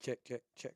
Check, check, check. Check, check, check.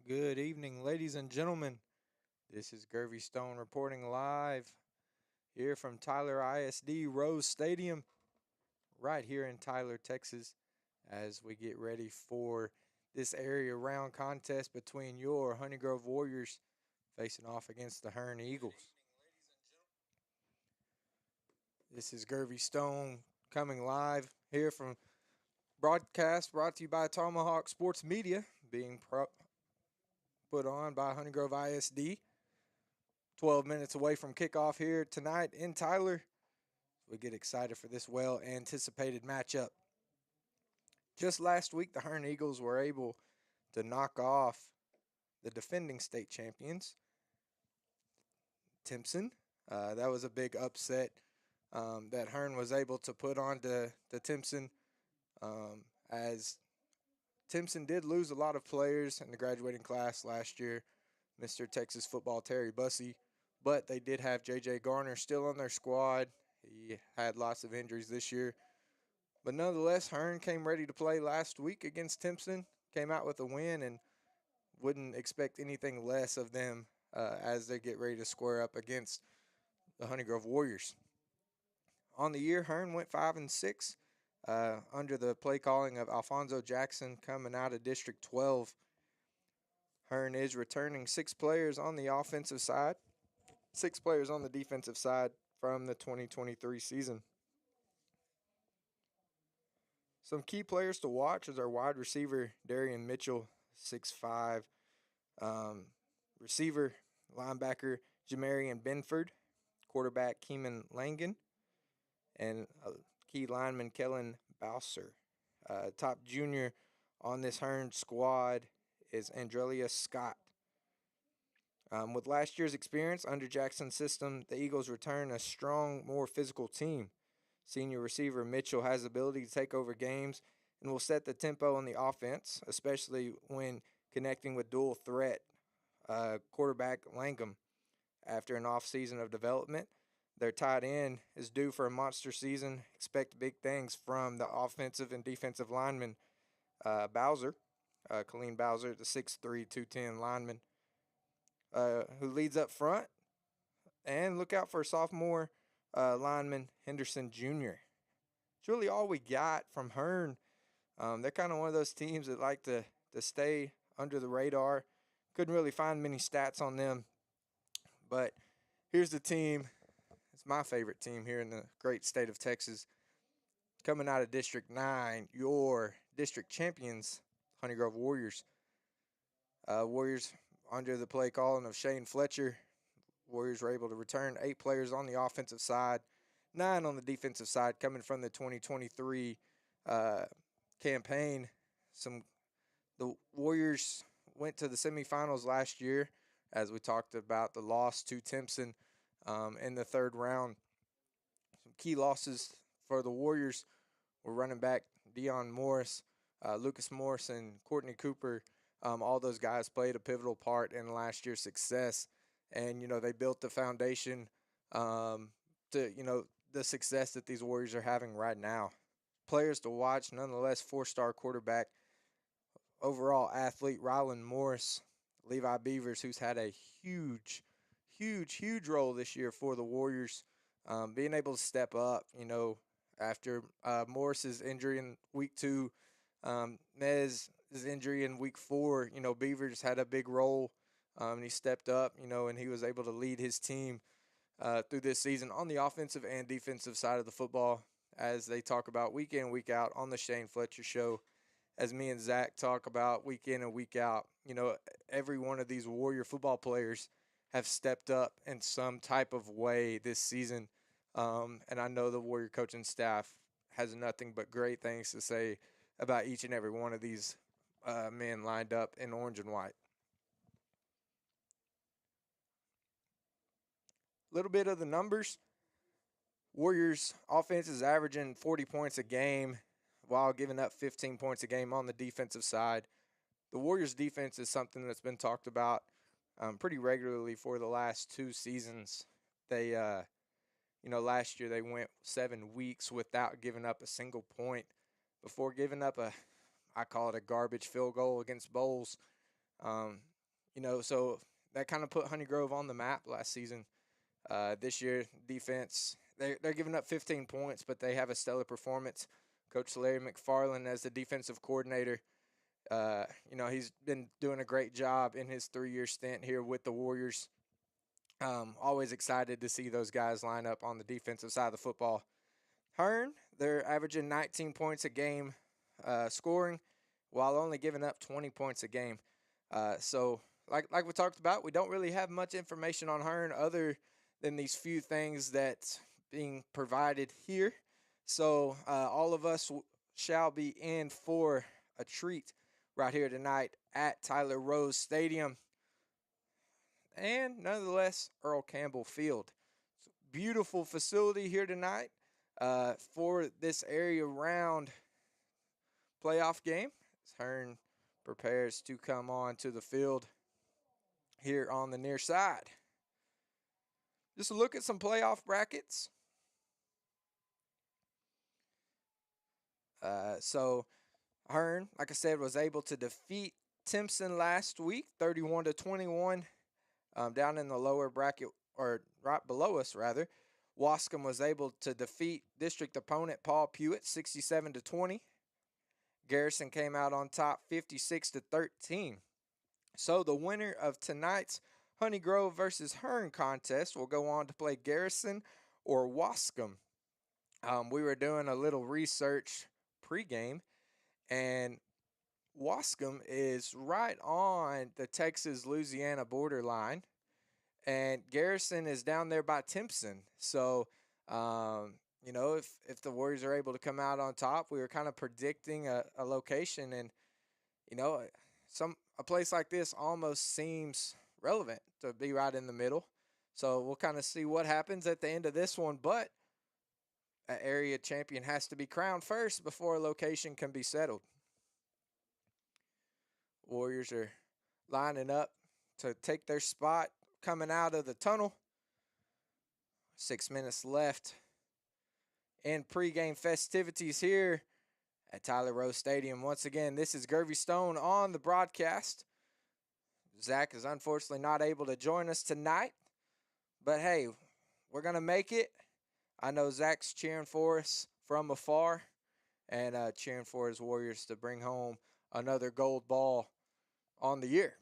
Good evening, ladies and gentlemen. This is Gervie Stone reporting live here from Tyler ISD Rose Stadium, right here in Tyler, Texas, as we get ready for this area round contest between your Honey Grove Warriors facing off against the Hearne Eagles. This is Gervie Stone coming live here from broadcast brought to you by Tomahawk Sports Media, being put on by Honey Grove ISD. 12 minutes away from kickoff here tonight in Tyler. We get excited for this well-anticipated matchup. Just last week, the Hearne Eagles were able to knock off the defending state champions, Timpson. That was a big upset that Hearne was able to put on to Timpson, as Timpson did lose a lot of players in the graduating class last year. Mr. Texas football Terry Bussey, but they did have J.J. Garner still on their squad. He had lots of injuries this year. But nonetheless, Hearne came ready to play last week against Timpson, came out with a win, and wouldn't expect anything less of them as they get ready to square up against the Honey Grove Warriors. On the year, Hearne went 5-6 under the play calling of Alfonso Jackson coming out of District 12. Hearne is returning 6 players on the offensive side, 6 players on the defensive side from the 2023 season. Some key players to watch is our wide receiver, Darian Mitchell, 6'5", receiver, linebacker, Jamarian Benford, quarterback, Keeman Langan, and key lineman, Kellen Bowser. Top junior on this Hearne squad is Andrelia Scott. With last year's experience under Jackson's system, the Eagles return a strong, more physical team. Senior receiver Mitchell has the ability to take over games and will set the tempo on the offense, especially when connecting with dual threat quarterback Langham. After an off-season of development, their tight end is due for a monster season. Expect big things from the offensive and defensive linemen Bowser, Colleen Bowser, the 6'3", 210 lineman, who leads up front. And look out for sophomore lineman Henderson Jr. It's really all we got from Hearne. They're kind of one of those teams that like to stay under the radar. Couldn't really find many stats on them. But here's the team. It's my favorite team here in the great state of Texas. Coming out of District 9, your district champions, Honey Grove Warriors. Warriors, under the play calling of Shane Fletcher, Warriors were able to return 8 players on the offensive side, 9 on the defensive side, coming from the 2023 campaign. The Warriors went to the semifinals last year, as we talked about the loss to Timpson in the third round. Some key losses for the Warriors were running back Deion Morris, Lucas Morris, and Courtney Cooper. All those guys played a pivotal part in last year's success. And, they built the foundation to, the success that these Warriors are having right now. Players to watch, nonetheless, 4-star quarterback, overall athlete, Rylan Morris, Levi Beavers, who's had a huge role this year for the Warriors, being able to step up, after Morris's injury in week 2, Nez's injury in week 4, Beavers had a big role. And he stepped up, and he was able to lead his team through this season on the offensive and defensive side of the football, as they talk about week in and week out on the Shane Fletcher Show, as me and Zach talk about week in and week out. Every one of these Warrior football players have stepped up in some type of way this season, and I know the Warrior coaching staff has nothing but great things to say about each and every one of these men lined up in orange and white. Little bit of the numbers. Warriors offense is averaging 40 points a game while giving up 15 points a game on the defensive side. The Warriors defense is something that's been talked about pretty regularly for the last 2 seasons. They, last year they went 7 weeks without giving up a single point before giving up I call it a garbage field goal against Bowles. So that kind of put Honey Grove on the map last season. This year, defense, they're giving up 15 points, but they have a stellar performance. Coach Larry McFarland, as the defensive coordinator, he's been doing a great job in his 3-year stint here with the Warriors. Always excited to see those guys line up on the defensive side of the football. Hearne, they're averaging 19 points a game scoring, while only giving up 20 points a game. So, like we talked about, we don't really have much information on Hearne other than these few things that's being provided here. So all of us shall be in for a treat right here tonight at Tyler Rose Stadium and nonetheless Earl Campbell Field. Beautiful facility here tonight for this area round playoff game as Hearne prepares to come on to the field here on the near side. Just a look at some playoff brackets. So Hearne, like I said, was able to defeat Timpson last week, 31-21. Down in the lower bracket, or right below us, rather, Wascom was able to defeat district opponent Paul Pewitt, 67-20. Garrison came out on top, 56-13. So the winner of tonight's Honey Grove versus Hearne contest will go on to play Garrison or Wascom. We were doing a little research pregame, and Wascom is right on the Texas-Louisiana borderline, and Garrison is down there by Timpson. So, if the Warriors are able to come out on top, we were kind of predicting a location, and, a place like this almost seems relevant to be right in the middle. So we'll kind of see what happens at the end of this one, but an area champion has to be crowned first before a location can be settled. Warriors are lining up to take their spot coming out of the tunnel. 6 minutes left in pregame festivities here at Tyler Rose Stadium. Once again, this is Gervie Stone on the broadcast. Zach is unfortunately not able to join us tonight, but hey, we're going to make it. I know Zach's cheering for us from afar and cheering for his Warriors to bring home another gold ball on the year.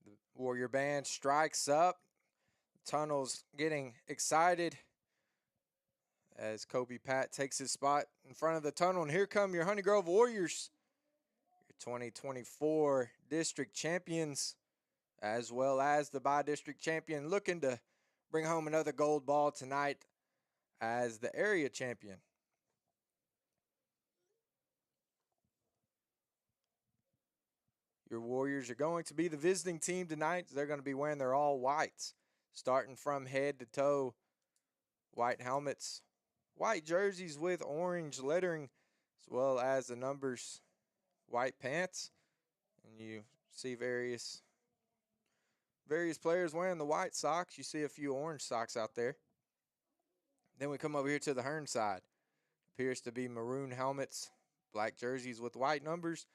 The Warrior band strikes up. Tunnel's getting excited as Kobe Pat takes his spot in front of the tunnel. And here come your Honey Grove Warriors, your 2024 district champions, as well as the by-district champion, looking to bring home another gold ball tonight as the area champion. Your Warriors are going to be the visiting team tonight. They're going to be wearing their all whites, starting from head to toe. White helmets, white jerseys with orange lettering, as well as the numbers, white pants. And you see various players wearing the white socks. You see a few orange socks out there. Then we come over here to the Hearne side. Appears to be maroon helmets, black jerseys with white numbers,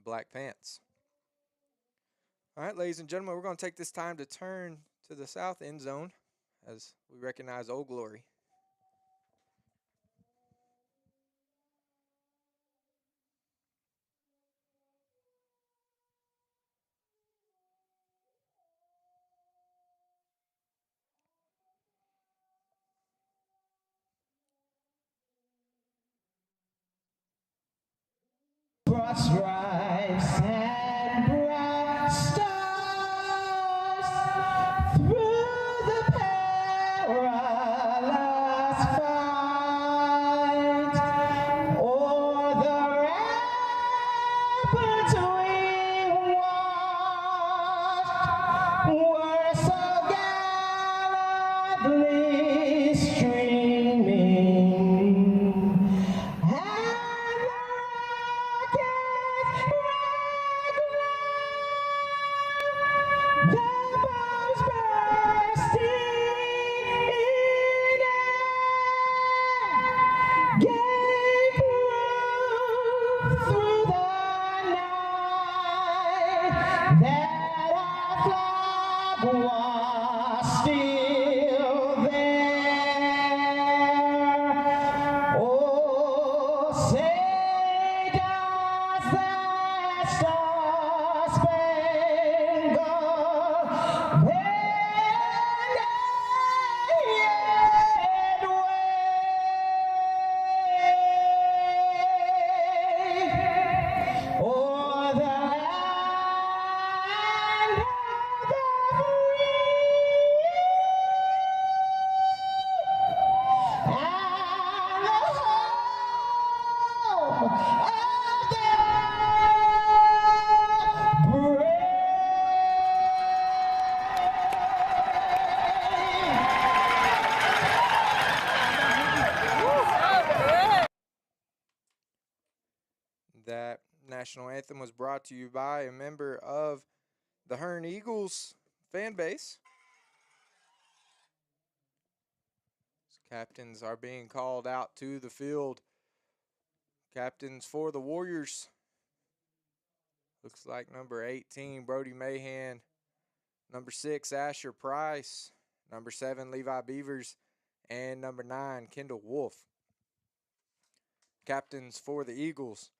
black pants. All right, ladies and gentlemen, we're going to take this time to turn to the south end zone as we recognize Old Glory. Broad stripes and bright stars through the perilous fight, o'er the rapids we watched were so gallantly streaming. That national anthem was brought to you by a member of the Hearne Eagles fan base. Captains are being called out to the field. Captains for the Warriors. Looks like number 18, Brody Mahan. Number 6, Asher Price. Number 7, Levi Beavers. And number 9, Kendall Wolf. Captains for the Eagles.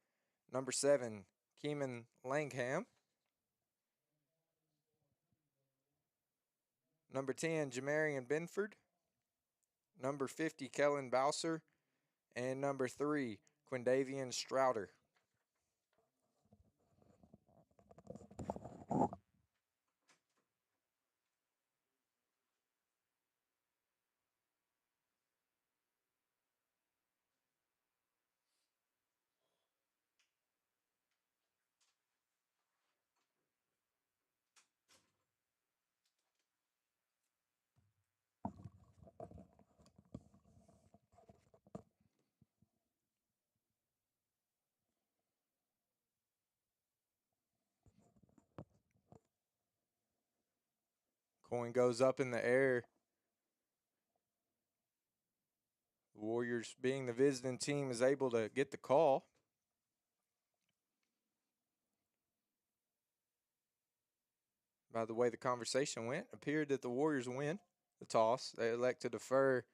Number 7, Keeman Langham. Number 10, Jamarian Benford. Number 50, Kellen Bowser. And number 3, Quindavian Strouder. Coin goes up in the air. The Warriors, being the visiting team, is able to get the call. By the way the conversation went, appeared that the Warriors win the toss. They elect to defer.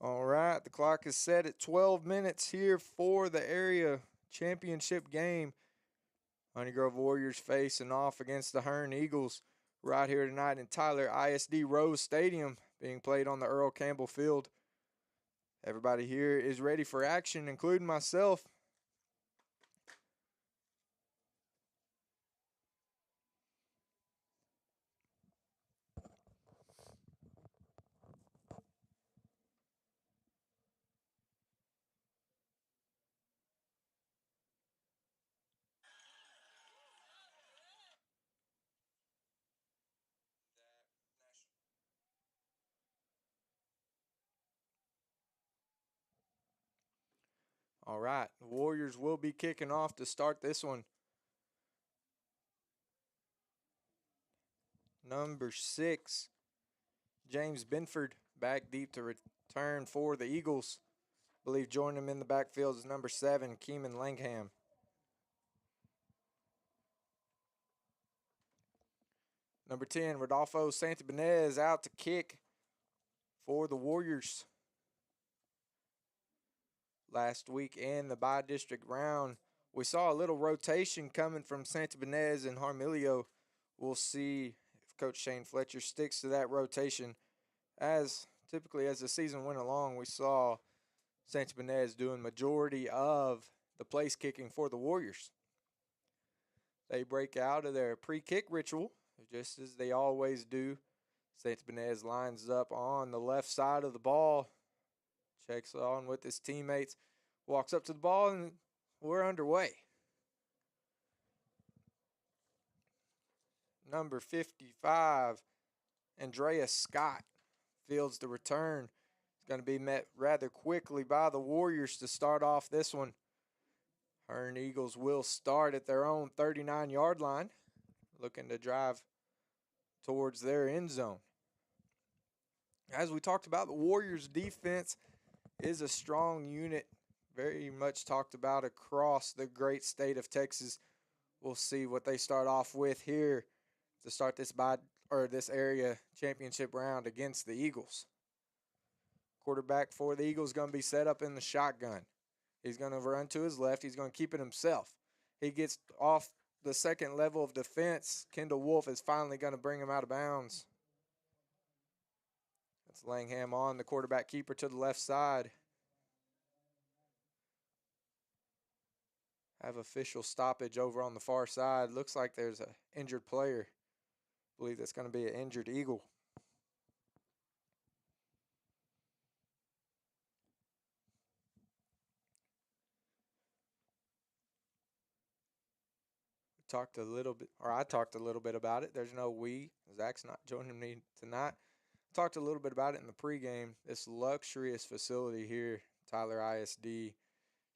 All right, the clock is set at 12 minutes here for the area championship game. Honey Grove Warriors facing off against the Hearne Eagles right here tonight in Tyler ISD Rose Stadium, being played on the Earl Campbell Field. Everybody here is ready for action, including myself. All right, the Warriors will be kicking off to start this one. Number 6, James Benford, back deep to return for the Eagles. I believe joining him in the backfield is number 7, Keeman Langham. Number 10, Rodolfo Santabanez out to kick for the Warriors. Last week in the by-district round, we saw a little rotation coming from Santabanez and Harmilio. We'll see if Coach Shane Fletcher sticks to that rotation. As typically as the season went along, we saw Santabanez doing majority of the place kicking for the Warriors. They break out of their pre-kick ritual, just as they always do. Santabanez lines up on the left side of the ball, checks on with his teammates, walks up to the ball, and we're underway. Number 55, Andrea Scott, fields the return. It's going to be met rather quickly by the Warriors to start off this one. Hearne Eagles will start at their own 39-yard line, looking to drive towards their end zone. As we talked about, the Warriors' defense is a strong unit, very much talked about across the great state of Texas. We'll see what they start off with here to start this area championship round against the Eagles. Quarterback for the Eagles going to be set up in the shotgun. He's going to run to his left. He's going to keep it himself. He gets off the second level of defense. Kendall Wolf is finally going to bring him out of bounds. That's Langham on, the quarterback keeper to the left side. Have official stoppage over on the far side. Looks like there's an injured player. I believe that's going to be an injured Eagle. I talked a little bit about it. There's no we. Zach's not joining me tonight. Talked a little bit about it in the pregame. This luxurious facility here, Tyler ISD.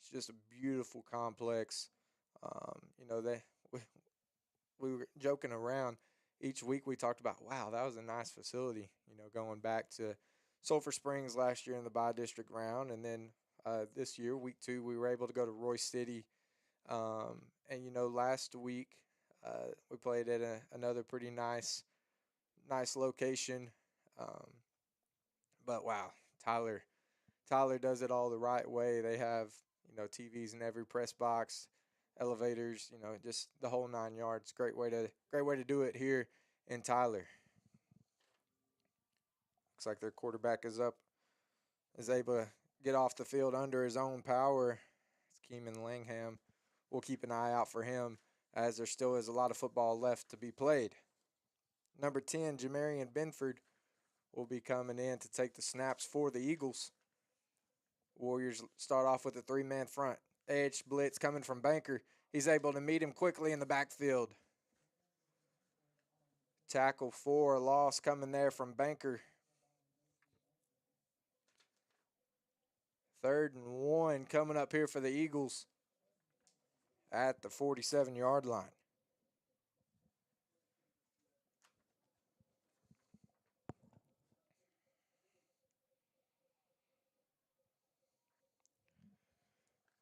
It's just a beautiful complex. We were joking around. Each week we talked about, wow, that was a nice facility. Going back to Sulphur Springs last year in the by-district round, and then this year, week 2, we were able to go to Roy City. Last week we played at another pretty nice location. But wow, Tyler does it all the right way. They have TVs in every press box, elevators, just the whole 9 yards. Great way to do it here in Tyler. Looks like their quarterback is able to get off the field under his own power. It's Keeman Langham. We'll keep an eye out for him as there still is a lot of football left to be played. Number 10, Jamarian Benford, will be coming in to take the snaps for the Eagles. Warriors start off with a three-man front. Edge blitz coming from Banker. He's able to meet him quickly in the backfield. Tackle for loss coming there from Banker. 3rd and 1 coming up here for the Eagles at the 47-yard line.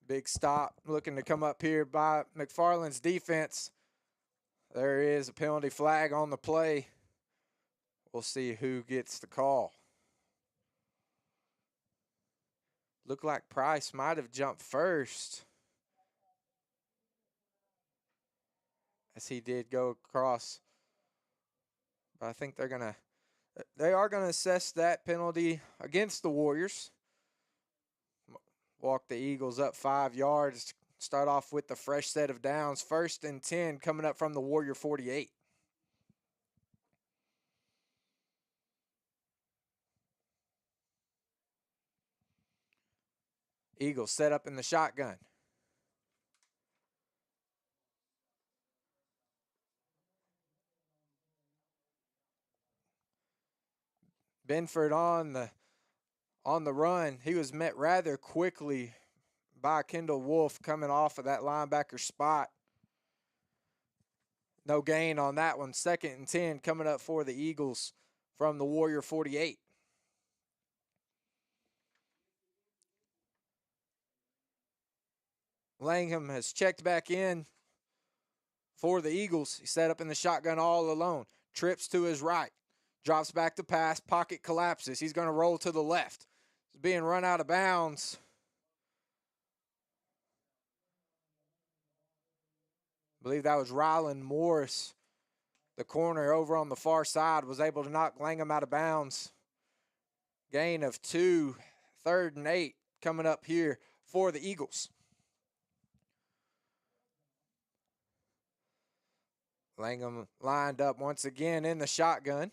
Big stop looking to come up here by McFarland's defense. There is a penalty flag on the play. We'll see who gets the call. Looked like Price might have jumped first, as he did go across. But I think they are gonna assess that penalty against the Warriors. Walk the Eagles up 5 yards. Start off with the fresh set of downs. 1st and 10 coming up from the Warrior 48. Eagles set up in the shotgun. Benford on the run. He was met rather quickly by Kendall Wolf coming off of that linebacker spot. No gain on that one. 2nd and 10 coming up for the Eagles from the Warrior 48. Langham has checked back in for the Eagles. He set up in the shotgun all alone. Trips to his right. Drops back to pass. Pocket collapses. He's going to roll to the left. He's being run out of bounds. I believe that was Ryland Morris. The corner over on the far side was able to knock Langham out of bounds. Gain of 2. 3rd and 8 coming up here for the Eagles. Langham lined up once again in the shotgun.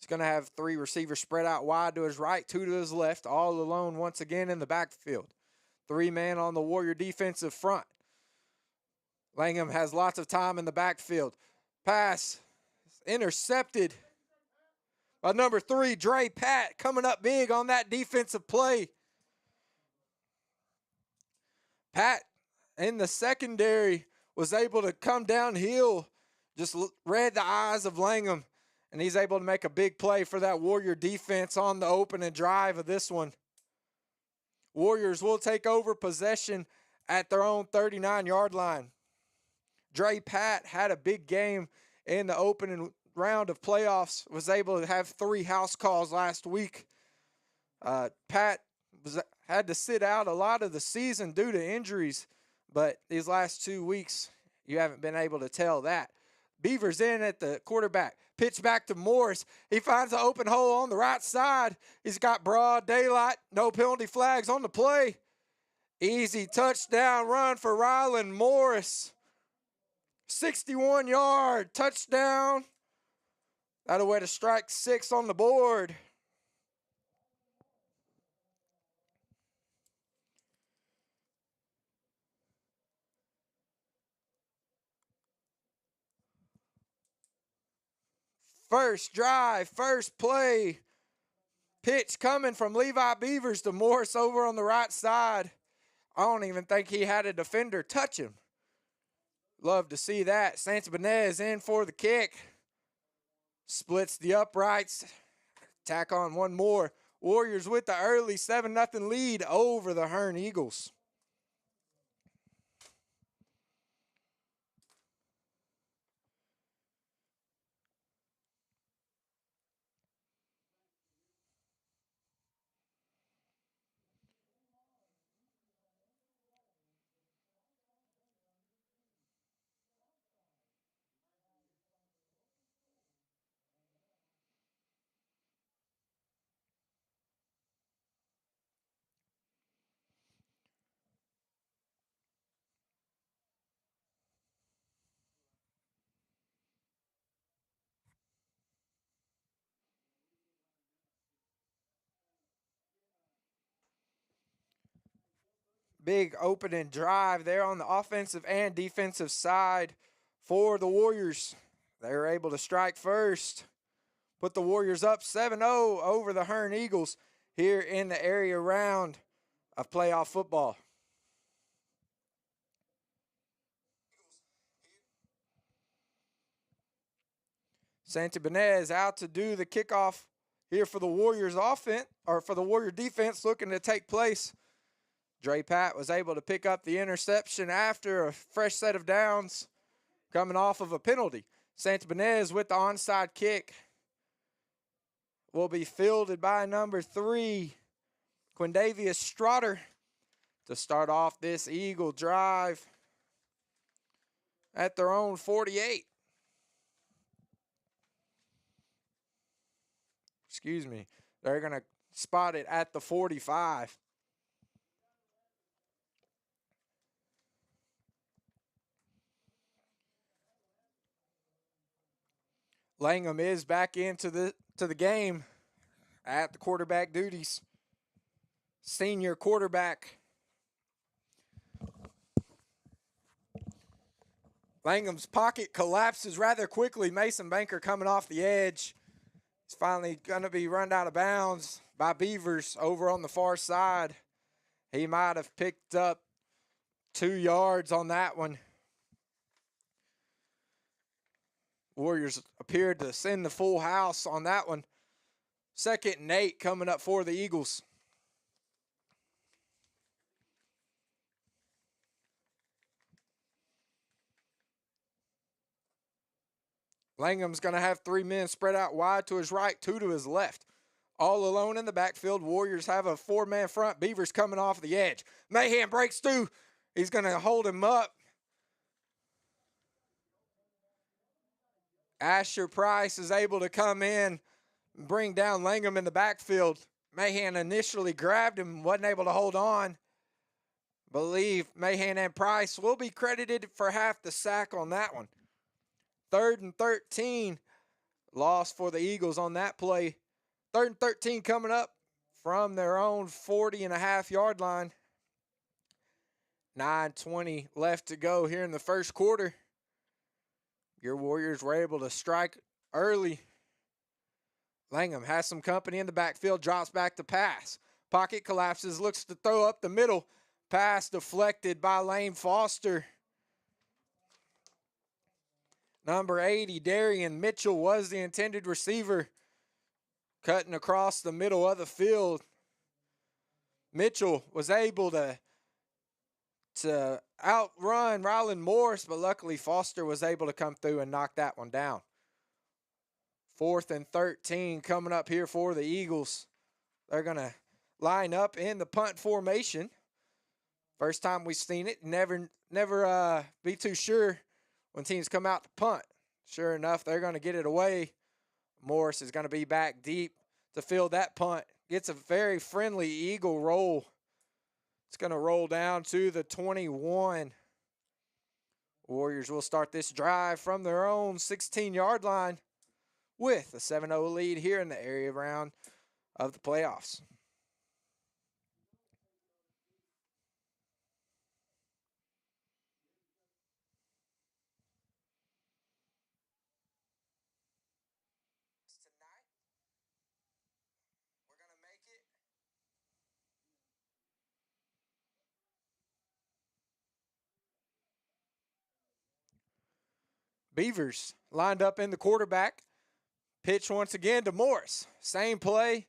He's going to have 3 receivers spread out wide to his right, 2 to his left, all alone once again in the backfield. 3-man on the Warrior defensive front. Langham has lots of time in the backfield. Pass intercepted by number 3, Dre Pat, coming up big on that defensive play. Pat in the secondary was able to come downhill, just read the eyes of Langham, and he's able to make a big play for that Warrior defense on the opening drive of this one. Warriors will take over possession at their own 39-yard line. Dre Pat had a big game in the opening round of playoffs, was able to have 3 house calls last week. Pat had to sit out a lot of the season due to injuries, but these last 2 weeks, you haven't been able to tell that. Beavers in at the quarterback. Pitch back to Morris. He finds an open hole on the right side. He's got broad daylight. No penalty flags on the play. Easy touchdown run for Ryland Morris. 61-yard touchdown. That'll way to strike 6 on the board. First drive, first play. Pitch coming from Levi Beavers to Morris over on the right side. I don't even think he had a defender touch him. Love to see that. Santabanez in for the kick. Splits the uprights. Tack on one more. Warriors with the early 7-0 lead over the Hearne Eagles. big opening drive there on the offensive and defensive side for the Warriors. They were able to strike first, put the Warriors up 7-0 over the Hearne Eagles here in the area round of playoff football. Santibonez out to do the kickoff here for the Warriors offense, or for the Warrior defense looking to take place. Dre Pat was able to pick up the interception after a fresh set of downs coming off of a penalty. Santibonez with the onside kick will be fielded by number 3, Quindavius Strotter, to start off this Eagle drive at their own 48. Excuse me. They're going to spot it at the 45. Langham is back into the game at the quarterback duties. Senior quarterback Langham's pocket collapses rather quickly. Mason Banker coming off the edge. He's finally going to be run out of bounds by Beavers over on the far side. He might have picked up 2 yards on that one. Warriors appeared to send the full house on that one. 2nd and 8 coming up for the Eagles. Langham's going to have 3 men spread out wide to his right, 2 to his left. All alone in the backfield. Warriors have a 4-man front. Beavers coming off the edge. Mahan breaks through. He's going to hold him up. Asher Price is able to come in and bring down Langham in the backfield. Mahan initially grabbed him, wasn't able to hold on. Believe Mahan and Price will be credited for half the sack on that one. 3rd and 13, loss for the Eagles on that play. 3rd and 13 coming up from their own 40.5-yard line. 9:20 left to go here in the first quarter. Your Warriors were able to strike early. Langham has some company in the backfield, drops back to pass. Pocket collapses, looks to throw up the middle. Pass deflected by Lane Foster. Number 80, Darian Mitchell, was the intended receiver, cutting across the middle of the field. Mitchell was able to outrun Ryland Morris, but luckily Foster was able to come through and knock that one down. 4th and 13 coming up here for the Eagles. They're going to line up in the punt formation. First time we've seen it. Never be too sure when teams come out to punt. Sure enough, they're going to get it away. Morris is going to be back deep to field that punt. Gets a very friendly Eagle roll. It's going to roll down to the 21. Warriors will start this drive from their own 16-yard line with a 7-0 lead here in the area round of the playoffs. Beavers lined up in the quarterback. Pitch once again to Morris. Same play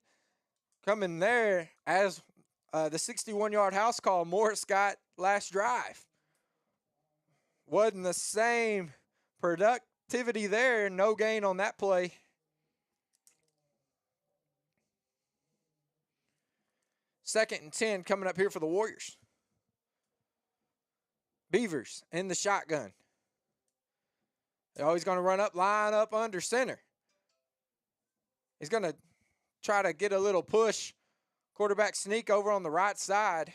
coming there as the 61-yard house call Morris got last drive. Wasn't the same productivity there. No gain on that play. Second and 10 coming up here for the Warriors. Beavers in the shotgun. They're always going to run up, line up under center. He's going to try to get a little push. Quarterback sneak over on the right side.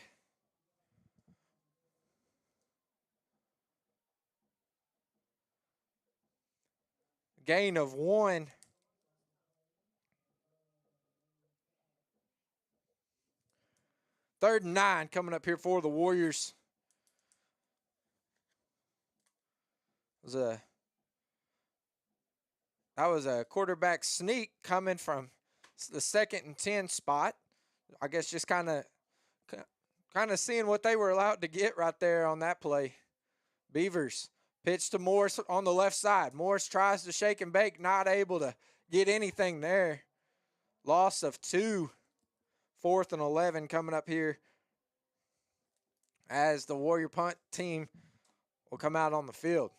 Gain of 1. 3rd and 9 coming up here for the Warriors. That was a quarterback sneak coming from the 2nd and 10 spot. I guess just kind of seeing what they were allowed to get right there on that play. Beavers pitch to Morris on the left side. Morris tries to shake and bake, not able to get anything there. Loss of 2. 4th and 11 coming up here as the Warrior punt team will come out on the field.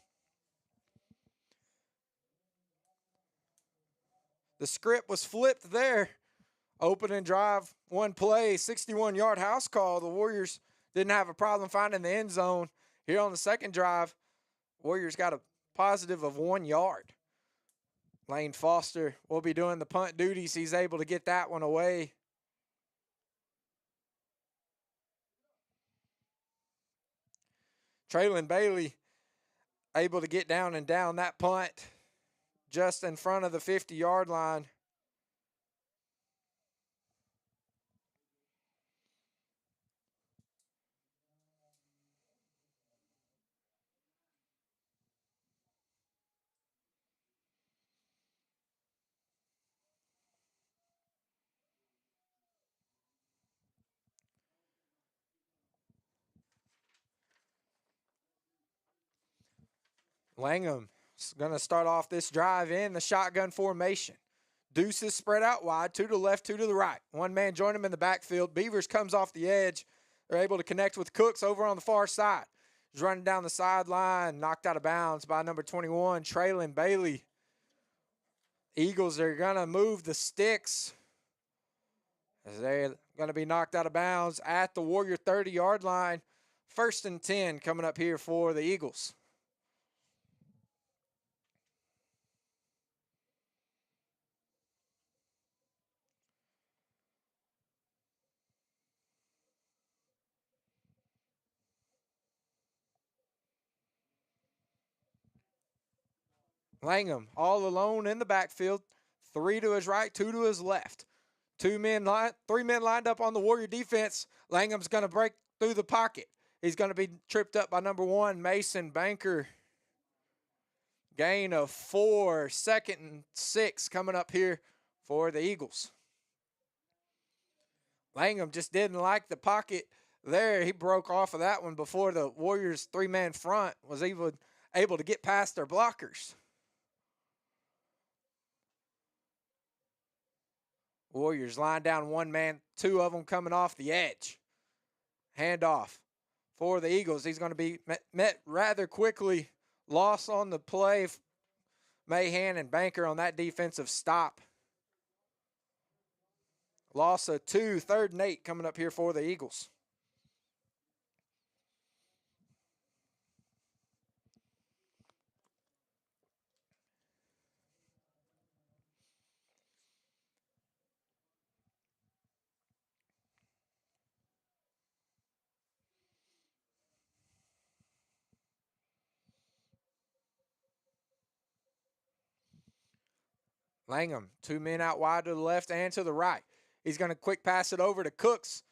The script was flipped there. Opening drive, one play, 61-yard house call. The Warriors didn't have a problem finding the end zone. Here on the second drive, Warriors got a positive of 1 yard. Lane Foster will be doing the punt duties. He's able to get that one away. Traylon Bailey able to get down and down that punt just in front of the 50-yard line. Langham is going to start off this drive in the shotgun formation. Deuces spread out wide, 2 to the left, 2 to the right. One man joined him in the backfield. Beavers comes off the edge. They're able to connect with Cooks over on the far side. He's running down the sideline, knocked out of bounds by number 21, Traylon Bailey. Eagles are going to move the sticks as they're going to be knocked out of bounds at the Warrior 30-yard line. 1st and 10 coming up here for the Eagles. Langham all alone in the backfield. 3 to his right, 2 to his left. 3 men lined up on the Warrior defense. Langham's going to break through the pocket. He's going to be tripped up by number 1, Mason Banker. Gain of 4, 2nd and 6 coming up here for the Eagles. Langham just didn't like the pocket there. He broke off of that one before the Warriors' 3-man front was even able to get past their blockers. Warriors line down 1 man, 2 of them coming off the edge. Handoff for the Eagles. He's going to be met rather quickly. Loss on the play. Mahan and Banker on that defensive stop. Loss of 2, 3rd and 8 coming up here for the Eagles. Langham, 2 men out wide to the left and to the right. He's going to quick pass it over to Cooks.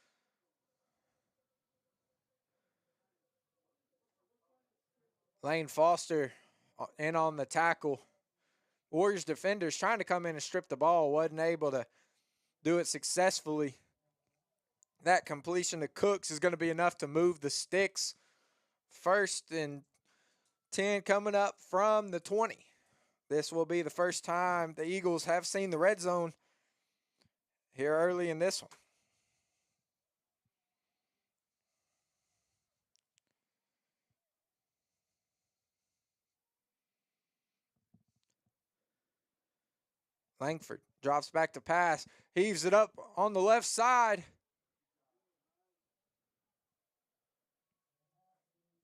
Lane Foster in on the tackle. Warriors defenders trying to come in and strip the ball. Wasn't able to do it successfully. That completion to Cooks is going to be enough to move the sticks. 1st and 10 coming up from the 20. This will be the first time the Eagles have seen the red zone here early in this one. Langford drops back to pass, heaves it up on the left side.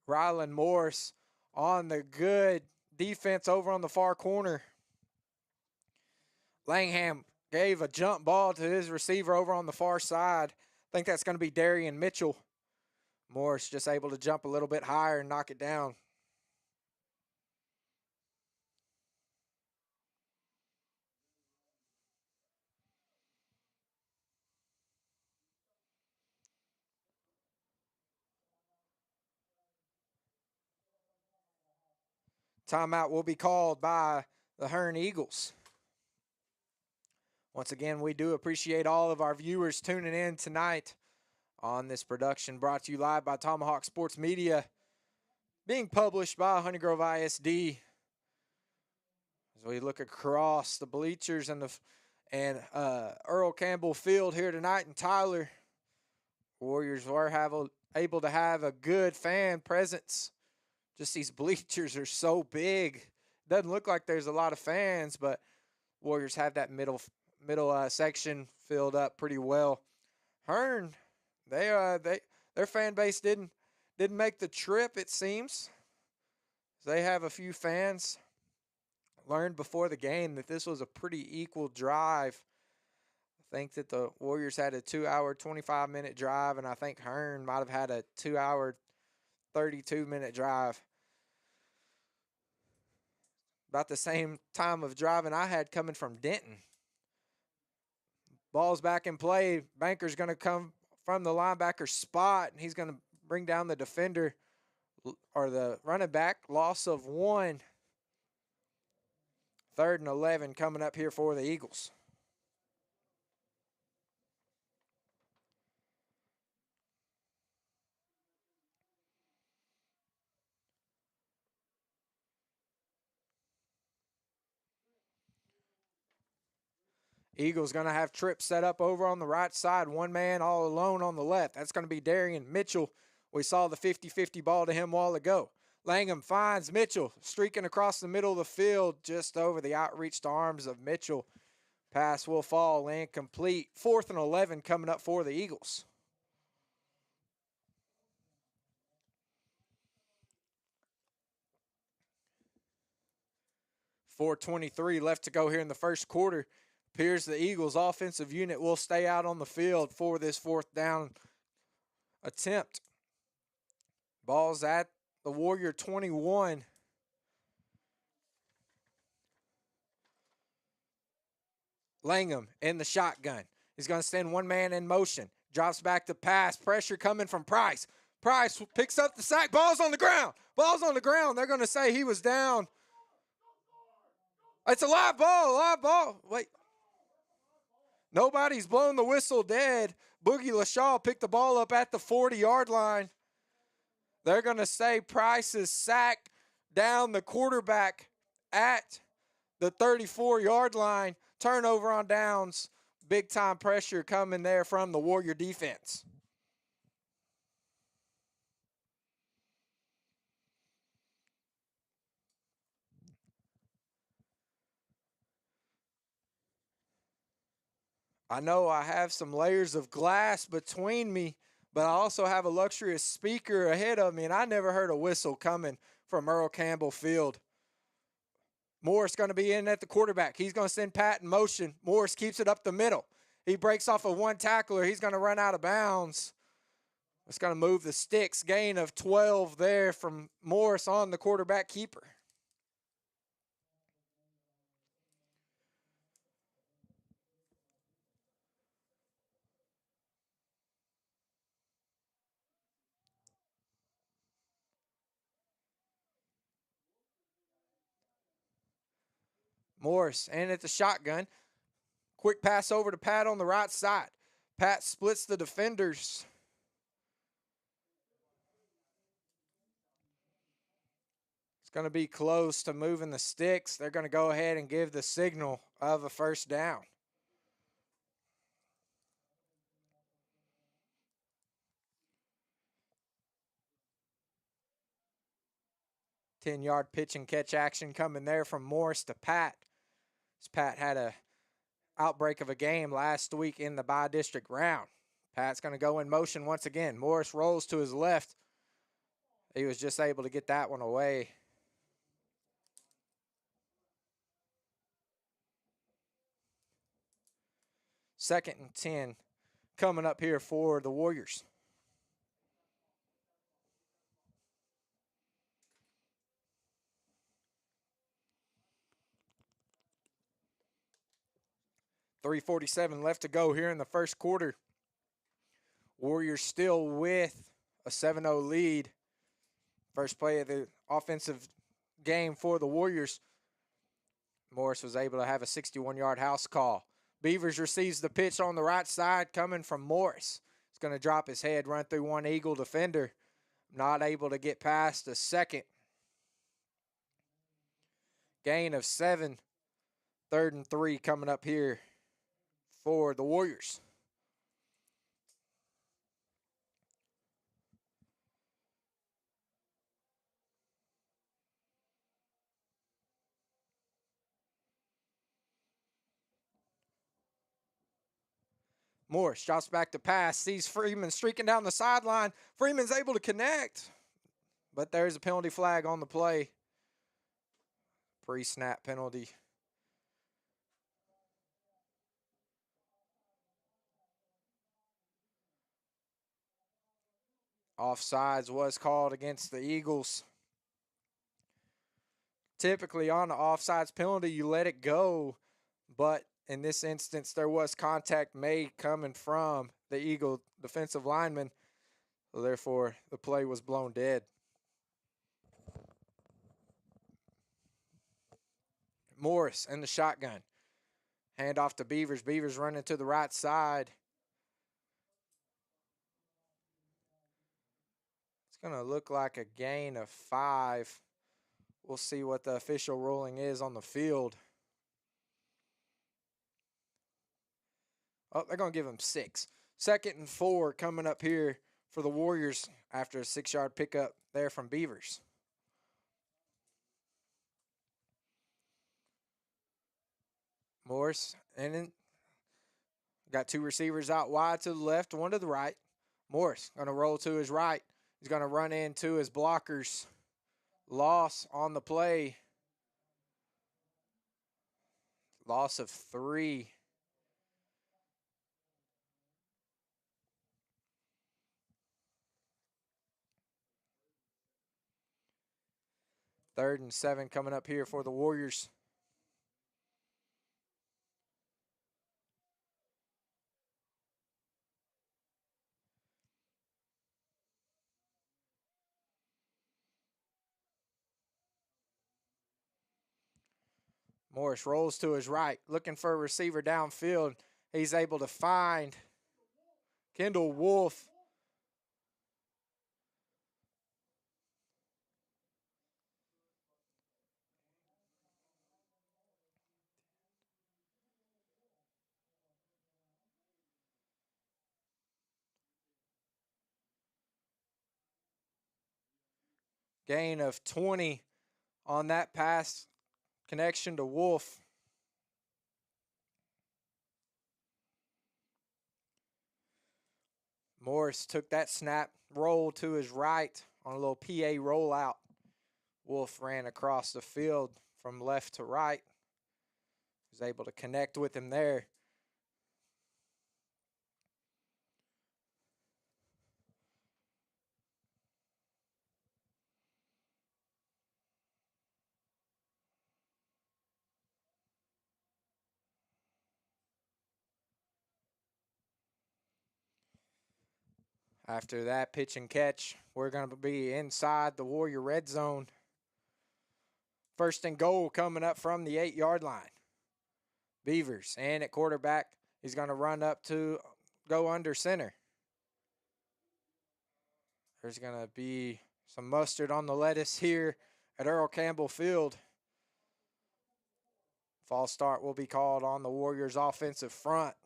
Rylan Morris on the good defense over on the far corner. Langham gave a jump ball to his receiver over on the far side. I think that's going to be Darian Mitchell. Morris just able to jump a little bit higher and knock it down. Timeout will be called by the Hearne Eagles. Once again, we do appreciate all of our viewers tuning in tonight on this production brought to you live by Tomahawk Sports Media, being published by Honey Grove ISD. As we look across the bleachers and Earl Campbell Field here tonight in Tyler, Warriors were able to have a good fan presence. Just these bleachers are so big. Doesn't look like there's a lot of fans, but Warriors have that middle section filled up pretty well. Hearne, their fan base didn't make the trip, it seems. They have a few fans. Learned before the game that this was a pretty equal drive. I think that the Warriors had a 2-hour, 25-minute drive, and I think Hearne might have had a 2-hour, 32-minute drive. About the same time of driving I had coming from Denton. Ball's back in play. Banker's going to come from the linebacker spot, and he's going to bring down the defender or the running back. Loss of 1. 3rd and 11 coming up here for the Eagles. Eagles going to have Tripp set up over on the right side. One man all alone on the left. That's going to be Darian Mitchell. We saw the 50-50 ball to him a while ago. Langham finds Mitchell streaking across the middle of the field just over the outreached arms of Mitchell. Pass will fall incomplete. 4th and 11 coming up for the Eagles. .423 left to go here in the first quarter. Appears the Eagles offensive unit will stay out on the field for this 4th down attempt. Ball's at the Warrior 21. Langham in the shotgun. He's going to send one man in motion. Drops back to pass. Pressure coming from Price. Price picks up the sack. Ball's on the ground. Ball's on the ground. They're going to say he was down. It's a live ball. Live ball. Wait. Nobody's blown the whistle dead. Boogie LaShaw picked the ball up at the 40-yard line. They're going to say Price's sack down the quarterback at the 34-yard line. Turnover on downs. Big-time pressure coming there from the Warrior defense. I know I have some layers of glass between me, but I also have a luxurious speaker ahead of me, and I never heard a whistle coming from Earl Campbell Field. Morris going to be in at the quarterback. He's going to send Pat in motion. Morris keeps it up the middle. He breaks off of one tackler. He's going to run out of bounds. It's going to move the sticks. Gain of 12 there from Morris on the quarterback keeper. Morris in at the shotgun. Quick pass over to Pat on the right side. Pat splits the defenders. It's going to be close to moving the sticks. They're going to go ahead and give the signal of a first down. .10-yard pitch and catch action coming there from Morris to Pat. As Pat had a outbreak of a game last week in the by-district round. Pat's going to go in motion once again. Morris rolls to his left. He was just able to get that one away. Second and 10 coming up here for the Warriors. .347 left to go here in the first quarter. Warriors still with a 7-0 lead. First play of the offensive game for the Warriors. Morris was able to have a 61-yard house call. Beavers receives the pitch on the right side coming from Morris. He's going to drop his head, run through one Eagle defender. Not able to get past the second. Gain of 7. 3rd and 3 coming up here for the Warriors. Morris drops back to pass, sees Freeman streaking down the sideline. Freeman's able to connect, but there's a penalty flag on the play. Pre-snap penalty. Offsides was called against the Eagles. Typically on the offsides penalty, you let it go, but in this instance, there was contact made coming from the Eagle defensive lineman. So therefore, the play was blown dead. Morris in the shotgun. Hand off to Beavers. Beavers running to the right side. It's going to look like a gain of 5. We'll see what the official ruling is on the field. Oh, they're going to give him 6. 2nd and 4 coming up here for the Warriors after a 6-yard pickup there from Beavers. Morris, and then got 2 receivers out wide to the left, 1 to the right. Morris going to roll to his right. He's going to run into his blockers. Loss on the play. Loss of 3. Third and 7 coming up here for the Warriors. Morris rolls to his right, looking for a receiver downfield. He's able to find Kendall Wolf. Gain of 20 on that pass connection to Wolf. Morris took that snap, roll to his right on a little PA rollout. Wolf ran across the field from left to right. Was able to connect with him there. After that pitch and catch, we're going to be inside the Warrior red zone. 1st and goal coming up from the 8-yard line. Beavers, and at quarterback, he's going to run up to go under center. There's going to be some mustard on the lettuce here at Earl Campbell Field. False start will be called on the Warriors' offensive front.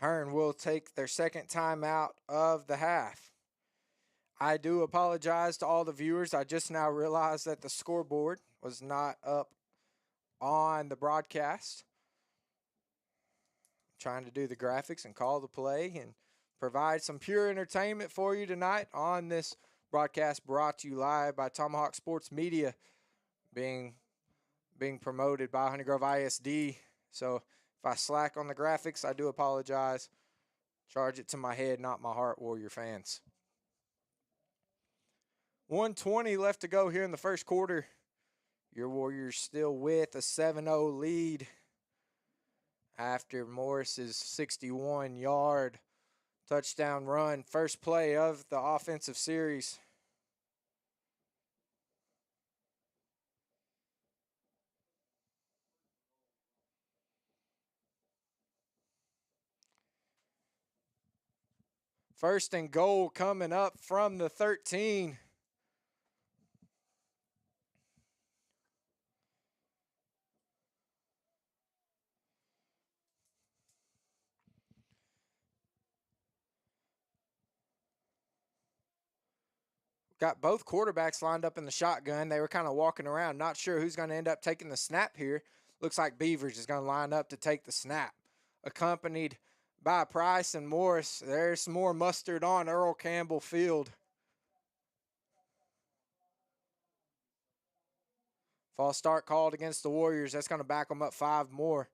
Hearne will take their 2nd timeout of the half. I do apologize to all the viewers. I just now realized that the scoreboard was not up on the broadcast. trying to do the graphics and call the play and provide some pure entertainment for you tonight on this broadcast brought to you live by Tomahawk Sports Media, being promoted by Honey Grove ISD. So if I slack on the graphics, I do apologize. Charge it to my head, not my heart, Warrior fans. 1:20 left to go here in the first quarter. Your Warriors still with a 7-0 lead after Morris's 61-yard touchdown run. First play of the offensive series. First and goal coming up from the 13. Got both quarterbacks lined up in the shotgun. They were kind of walking around, not sure who's going to end up taking the snap here. Looks like Beavers is going to line up to take the snap. Accompanied by Price and Morris. There's some more mustard on Earl Campbell Field. False start called against the Warriors. That's going to back them up 5 more.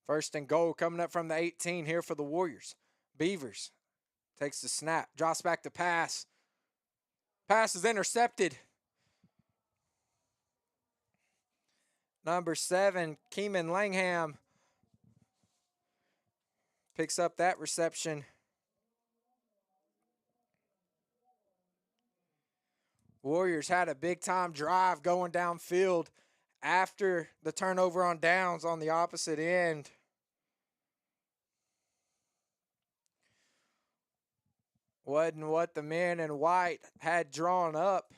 First and goal coming up from the 18 here for the Warriors. Beavers takes the snap, drops back to pass. Pass is intercepted. Number 7, Keeman Langham picks up that reception. Warriors had a big-time drive going downfield after the turnover on downs on the opposite end. Wasn't what the men in white had drawn up.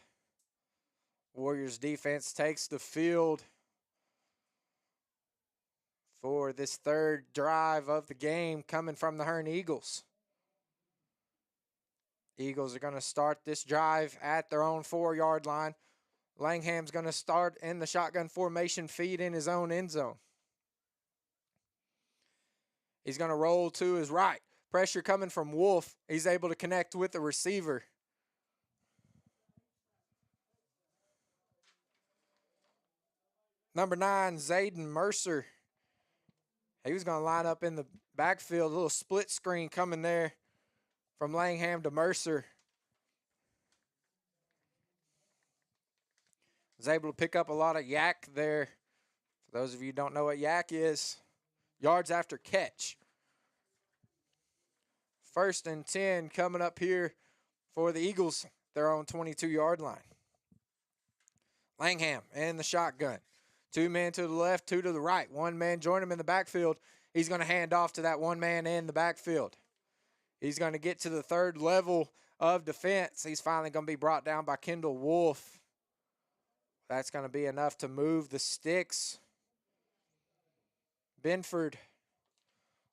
Warriors defense takes the field for this third drive of the game coming from the Hearne Eagles. Eagles are going to start this drive at their own 4-yard line. Langham's going to start in the shotgun formation, feed in his own end zone. He's going to roll to his right. Pressure coming from Wolf. He's able to connect with the receiver. Number 9, Zayden Mercer. He was going to line up in the backfield. A little split screen coming there from Langham to Mercer. Was able to pick up a lot of yak there. For those of you who don't know what yak is, yards after catch. First and 10 coming up here for the Eagles, their own 22-yard line. Langham in the shotgun. 2 men to the left, 2 to the right. 1 man join him in the backfield. He's going to hand off to that 1 man in the backfield. He's going to get to the 3rd level of defense. He's finally going to be brought down by Kendall Wolf. That's going to be enough to move the sticks. Benford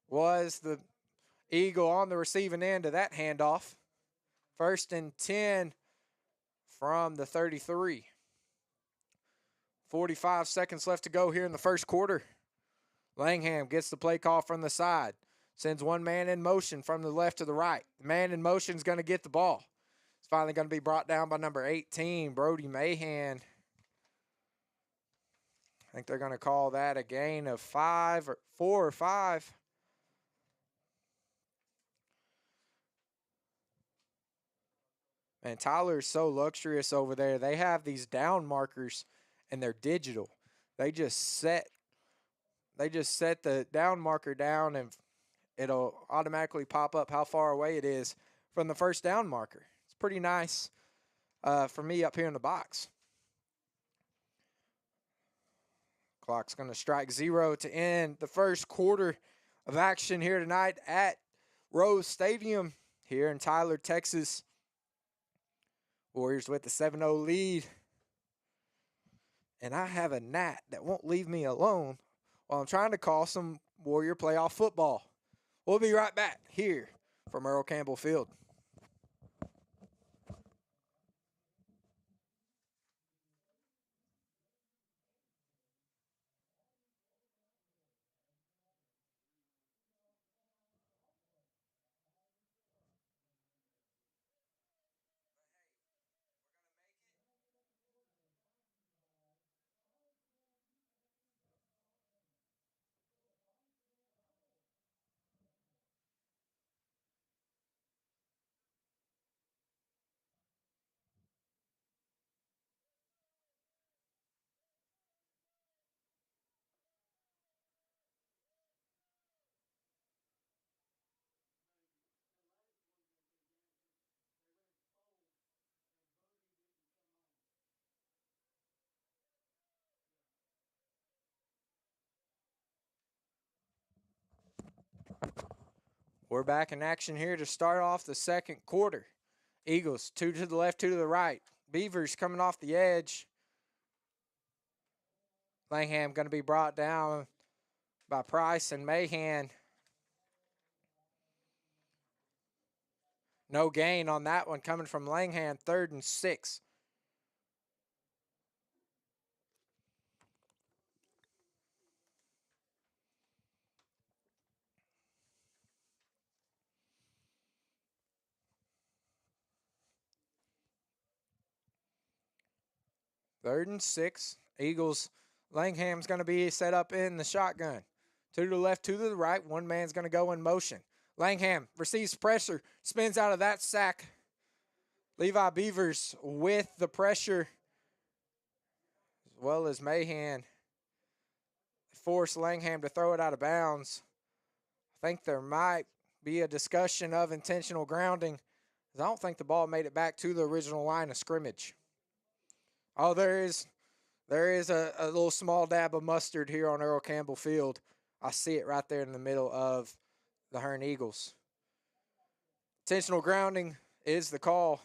was the Eagle on the receiving end of that handoff. First and 10 from the 33. 45 seconds left to go here in the first quarter. Langham gets the play call from the side. Sends 1 man in motion from the left to the right. The man in motion is going to get the ball. It's finally going to be brought down by number 18, Brody Mahan. I think they're going to call that a gain of 4 or 5. Man, Tyler's so luxurious over there. They have these down markers, and they're digital. They just set the down marker down, and it'll automatically pop up how far away it is from the first down marker. It's pretty nice for me up here in the box. Clock's going to strike 0 to end the first quarter of action here tonight at Rose Stadium here in Tyler, Texas. Warriors with the 7-0 lead and I have a gnat that won't leave me alone while I'm trying to call some Warrior playoff football. We'll be right back here from Earl Campbell Field. We're back in action here to start off the second quarter. Eagles, 2 to the left, 2 to the right. Beavers coming off the edge. Langham going to be brought down by Price and Mahan. No gain on that one coming from Langham, 3rd and 6. Third and 6. Eagles, Langham's going to be set up in the shotgun. 2 to the left, 2 to the right. One man's going to go in motion. Langham receives pressure, spins out of that sack. Levi Beavers with the pressure, as well as Mahan. Force Langham to throw it out of bounds. I think there might be a discussion of intentional grounding. I don't think the ball made it back to the original line of scrimmage. Oh, there is a little small dab of mustard here on Earl Campbell Field. I see it right there in the middle of the Hearne Eagles. Intentional grounding is the call.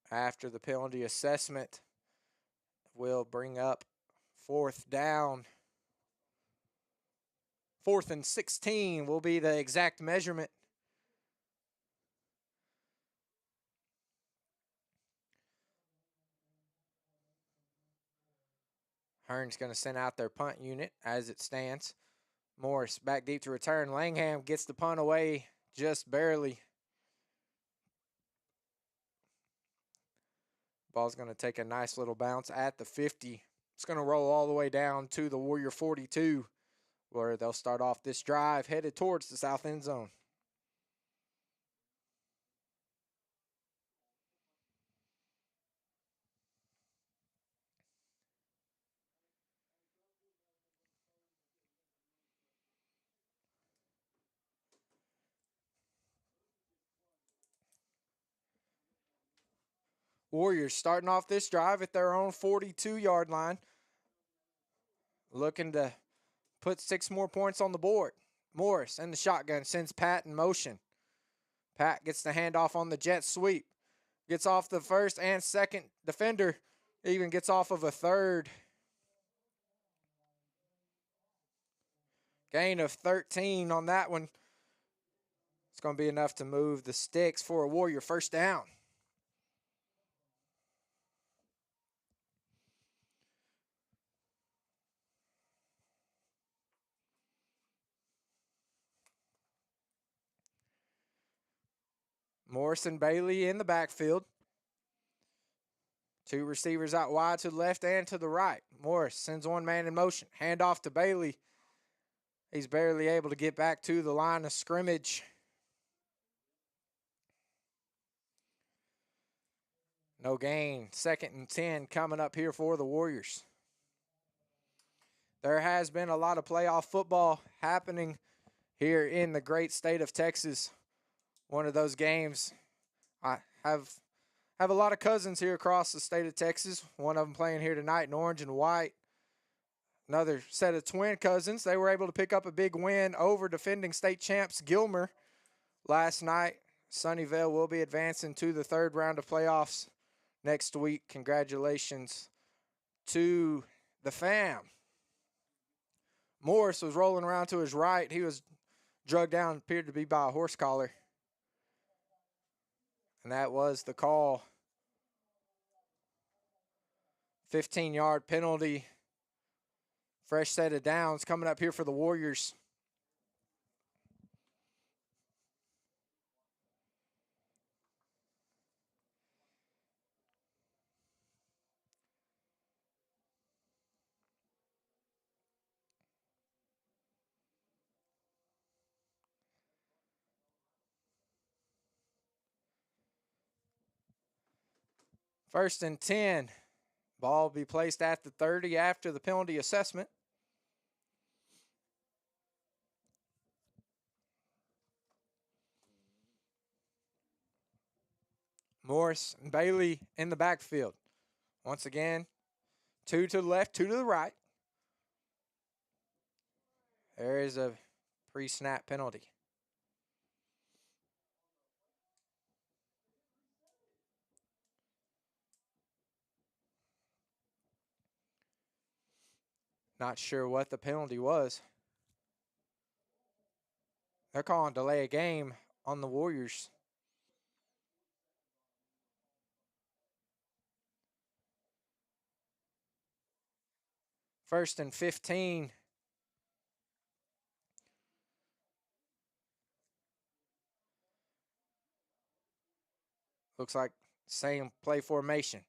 After the penalty assessment, we'll bring up 4th down. 4th and 16 will be the exact measurement. Hearne's going to send out their punt unit as it stands. Morris back deep to return. Langham gets the punt away just barely. Ball's going to take a nice little bounce at the 50. It's going to roll all the way down to the Warrior 42, where they'll start off this drive headed towards the south end zone. Warriors starting off this drive at their own 42-yard line, looking to put 6 more points on the board. Morris in the shotgun sends Pat in motion. Pat gets the handoff on the jet sweep. Gets off the first and second defender. Even gets off of a third. Gain of 13 on that one. It's going to be enough to move the sticks for a Warrior first down. Morrison Bailey in the backfield. 2 receivers out wide to the left and to the right. Morris sends one man in motion. Handoff to Bailey. He's barely able to get back to the line of scrimmage. No gain. 2nd and 10 coming up here for the Warriors. There has been a lot of playoff football happening here in the great state of Texas. One of those games, I have a lot of cousins here across the state of Texas. One of them playing here tonight in orange and white. Another set of twin cousins. They were able to pick up a big win over defending state champs Gilmer last night. Sunnyvale will be advancing to the third round of playoffs next week. Congratulations to the fam. Morris was rolling around to his right. He was drugged down, appeared to be by a horse collar. And that was the call. 15-yard penalty. Fresh set of downs coming up here for the Warriors. First and 10. Ball will be placed at the 30 after the penalty assessment. Morris and Bailey in the backfield. Once again, 2 to the left, 2 to the right. There is a pre-snap penalty. Not sure what the penalty was. They're calling delay a game on the Warriors. First and 15. Looks like same play formation.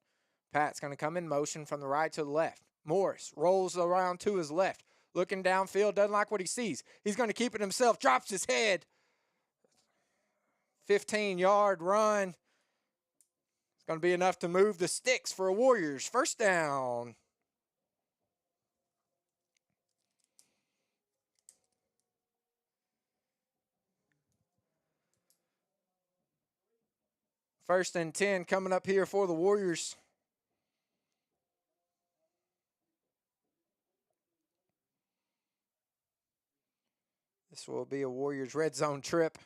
Pat's going to come in motion from the right to the left. Morris rolls around to his left. Looking downfield, doesn't like what he sees. He's going to keep it himself, drops his head. 15-yard run. It's going to be enough to move the sticks for a Warriors. First down. First and 10 coming up here for the Warriors. This will be a Warriors red zone trip.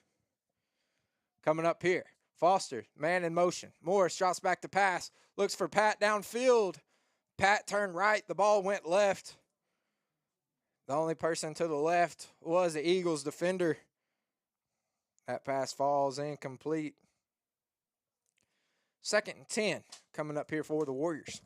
Coming up here. Foster, man in motion. Morris drops back to pass. Looks for Pat downfield. Pat turned right. The ball went left. The only person to the left was the Eagles defender. That pass falls incomplete. Second and 10 coming up here for the Warriors.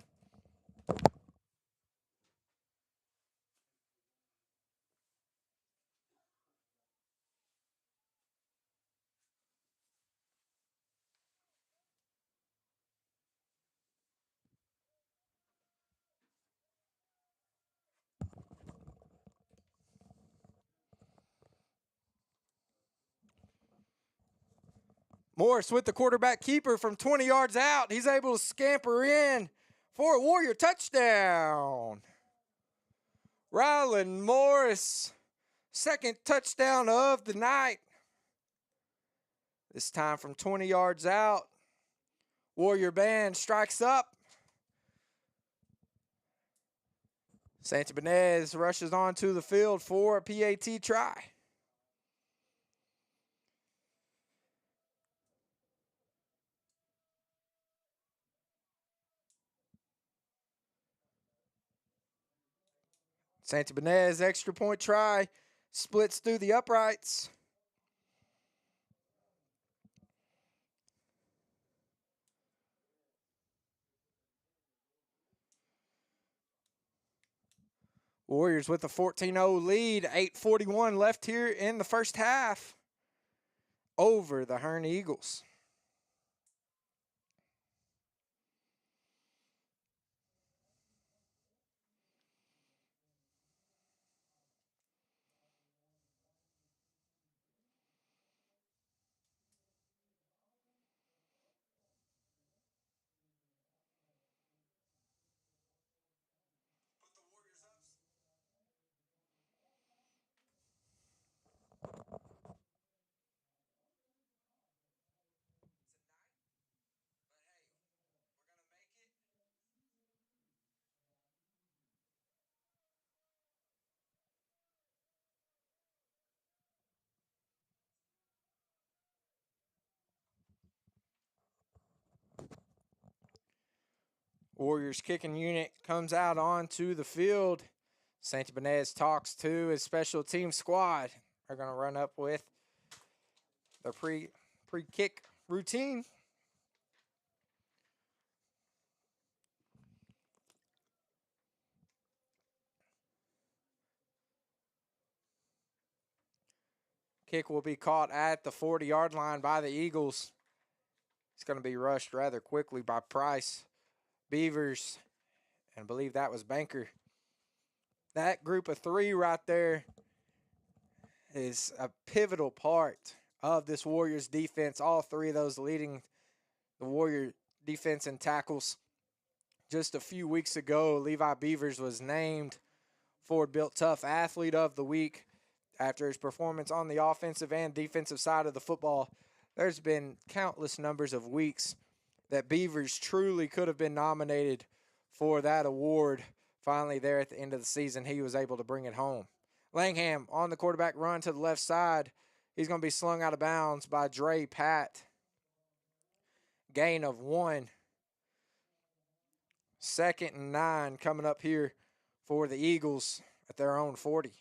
Morris with the quarterback keeper from 20 yards out. He's able to scamper in for a Warrior touchdown. Rylan Morris, second touchdown of the night. This time from 20 yards out. Warrior band strikes up. Santabanez rushes onto the field for a PAT try. Santabanez extra point try. Splits through the uprights. Warriors with a 14-0 lead. 8:41 left here in the first half over the Hearne Eagles. Warriors kicking unit comes out onto the field. Santi Benez talks to his special team squad. They're going to run up with their pre-kick routine. Kick will be caught at the 40-yard line by the Eagles. It's going to be rushed rather quickly by Price, Beavers, and I believe that was Banker. That group of three right there is a pivotal part of this Warriors defense. All three of those leading the Warrior defense in tackles. Just a few weeks ago, Levi Beavers was named Ford Built Tough Athlete of the Week after his performance on the offensive and defensive side of the football. There's been countless numbers of weeks that Beavers truly could have been nominated for that award. Finally, there at the end of the season, he was able to bring it home. Langham on the quarterback run to the left side. He's going to be slung out of bounds by Dre Pat. Gain of 1. 2nd and 9 coming up here for the Eagles at their own 40.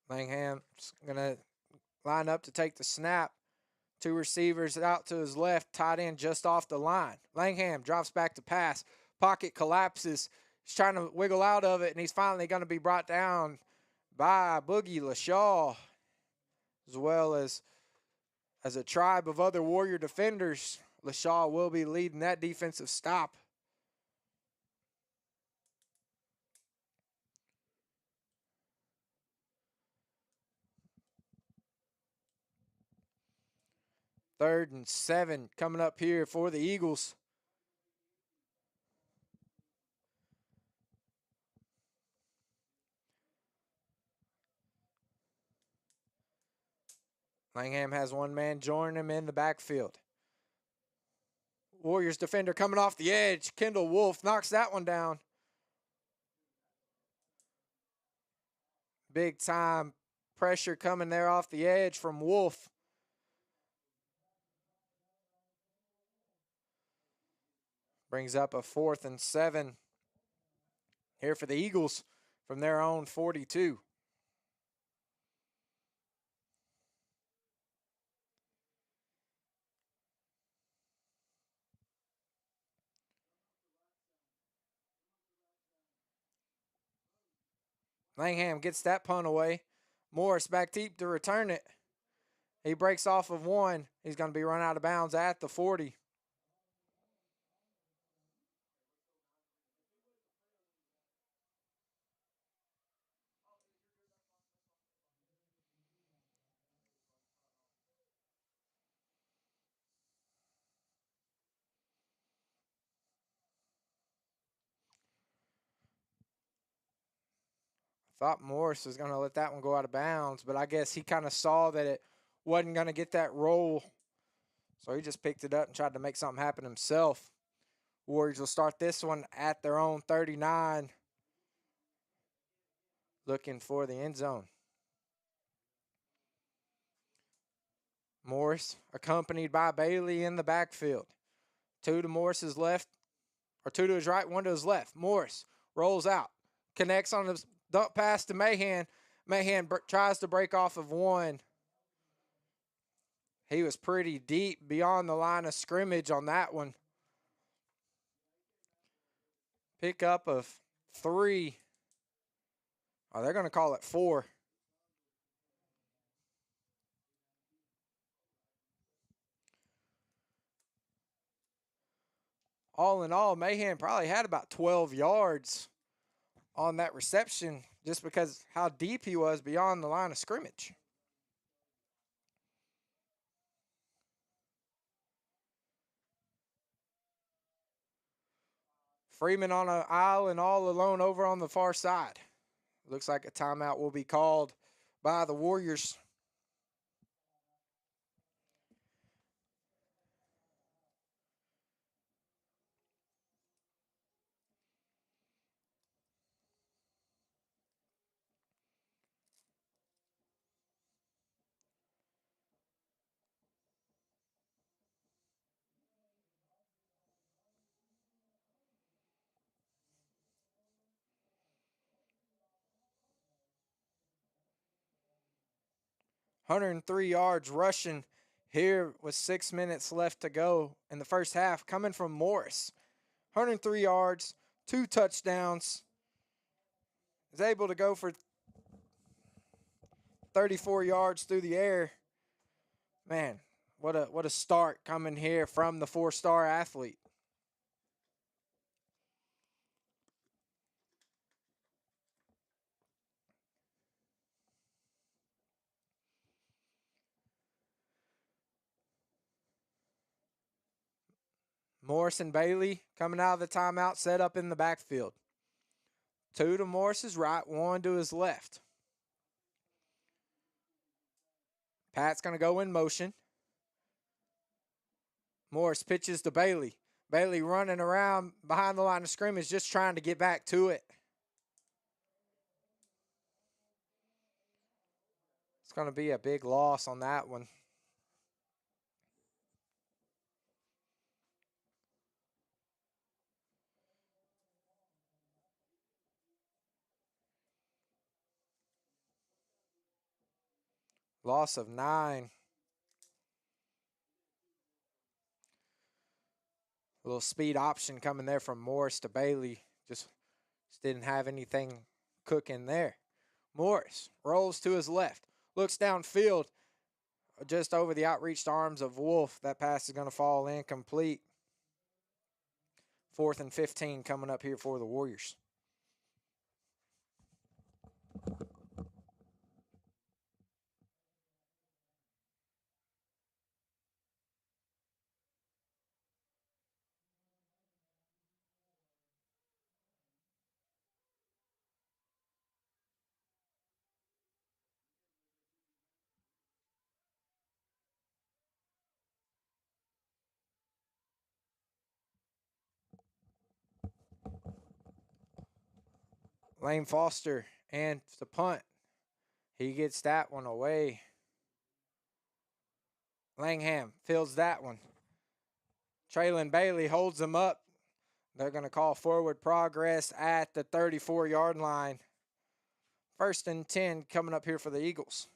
Langham's going to line up to take the snap. 2 receivers out to his left, tight end just off the line. Langham drops back to pass. Pocket collapses. He's trying to wiggle out of it, and he's finally going to be brought down by Boogie LaShaw, as well as a tribe of other Warrior defenders. LaShaw will be leading that defensive stop. Third and 7 coming up here for the Eagles. Langham has one man join him in the backfield. Warriors defender coming off the edge. Kendall Wolf knocks that one down. Big time pressure coming there off the edge from Wolf. Brings up a 4th and 7 here for the Eagles from their own 42. Langham gets that punt away. Morris back deep to return it. He breaks off of 1. He's going to be run out of bounds at the 40. Thought Morris was going to let that one go out of bounds, but I guess he kind of saw that it wasn't going to get that roll. So he just picked it up and tried to make something happen himself. Warriors will start this one at their own 39, looking for the end zone. Morris accompanied by Bailey in the backfield. 2 to Morris's left, or 2 to his right, 1 to his left. Morris rolls out, connects on the dump pass to Mahan. Mahan tries to break off of 1. He was pretty deep beyond the line of scrimmage on that one. Pickup of 3. Oh, they're going to call it 4. All in all, Mahan probably had about 12 yards on that reception just because how deep he was beyond the line of scrimmage. Freeman on an aisle and all alone over on the far side. Looks like a timeout will be called by the Warriors. 103 yards rushing here with 6 minutes left to go in the first half, coming from Morris. 103 yards, 2 touchdowns. Is able to go for 34 yards through the air. Man, what a start coming here from the 4-star athlete. Morris and Bailey coming out of the timeout, set up in the backfield. 2 to Morris's right, 1 to his left. Pat's going to go in motion. Morris pitches to Bailey. Bailey running around behind the line of scrimmage, just trying to get back to it. It's going to be a big loss on that one. Loss of 9. A little speed option coming there from Morris to Bailey. Just didn't have anything cooking there. Morris rolls to his left. Looks downfield. Just over the outreached arms of Wolf. That pass is going to fall incomplete. 4th and 15 coming up here for the Warriors. Lane Foster and the punt. He gets that one away. Langham fields that one. Traylon Bailey holds them up. They're going to call forward progress at the 34-yard line. 1st and 10 coming up here for the Eagles.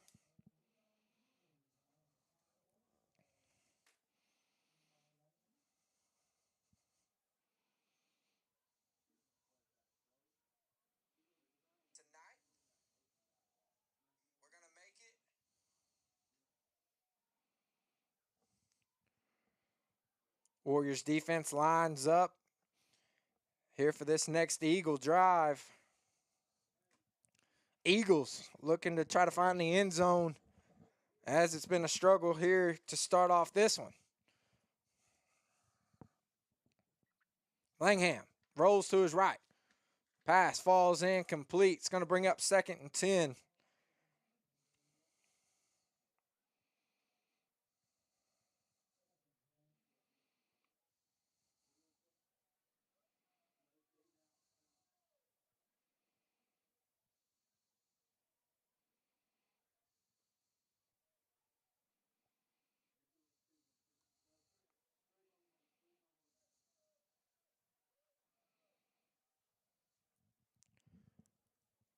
Warriors defense lines up here for this next Eagle drive. Eagles looking to try to find the end zone, as it's been a struggle here to start off this one. Langham rolls to his right. Pass falls incomplete. It's going to bring up 2nd and 10.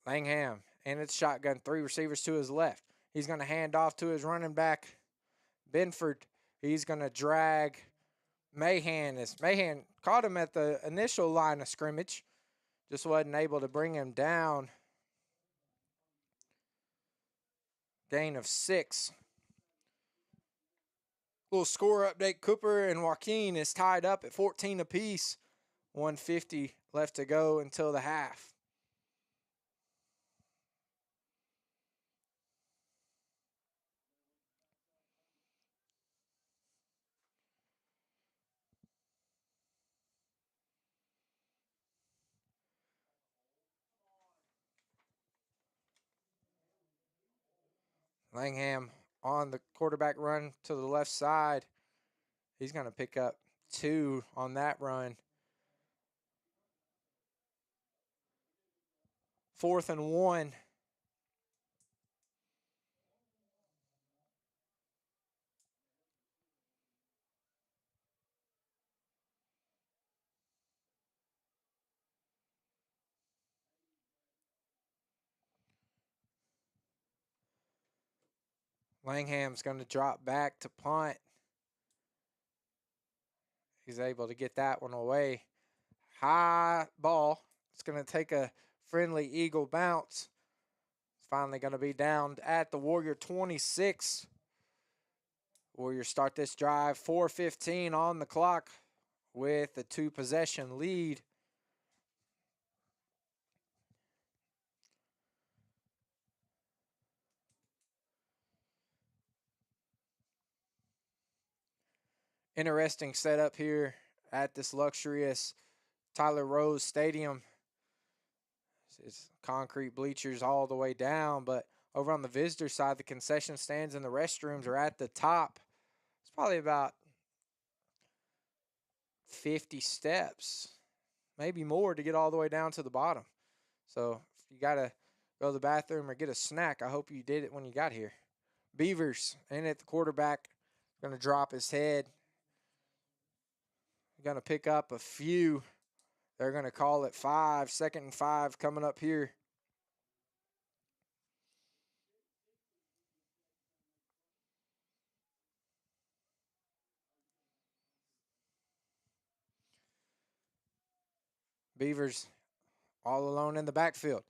Langham and it's shotgun, 3 receivers to his left. He's going to hand off to his running back, Benford. He's going to drag Mahan. Mahan caught him at the initial line of scrimmage. Just wasn't able to bring him down. Gain of 6. Little score update. Cooper and Joaquin is tied up at 14 apiece. 1:50 left to go until the half. Langham on the quarterback run to the left side. He's going to pick up 2 on that run. 4th and 1. Langham's going to drop back to punt. He's able to get that one away. High ball. It's going to take a friendly Eagle bounce. It's finally going to be down at the Warrior 26. Warriors start this drive, 4:15 on the clock with a 2-possession lead. Interesting setup here at this luxurious Tyler Rose Stadium. It's concrete bleachers all the way down, but over on the visitor side, the concession stands and the restrooms are at the top. It's probably about 50 steps, maybe more, to get all the way down to the bottom. So if you got to go to the bathroom or get a snack, I hope you did it when you got here. Beavers in at the quarterback, going to drop his head. Going to pick up a few. They're going to call it 5, 2nd and 5 coming up here. Beavers all alone in the backfield.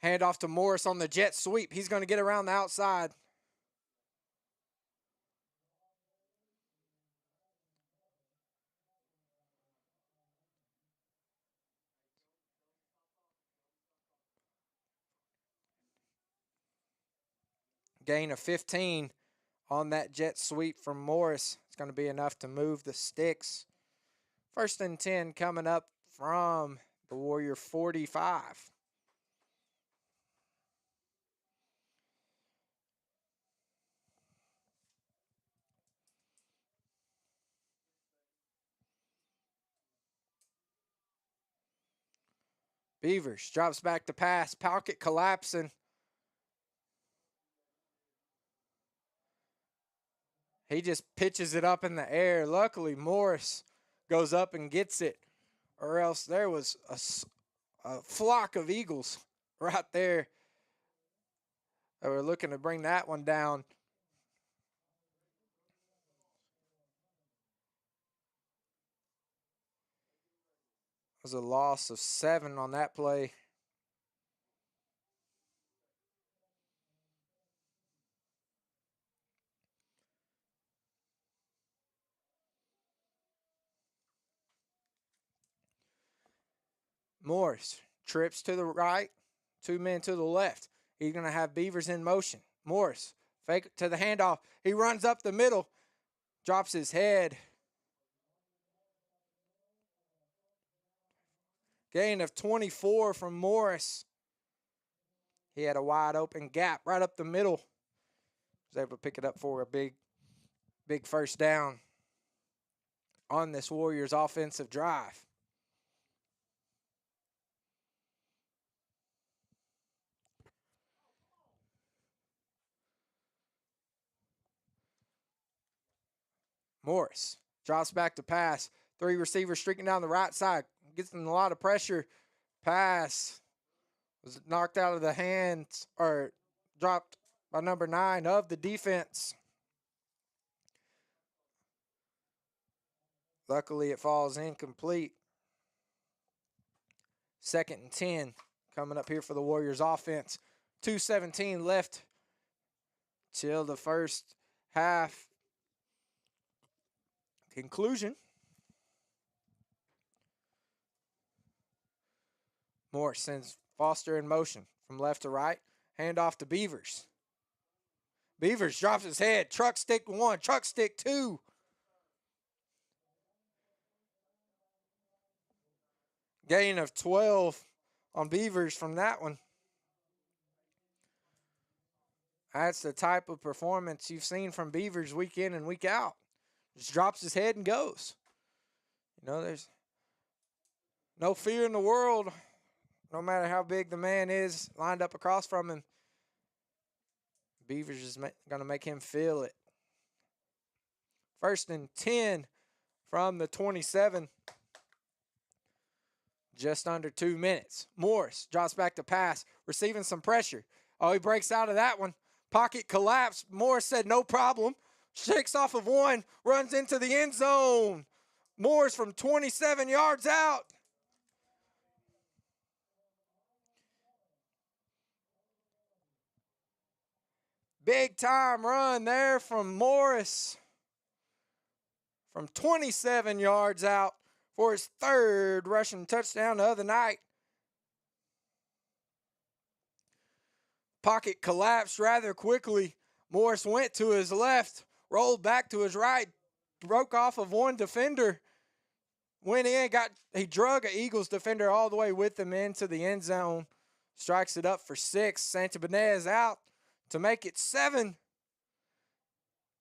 Hand off to Morris on the jet sweep. He's going to get around the outside. Gain of 15 on that jet sweep from Morris. It's going to be enough to move the sticks. 1st and 10 coming up from the Warrior 45. Beavers drops back to pass. Pocket collapsing. He just pitches it up in the air. Luckily, Morris goes up and gets it, or else there was a flock of Eagles right there that were looking to bring that one down. It was a loss of 7 on that play. Morris trips to the right, 2 men to the left. He's going to have Beavers in motion. Morris, fake it to the handoff. He runs up the middle, drops his head. Gain of 24 from Morris. He had a wide open gap right up the middle. Was able to pick it up for a big 1st down on this Warriors offensive drive. Morris drops back to pass. 3 receivers streaking down the right side. Gets in a lot of pressure. Pass was knocked out of the hands, or dropped by number 9 of the defense. Luckily, it falls incomplete. 2nd and 10 coming up here for the Warriors offense. 2:17 left till the first half conclusion. Morris sends Foster in motion from left to right. Hand off to Beavers. Beavers drops his head. Truck stick 1, truck stick 2. Gain of 12 on Beavers from that one. That's the type of performance you've seen from Beavers week in and week out. Just drops his head and goes. You know, there's no fear in the world, no matter how big the man is lined up across from him. Beavers is going to make him feel it. 1st and 10 from the 27. Just under 2 minutes. Morris drops back to pass, receiving some pressure. Oh, he breaks out of that one. Pocket collapsed. Morris said no problem. Shakes off of one. Runs into the end zone. Morris from 27 yards out. Big time run there from Morris from 27 yards out for his third rushing touchdown the other night. Pocket collapsed rather quickly. Morris went to his left, rolled back to his right, broke off of one defender, went in, he drug an Eagles defender all the way with him into the end zone, strikes it up for 6. Santabanez out to make it 7.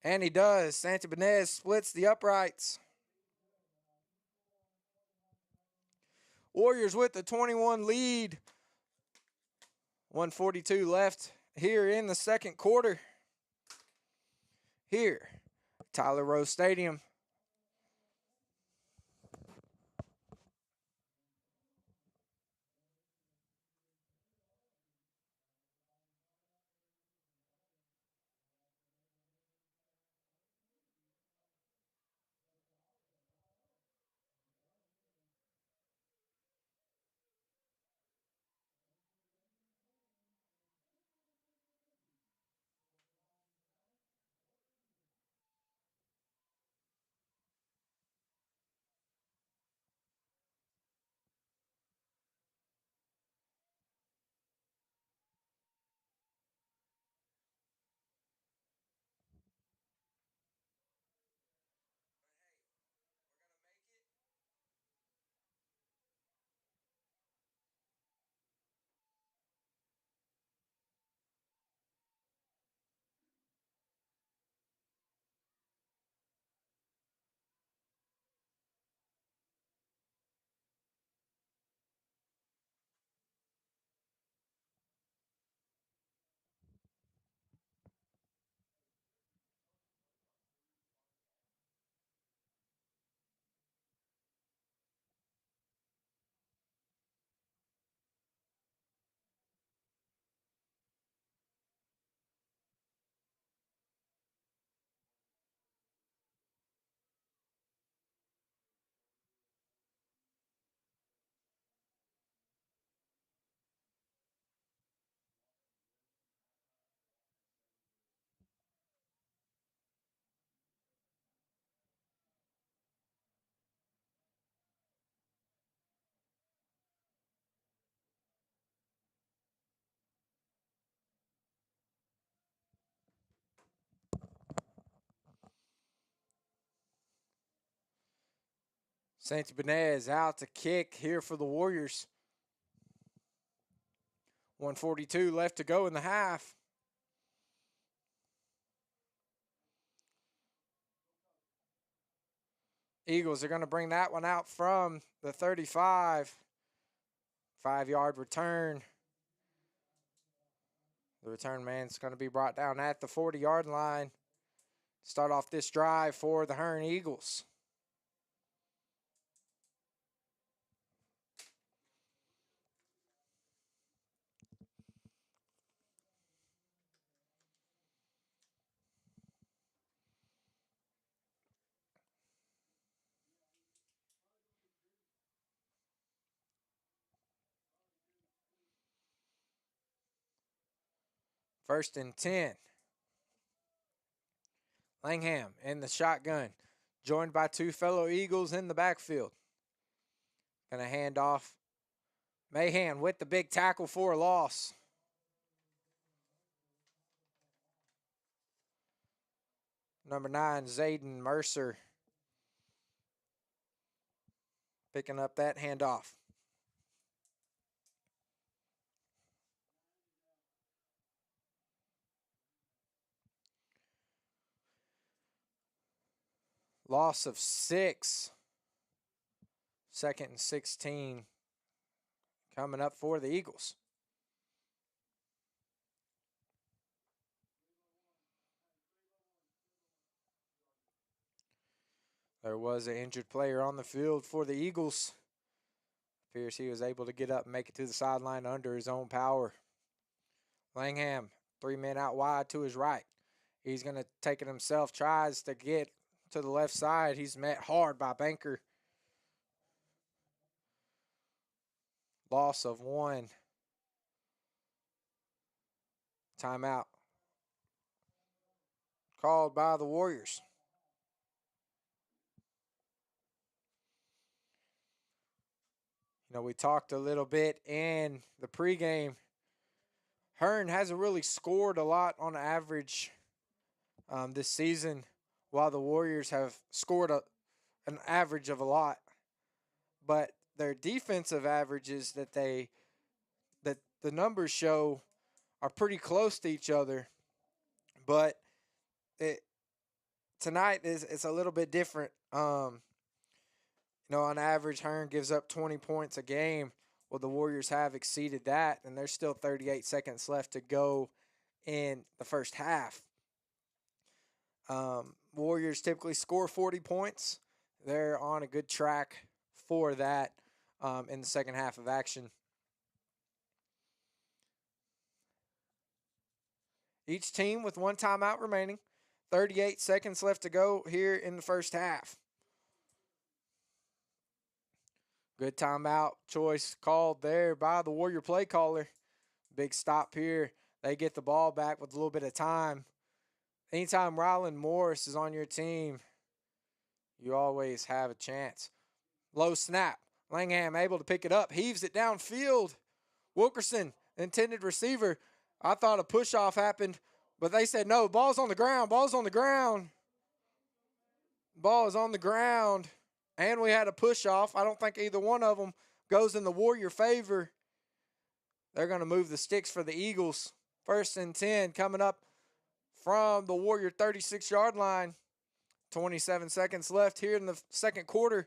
And he does. Santabanez splits the uprights. Warriors with the 21 lead. 1:42 left here in the second quarter. Here, Tyler Rose Stadium. Santabanez out to kick here for the Warriors. 1:42 left to go in the half. Eagles are going to bring that one out from the 35. 5-yard return. The return man's going to be brought down at the 40-yard line. Start off this drive for the Hearne Eagles. First and 10. Langham in the shotgun, joined by 2 fellow Eagles in the backfield. Going to hand off. Mahan with the big tackle for a loss. Number 9, Zayden Mercer, picking up that handoff. Loss of 6. 2nd and 16 coming up for the Eagles. There was an injured player on the field for the Eagles. Appears he was able to get up and make it to the sideline under his own power. Langham 3 men out wide to his right. He's going to take it himself, tries to get to the left side. He's met hard by Banker. Loss of 1. Timeout called by the Warriors. We talked a little bit in the pregame. Hearne hasn't really scored a lot on average this season, while the Warriors have scored an average of a lot. But their defensive averages that the numbers show are pretty close to each other. But tonight it's a little bit different. On average, Hearne gives up 20 points a game. Well, the Warriors have exceeded that, and there's still 38 seconds left to go in the first half. Warriors typically score 40 points. They're on a good track for that in the second half of action. Each team with 1 timeout remaining. 38 seconds left to go here in the first half. Good timeout choice called there by the Warrior play caller. Big stop here. They get the ball back with a little bit of time. Anytime Ryland Morris is on your team, you always have a chance. Low snap. Langham able to pick it up. Heaves it downfield. Wilkerson, intended receiver. I thought a push-off happened, but they said no. Ball's on the ground. Ball's on the ground. Ball is on the ground. And we had a push-off. I don't think either one of them goes in the Warrior favor. They're going to move the sticks for the Eagles. 1st and 10 coming up from the Warrior 36-yard line. 27 seconds left here in the second quarter.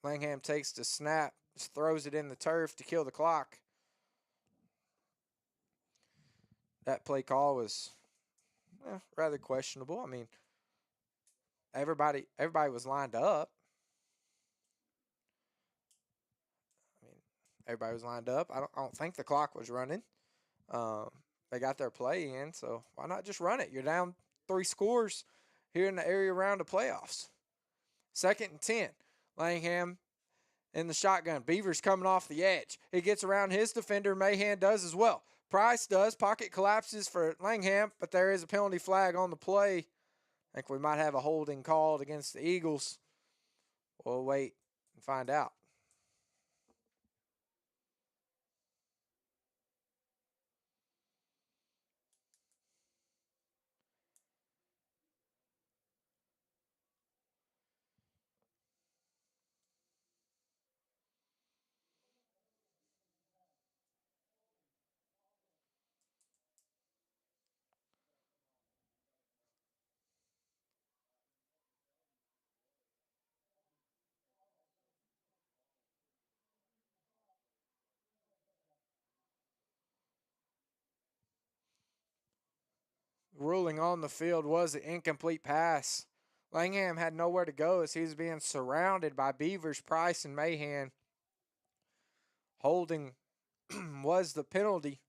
Langham takes the snap, just throws it in the turf to kill the clock. That play call was rather questionable. I mean, everybody was lined up. Everybody was lined up. I don't think the clock was running. They got their play in, so why not just run it? You're down 3 scores here in the area round of playoffs. 2nd and 10. Langham in the shotgun. Beavers coming off the edge. He gets around his defender. Mahan does as well. Price does. Pocket collapses for Langham, but there is a penalty flag on the play. I think we might have a holding called against the Eagles. We'll wait and find out. Ruling on the field was an incomplete pass. Langham had nowhere to go as he was being surrounded by Beavers, Price, and Mahan. Holding was the penalty.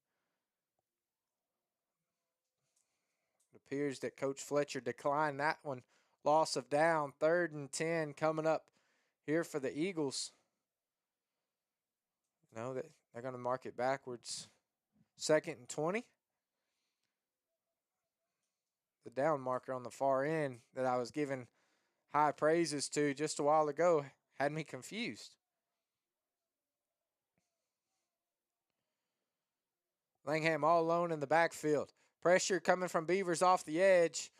It appears that Coach Fletcher declined that one. Loss of down. 3rd and 10 coming up here for the Eagles. No, they're going to mark it backwards. 2nd and 20. The down marker on the far end that I was giving high praises to just a while ago had me confused. Langham all alone in the backfield. Pressure coming from Beavers off the edge.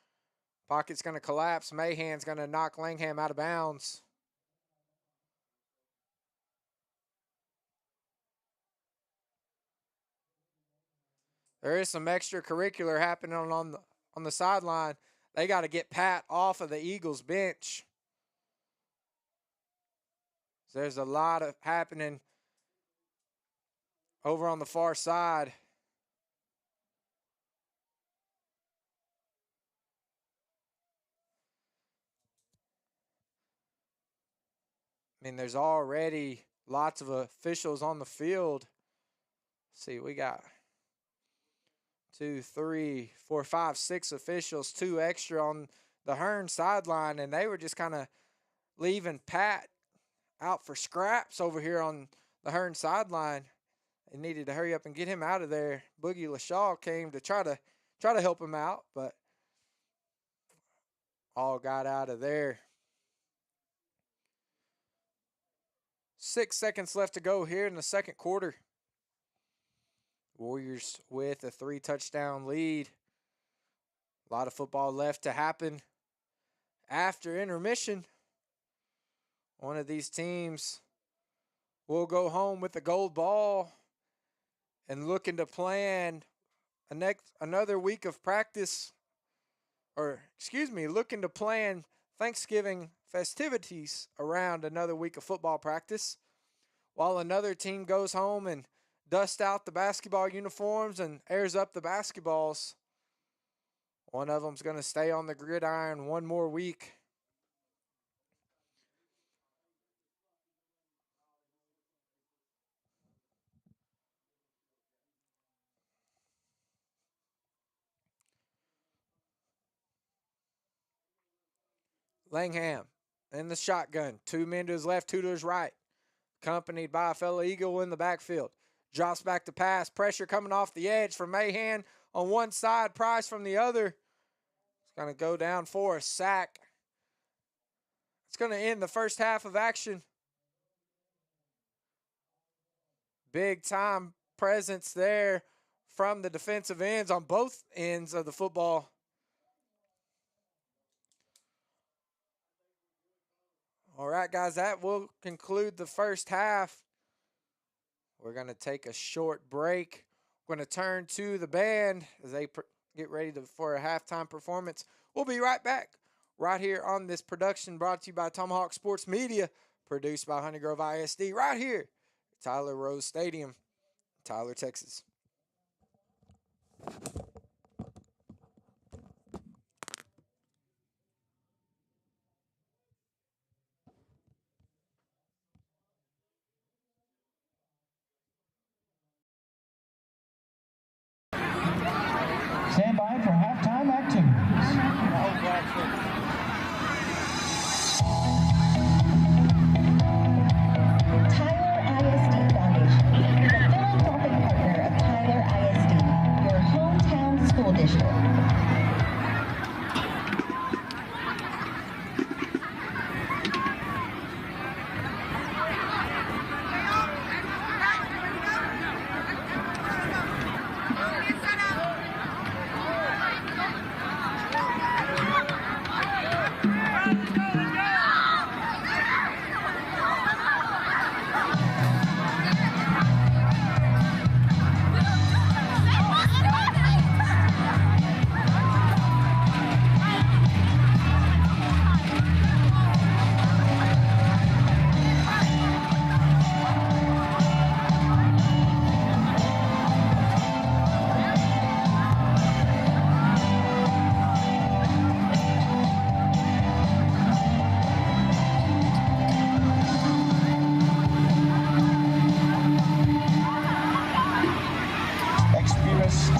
Pocket's going to collapse. Mahan's going to knock Langham out of bounds. There is some extracurricular happening on the sideline. They got to get Pat off of the Eagles bench. There's a lot of happening over on the far side. I mean, there's already lots of officials on the field. Let's see, we got 2, 3, 4, 5, 6 officials, 2 extra on the Hearne sideline, and they were just kind of leaving Pat out for scraps over here on the Hearne sideline. They needed to hurry up and get him out of there. Boogie LaShaw came to try to help him out, but all got out of there. 6 seconds left to go here in the second quarter. Warriors with a 3-touchdown lead. A lot of football left to happen after intermission. One of these teams will go home with the gold ball and looking to plan another week of practice, looking to plan Thanksgiving festivities around another week of football practice, while another team goes home and dusts out the basketball uniforms and airs up the basketballs. One of them's going to stay on the gridiron one more week. Langham in the shotgun. 2 men to his left, 2 to his right. Accompanied by a fellow Eagle in the backfield. Drops back to pass. Pressure coming off the edge from Mahan on one side, Price from the other. It's going to go down for a sack. It's going to end the first half of action. Big time presence there from the defensive ends on both ends of the football. All right, guys, that will conclude the first half. We're going to take a short break. We're going to turn to the band as they get ready for a halftime performance. We'll be right back right here on this production brought to you by Tomahawk Sports Media, produced by Honey Grove ISD, right here at Tyler Rose Stadium, Tyler, Texas. Stand by for halftime activities. Tyler ISD Foundation, the philanthropic partner of Tyler ISD, your hometown school district.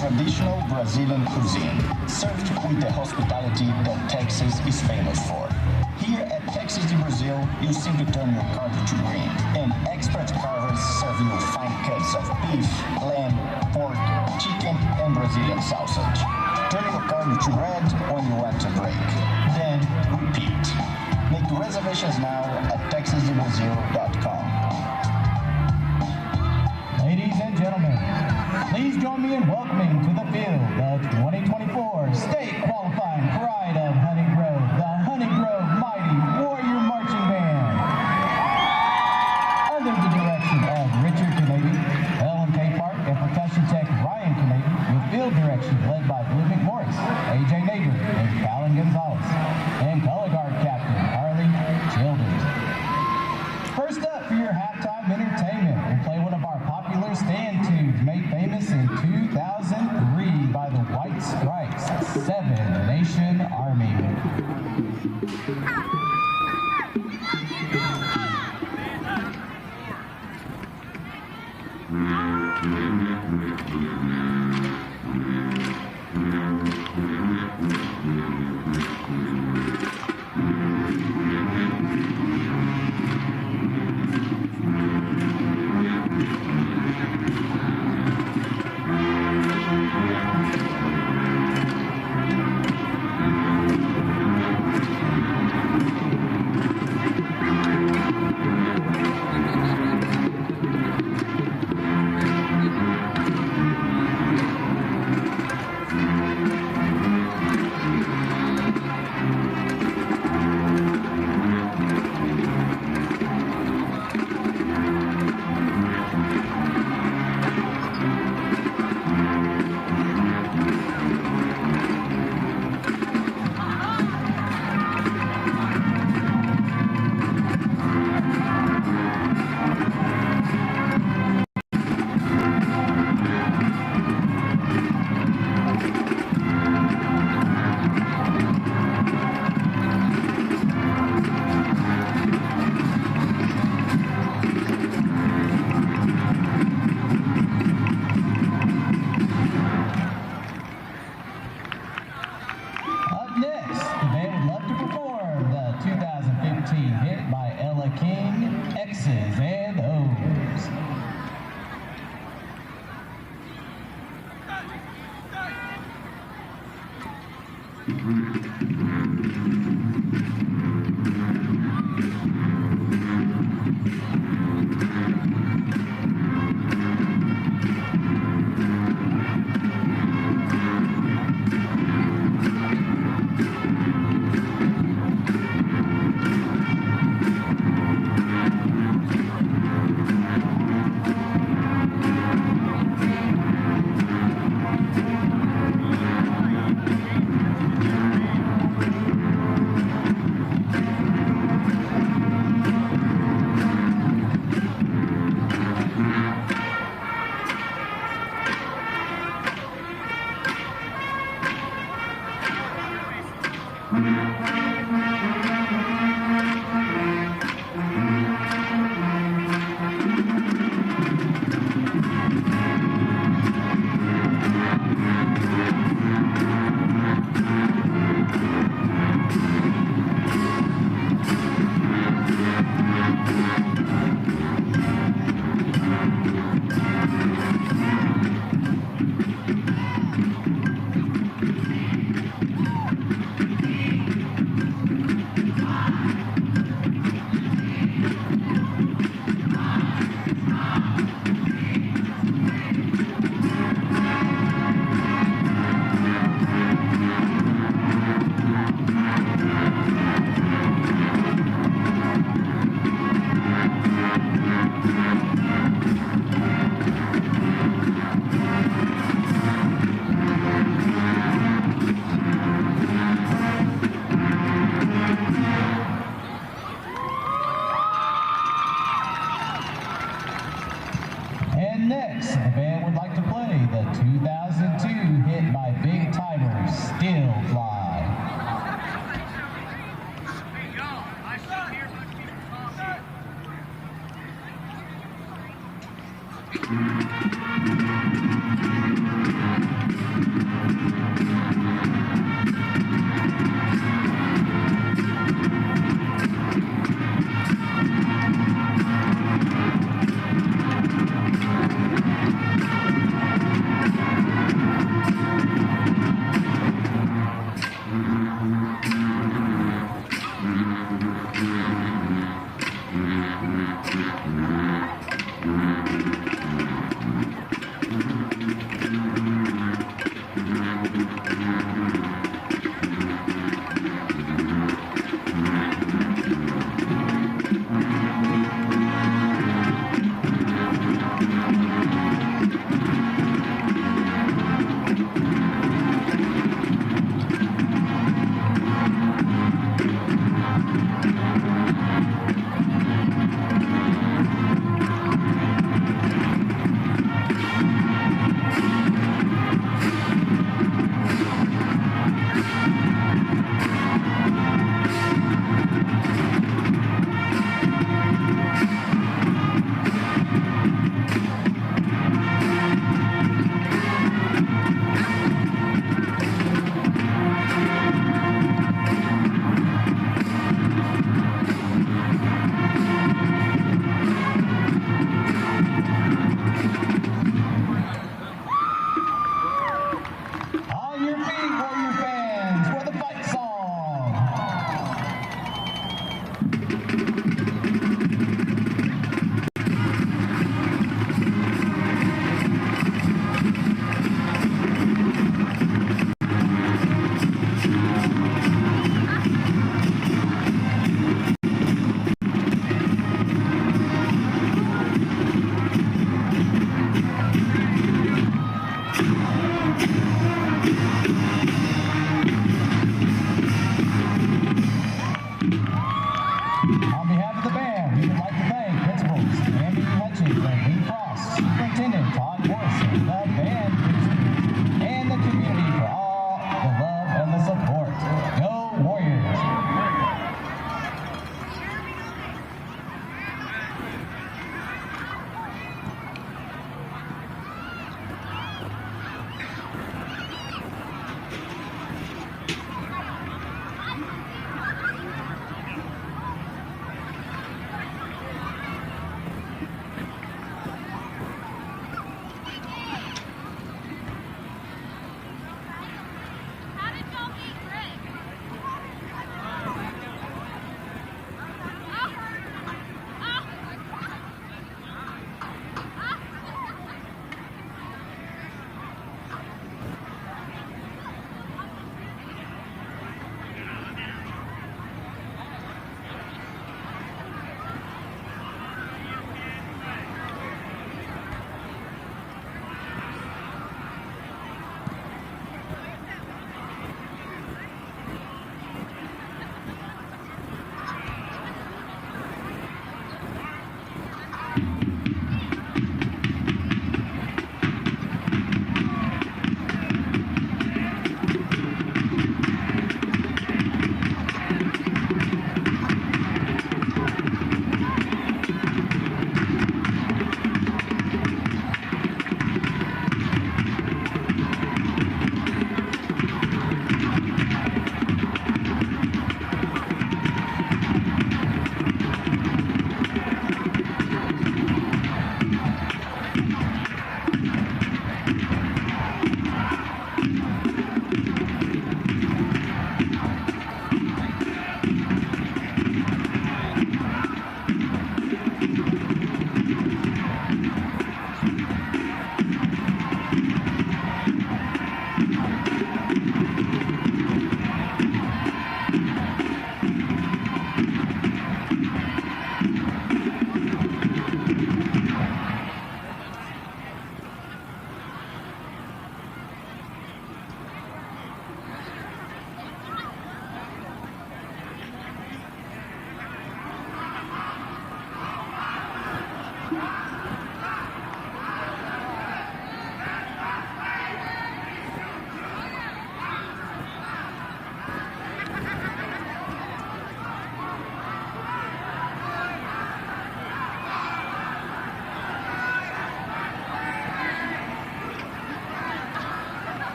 Traditional Brazilian cuisine, served with the hospitality that Texas is famous for. Here at Texas de Brazil, you simply turn your carne to green, and expert carvers serve you fine cuts of beef, lamb, pork, chicken, and Brazilian sausage. Turn your carne to red when you want to break. Then repeat. Make reservations now at texasdebrazil.com. Ladies and gentlemen, please join me in welcoming to the field the 2024 State Qualifying Pride of Honey Grove, the Honey Grove Mighty Warrior Marching Band. Under the direction of Richard Canady, Ellen K. Park, and percussion tech Ryan Canady, with field direction led by Blue McMorris, AJ Nader, and Fallon Gonzalez, and color guard captain Harley Childers. First up for your halftime entertainment, we'll play one of our popular stand tunes made famous in 2003 by the White Stripes.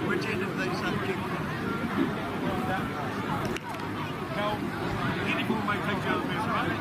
Which end of they say kick? No, anyone might take the other miss, right?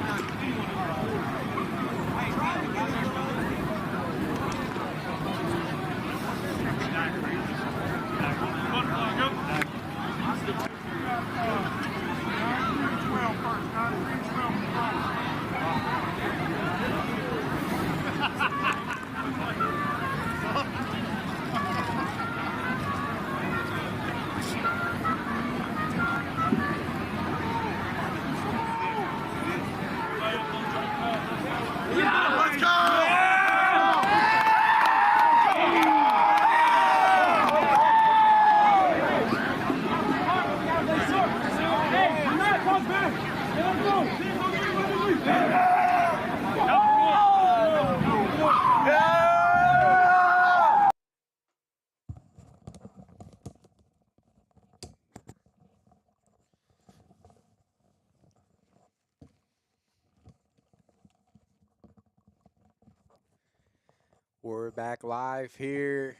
We're back live here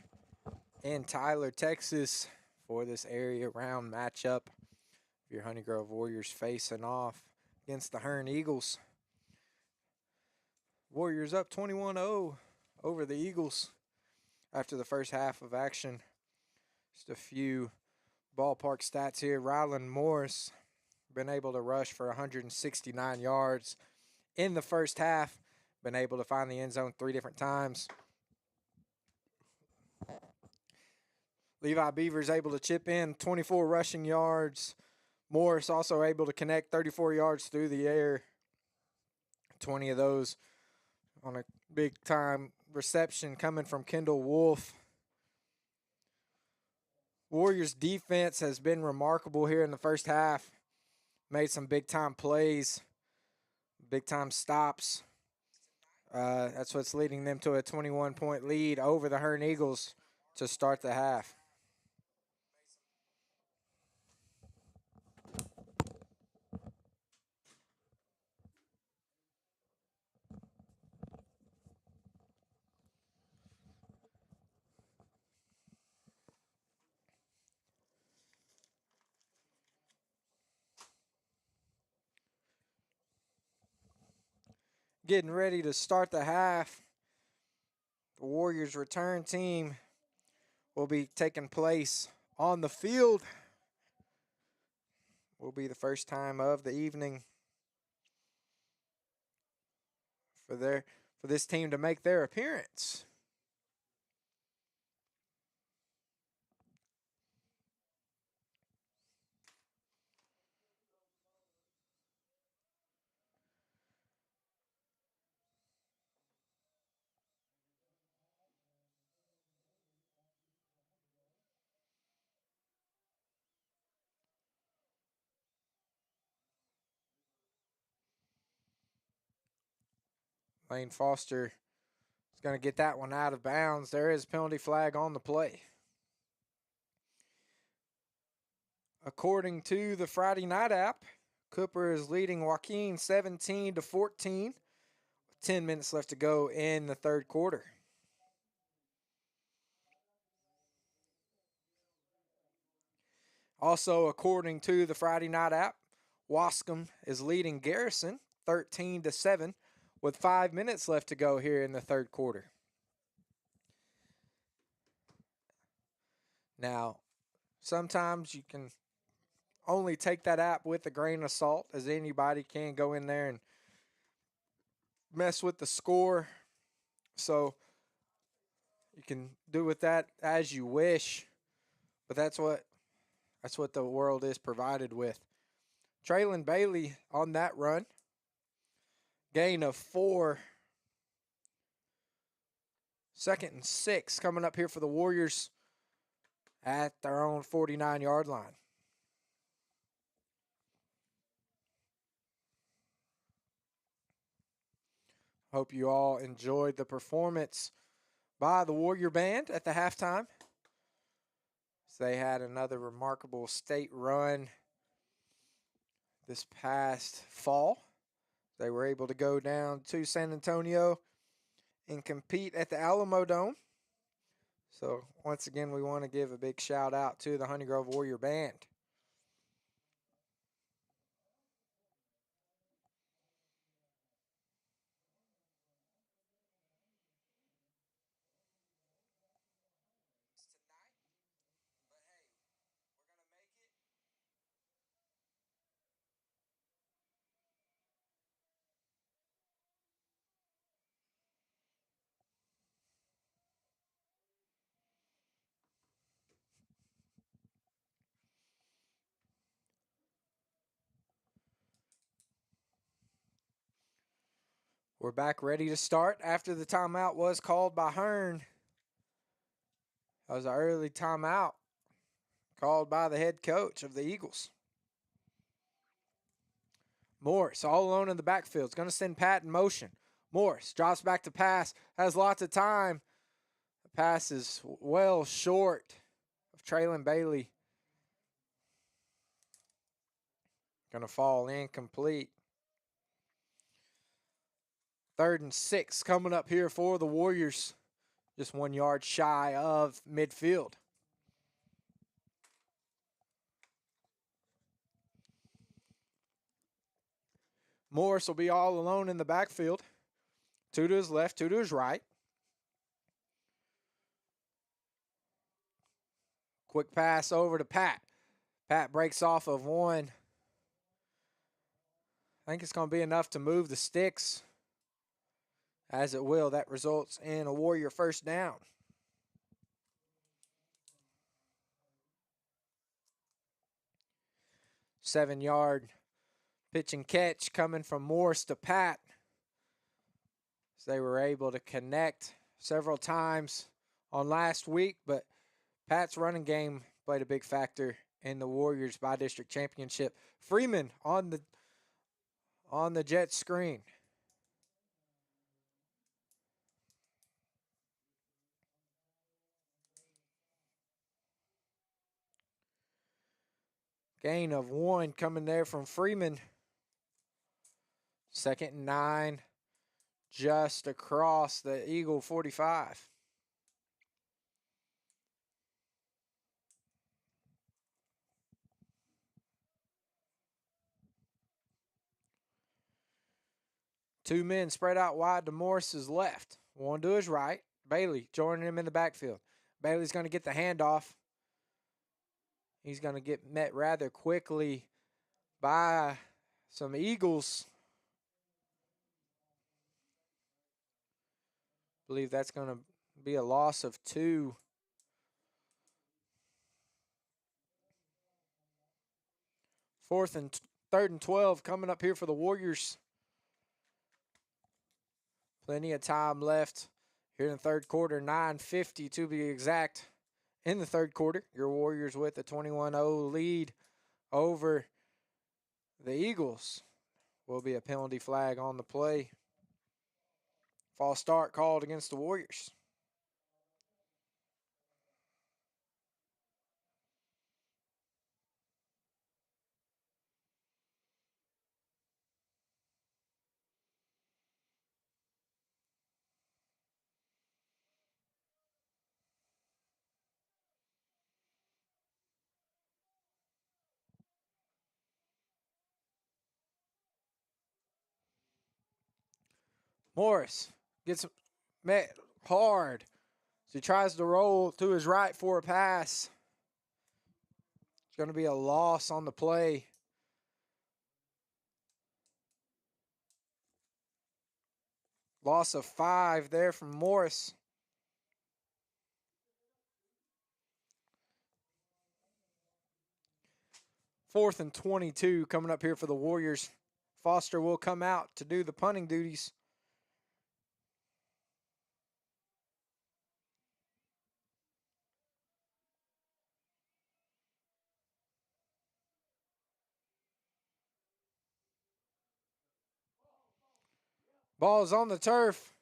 in Tyler, Texas for this area round matchup. Your Honey Grove Warriors facing off against the Hearne Eagles. Warriors up 21-0 over the Eagles after the first half of action. Just a few ballpark stats here. Rylan Morris been able to rush for 169 yards in the first half. Been able to find the end zone 3 different times. Levi Beavers able to chip in 24 rushing yards. Morris also able to connect 34 yards through the air. 20 of those on a big-time reception coming from Kendall Wolf. Warriors' defense has been remarkable here in the first half. Made some big-time plays, big-time stops. That's what's leading them to a 21-point lead over the Hearne Eagles to start the half. Getting ready to start the half. The Warriors' return team will be taking place on the field. Will be the first time of the evening for this team to make their appearance. Lane Foster is going to get that one out of bounds. There is a penalty flag on the play. According to the Friday Night app, Cooper is leading Joaquin 17-14. 10 minutes left to go in the third quarter. Also, according to the Friday Night app, Wascom is leading Garrison 13-7 with 5 minutes left to go here in the third quarter. Now, sometimes you can only take that app with a grain of salt, as anybody can go in there and mess with the score. So you can do with that as you wish, but that's what the world is provided with. Traylon Bailey on that run. Gain of 4. 2nd and 6 coming up here for the Warriors at their own 49-yard line. Hope you all enjoyed the performance by the Warrior Band at the halftime. They had another remarkable state run this past fall. They were able to go down to San Antonio and compete at the Alamo Dome. So once again, we want to give a big shout out to the Honey Grove Warrior Band. We're back ready to start after the timeout was called by Hearne. That was an early timeout called by the head coach of the Eagles. Morris all alone in the backfield. Is going to send Pat in motion. Morris drops back to pass. Has lots of time. The pass is well short of Traylon Bailey. Going to fall incomplete. 3rd and 6 coming up here for the Warriors. Just 1 yard shy of midfield. Morris will be all alone in the backfield. 2 to his left, 2 to his right. Quick pass over to Pat. Pat breaks off of one. I think it's going to be enough to move the sticks. As it will, that results in a Warrior first down. Seven-yard pitch and catch coming from Morris to Pat. So they were able to connect several times on last week, but Pat's running game played a big factor in the Warriors by-district championship. Freeman on the jet screen. Gain of 1 coming there from Freeman. 2nd and 9, just across the Eagle 45. Two men spread out wide to Morris's left. One to his right. Bailey joining him in the backfield. Bailey's going to get the handoff. He's going to get met rather quickly by some Eagles. I believe that's going to be a loss of 2. Third and 12 coming up here for the Warriors. Plenty of time left here in the third quarter. 9:50 to be exact in the third quarter. Your Warriors with a 21-0 lead over the Eagles. Will be a penalty flag on the play. False start called against the Warriors. Morris gets met hard. So he tries to roll to his right for a pass. It's going to be a loss on the play. Loss of 5 there from Morris. Fourth and 22 coming up here for the Warriors. Foster will come out to do the punting duties. Ball is on the turf.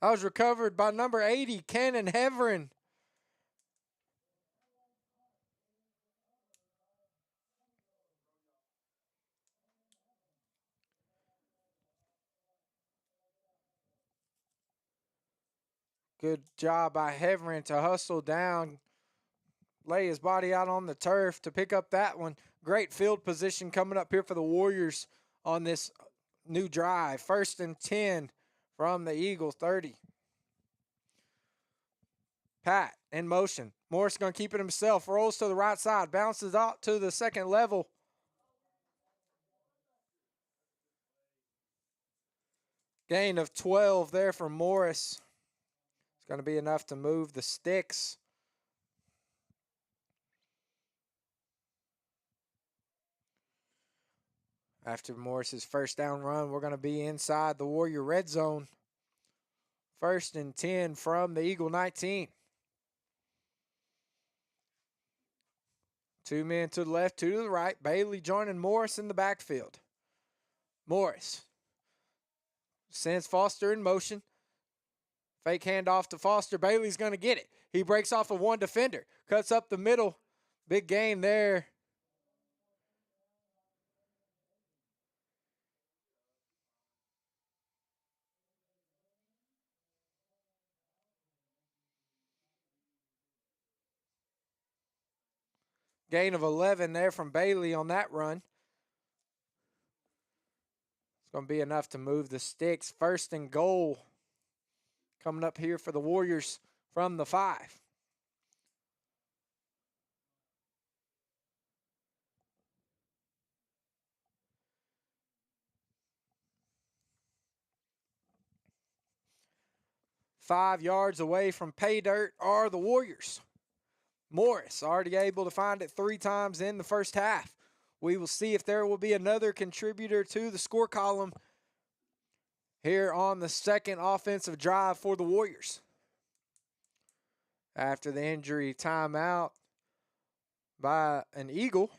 That was recovered by number 80, Cannon Heverin. Good job by Hearne to hustle down, lay his body out on the turf to pick up that one. Great field position coming up here for the Warriors on this new drive. 1st and 10 from the Eagle 30. Pat in motion. Morris going to keep it himself. Rolls to the right side. Bounces out to the second level. Gain of 12 there for Morris. It's going to be enough to move the sticks. After Morris's first down run, we're going to be inside the Warrior red zone. 1st and 10 from the Eagle 19. 2 men to the left, 2 to the right. Bailey joining Morris in the backfield. Morris sends Foster in motion. Fake handoff to Foster. Bailey's going to get it. He breaks off of one defender. Cuts up the middle. Big gain there. Gain of 11 there from Bailey on that run. It's going to be enough to move the sticks. 1st and goal coming up here for the Warriors from the 5. Five yards away from pay dirt are the Warriors. Morris already able to find it 3 times in the first half. We will see if there will be another contributor to the score column here on the second offensive drive for the Warriors. After the injury timeout by an Eagle,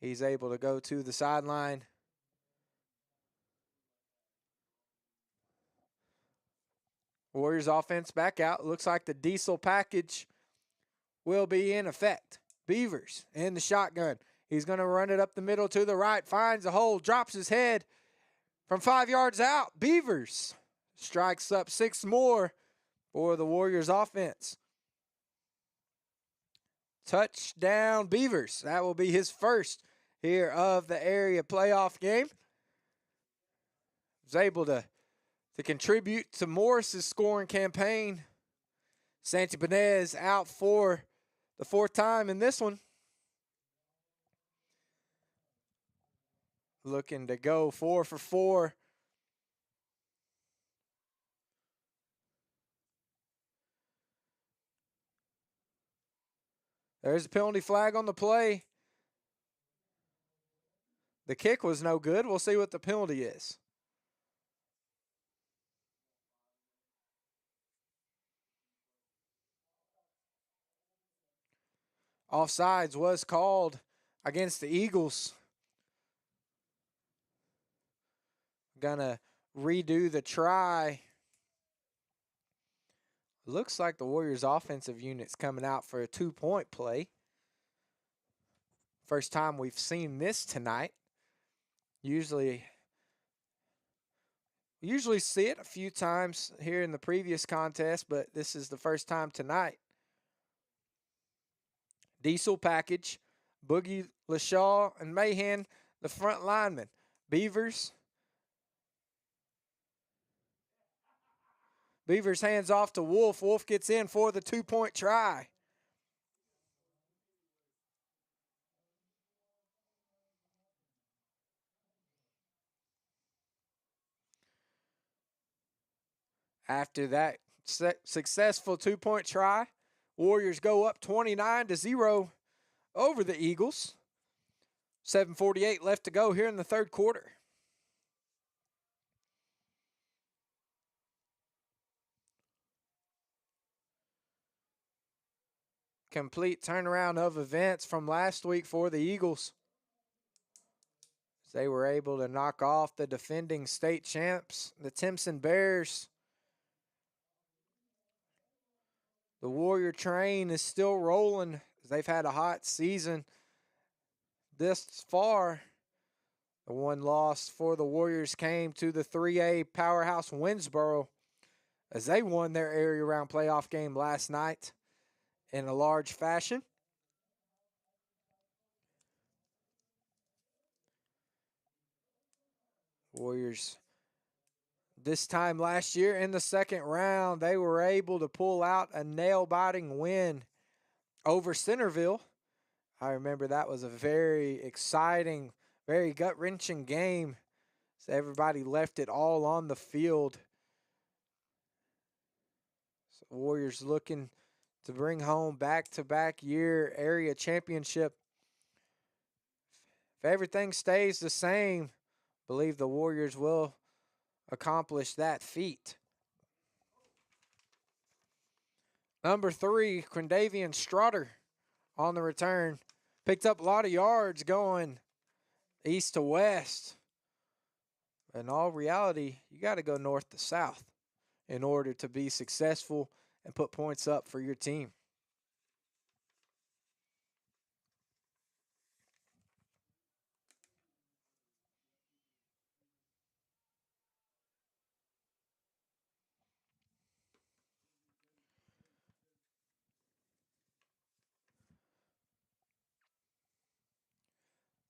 he's able to go to the sideline. Warriors offense back out. Looks like the diesel package will be in effect. Beavers in the shotgun. He's going to run it up the middle to the right. Finds a hole. Drops his head from 5 yards out. Beavers strikes up 6 more for the Warriors offense. Touchdown Beavers. That will be his first here of the area playoff game. Was able to contribute to Morris's scoring campaign. Santi Benez out for the 4th time in this one. Looking to go 4 for 4. There's a penalty flag on the play. The kick was no good. We'll see what the penalty is. Offsides was called against the Eagles. Gonna redo the try. Looks like the Warriors offensive unit's coming out for a 2-point play. First time we've seen this tonight. Usually see it a few times here in the previous contest, but this is the first time tonight. Diesel package, Boogie, LaShaw, and Mahan, the front linemen. Beavers hands off to Wolf. Wolf gets in for the 2-point try. After that successful 2-point try, Warriors go up 29-0 over the Eagles. 7:48 left to go here in the 3rd quarter. Complete turnaround of events from last week for the Eagles. They were able to knock off the defending state champs, the Timpson Bears. The Warrior train is still rolling. They've had a hot season this far. The one loss for the Warriors came to the 3A powerhouse Winsboro as they won their area round playoff game last night in a large fashion. Warriors, this time last year in the second round, they were able to pull out a nail-biting win over Centerville. I remember that was a very exciting, very gut-wrenching game. So everybody left it all on the field. So Warriors looking to bring home back-to-back year area championship. If everything stays the same, I believe the Warriors will accomplish that feat. Number 3, Quindavian Strutter on the return. Picked up a lot of yards going east to west. In all reality, you got to go north to south in order to be successful and put points up for your team.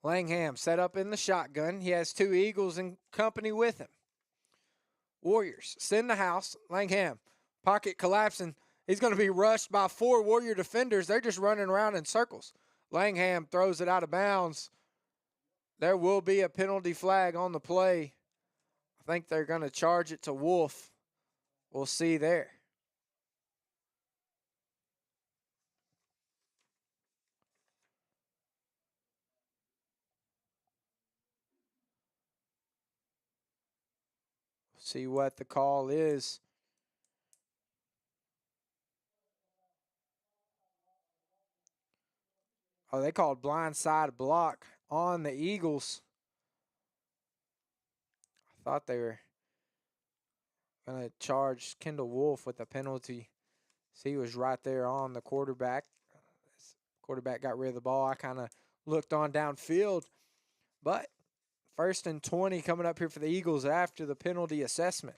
Langham set up in the shotgun. He has 2 Eagles in company with him. Warriors send the house. Langham, pocket collapsing. He's going to be rushed by 4 Warrior defenders. They're just running around in circles. Langham throws it out of bounds. There will be a penalty flag on the play. I think they're going to charge it to Wolf. We'll see there. See what the call is. Oh, they called blindside block on the Eagles. I thought they were going to charge Kendall Wolf with a penalty. See, he was right there on the quarterback. Quarterback got rid of the ball. I kind of looked on downfield. But 1st and 20 coming up here for the Eagles after the penalty assessment.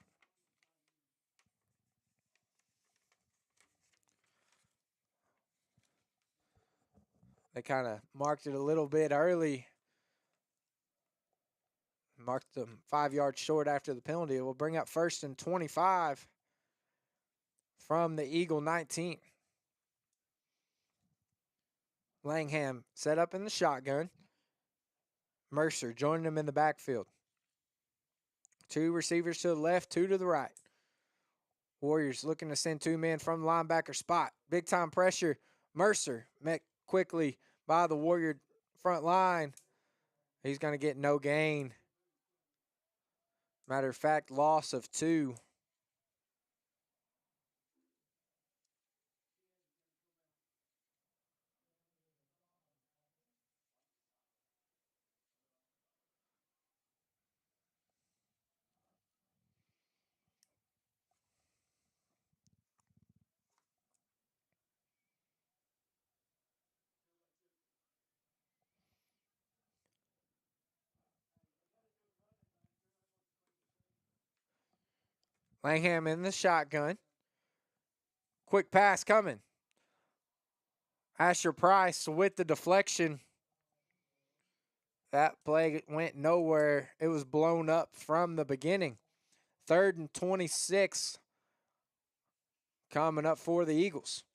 They kind of marked it a little bit early. Marked them 5 yards short after the penalty. It will bring up 1st and 25 from the Eagle 19. Langham set up in the shotgun. Mercer joining him in the backfield. 2 receivers to the left, 2 to the right. Warriors looking to send 2 men from the linebacker spot. Big time pressure. Mercer met quickly by the Warrior front line. He's going to get no gain. Matter of fact, loss of 2. Langham in the shotgun. Quick pass coming. Asher Price with the deflection. That play went nowhere. It was blown up from the beginning. 3rd and 26 coming up for the Eagles.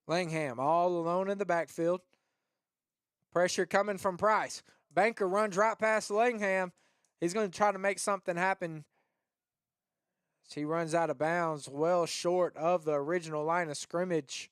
Langham all alone in the backfield. Pressure coming from Price. Banker runs right past Langham. He's going to try to make something happen. He runs out of bounds, well short of the original line of scrimmage.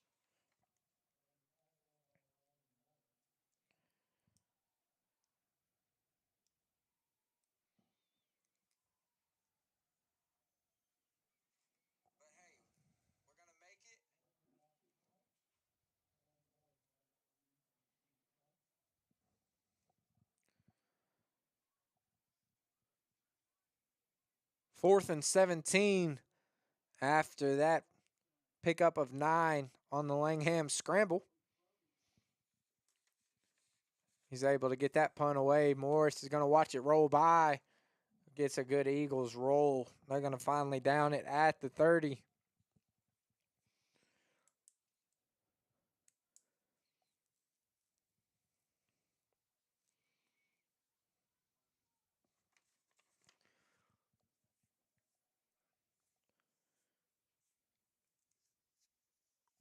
4th and 17 after that pickup of 9 on the Langham scramble. He's able to get that punt away. Morris is going to watch it roll by. Gets a good Eagles roll. They're going to finally down it at the 30.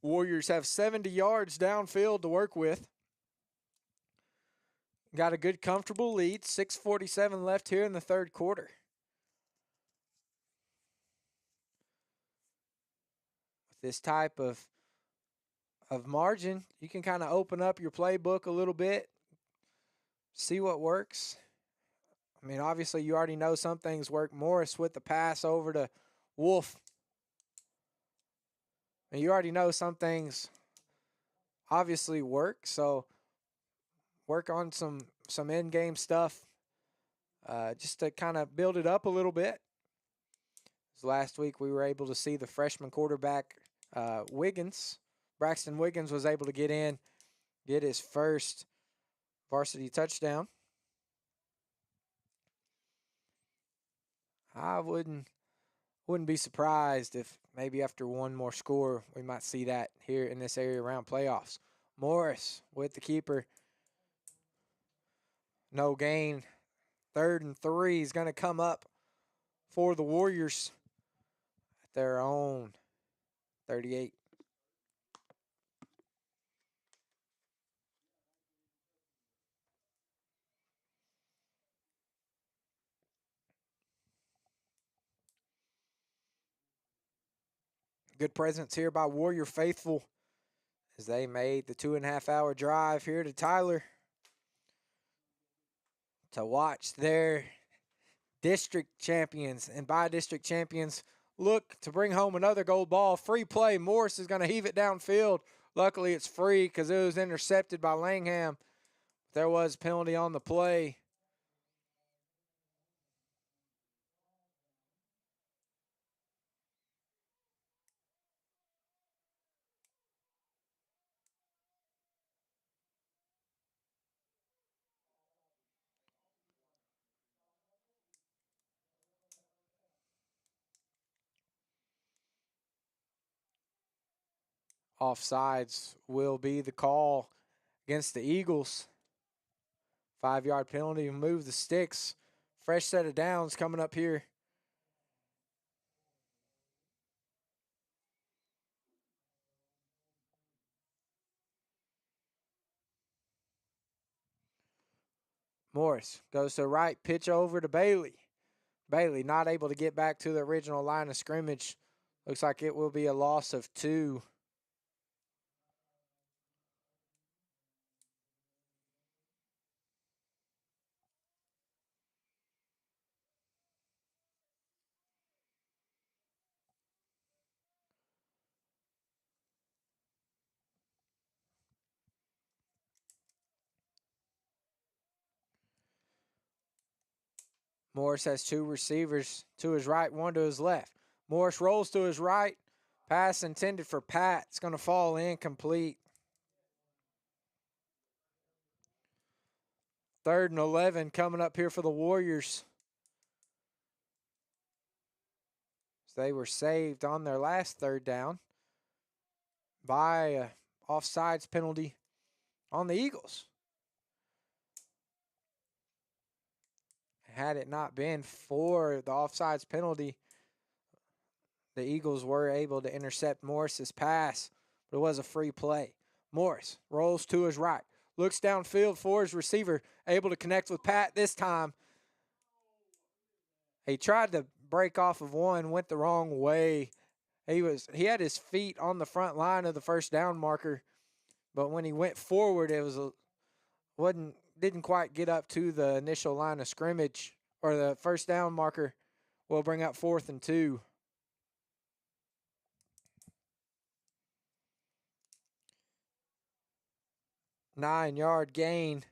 Warriors have 70 yards downfield to work with. Got a good, comfortable lead. 6:47 left here in the third quarter. With this type of margin, you can kind of open up your playbook a little bit, see what works. I mean, obviously, you already know some things work. Morris with the pass over to Wolf. And you already know some things obviously work, so work on some in-game stuff just to kind of build it up a little bit. Last week we were able to see the freshman quarterback Braxton Wiggins was able to get his first varsity touchdown. I wouldn't be surprised if maybe after one more score we might see that here in this area around playoffs. Morris with the keeper. No gain. 3rd and 3 is going to come up for the Warriors at their own 38. Good presence here by Warrior faithful as they made the 2.5-hour drive here to Tyler to watch their district champions, and by district champions, look to bring home another gold ball. Free play. Morris is going to heave it downfield. Luckily, it's free because it was intercepted by Langham. There was a penalty on the play. Offsides will be the call against the Eagles. 5-yard penalty, move the sticks. Fresh set of downs coming up here. Morris goes to the right, pitch over to Bailey. Bailey not able to get back to the original line of scrimmage. Looks like it will be a loss of 2. Morris has 2 receivers to his right, 1 to his left. Morris rolls to his right. Pass intended for Pat. It's going to fall incomplete. 3rd and 11 coming up here for the Warriors. They were saved on their last 3rd down by an offsides penalty on the Eagles. Had it not been for the offsides penalty, the Eagles were able to intercept Morris's pass, but it was a free play. Morris rolls to his right, looks downfield for his receiver, able to connect with Pat this time. He tried to break off of one, went the wrong way. He had his feet on the front line of the first down marker, but when he went forward, it didn't quite get up to the initial line of scrimmage, or the first down marker will bring up 4th and 2. Nine-yard gain.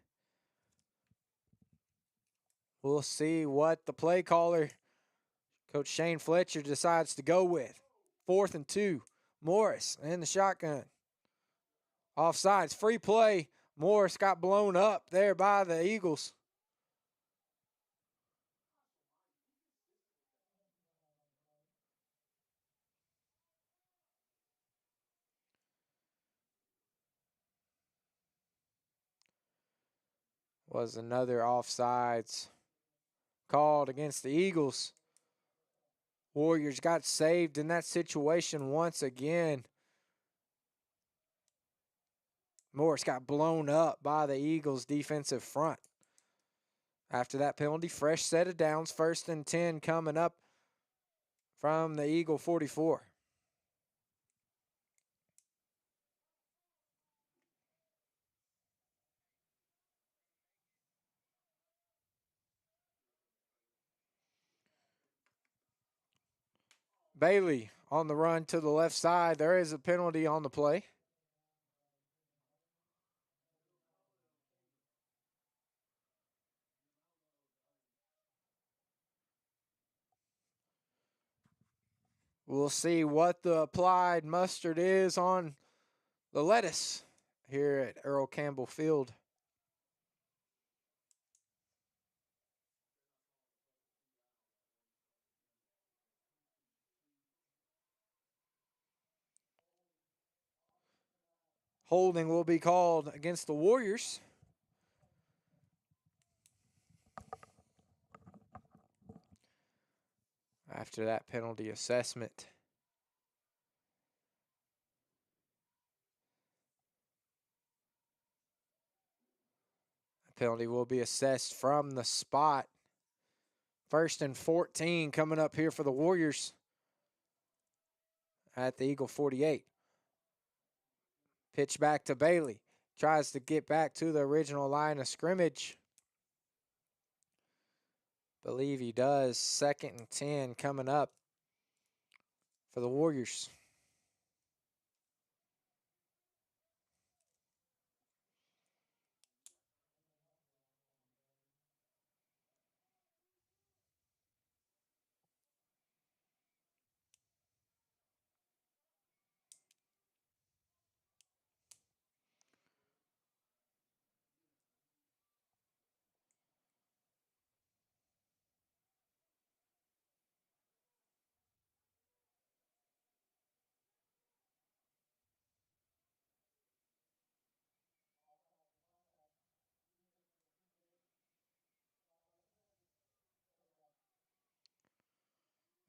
We'll see what the play caller Coach Shane Fletcher decides to go with 4th and 2. Morris in the shotgun. Offsides, free play. Morris got blown up there by the Eagles. Was another offsides called against the Eagles. Warriors got saved in that situation once again. Morris got blown up by the Eagles' defensive front. After that penalty, fresh set of downs, 1st and 10 coming up from the Eagle 44. Bailey on the run to the left side. There is a penalty on the play. We'll see what the applied mustard is on the lettuce here at Earl Campbell Field. Holding will be called against the Warriors. After that penalty assessment. The penalty will be assessed from the spot. 1st and 14 coming up here for the Warriors at the Eagle 48. Pitch back to Bailey. Tries to get back to the original line of scrimmage. Believe he does. 2nd and 10 coming up for the Warriors.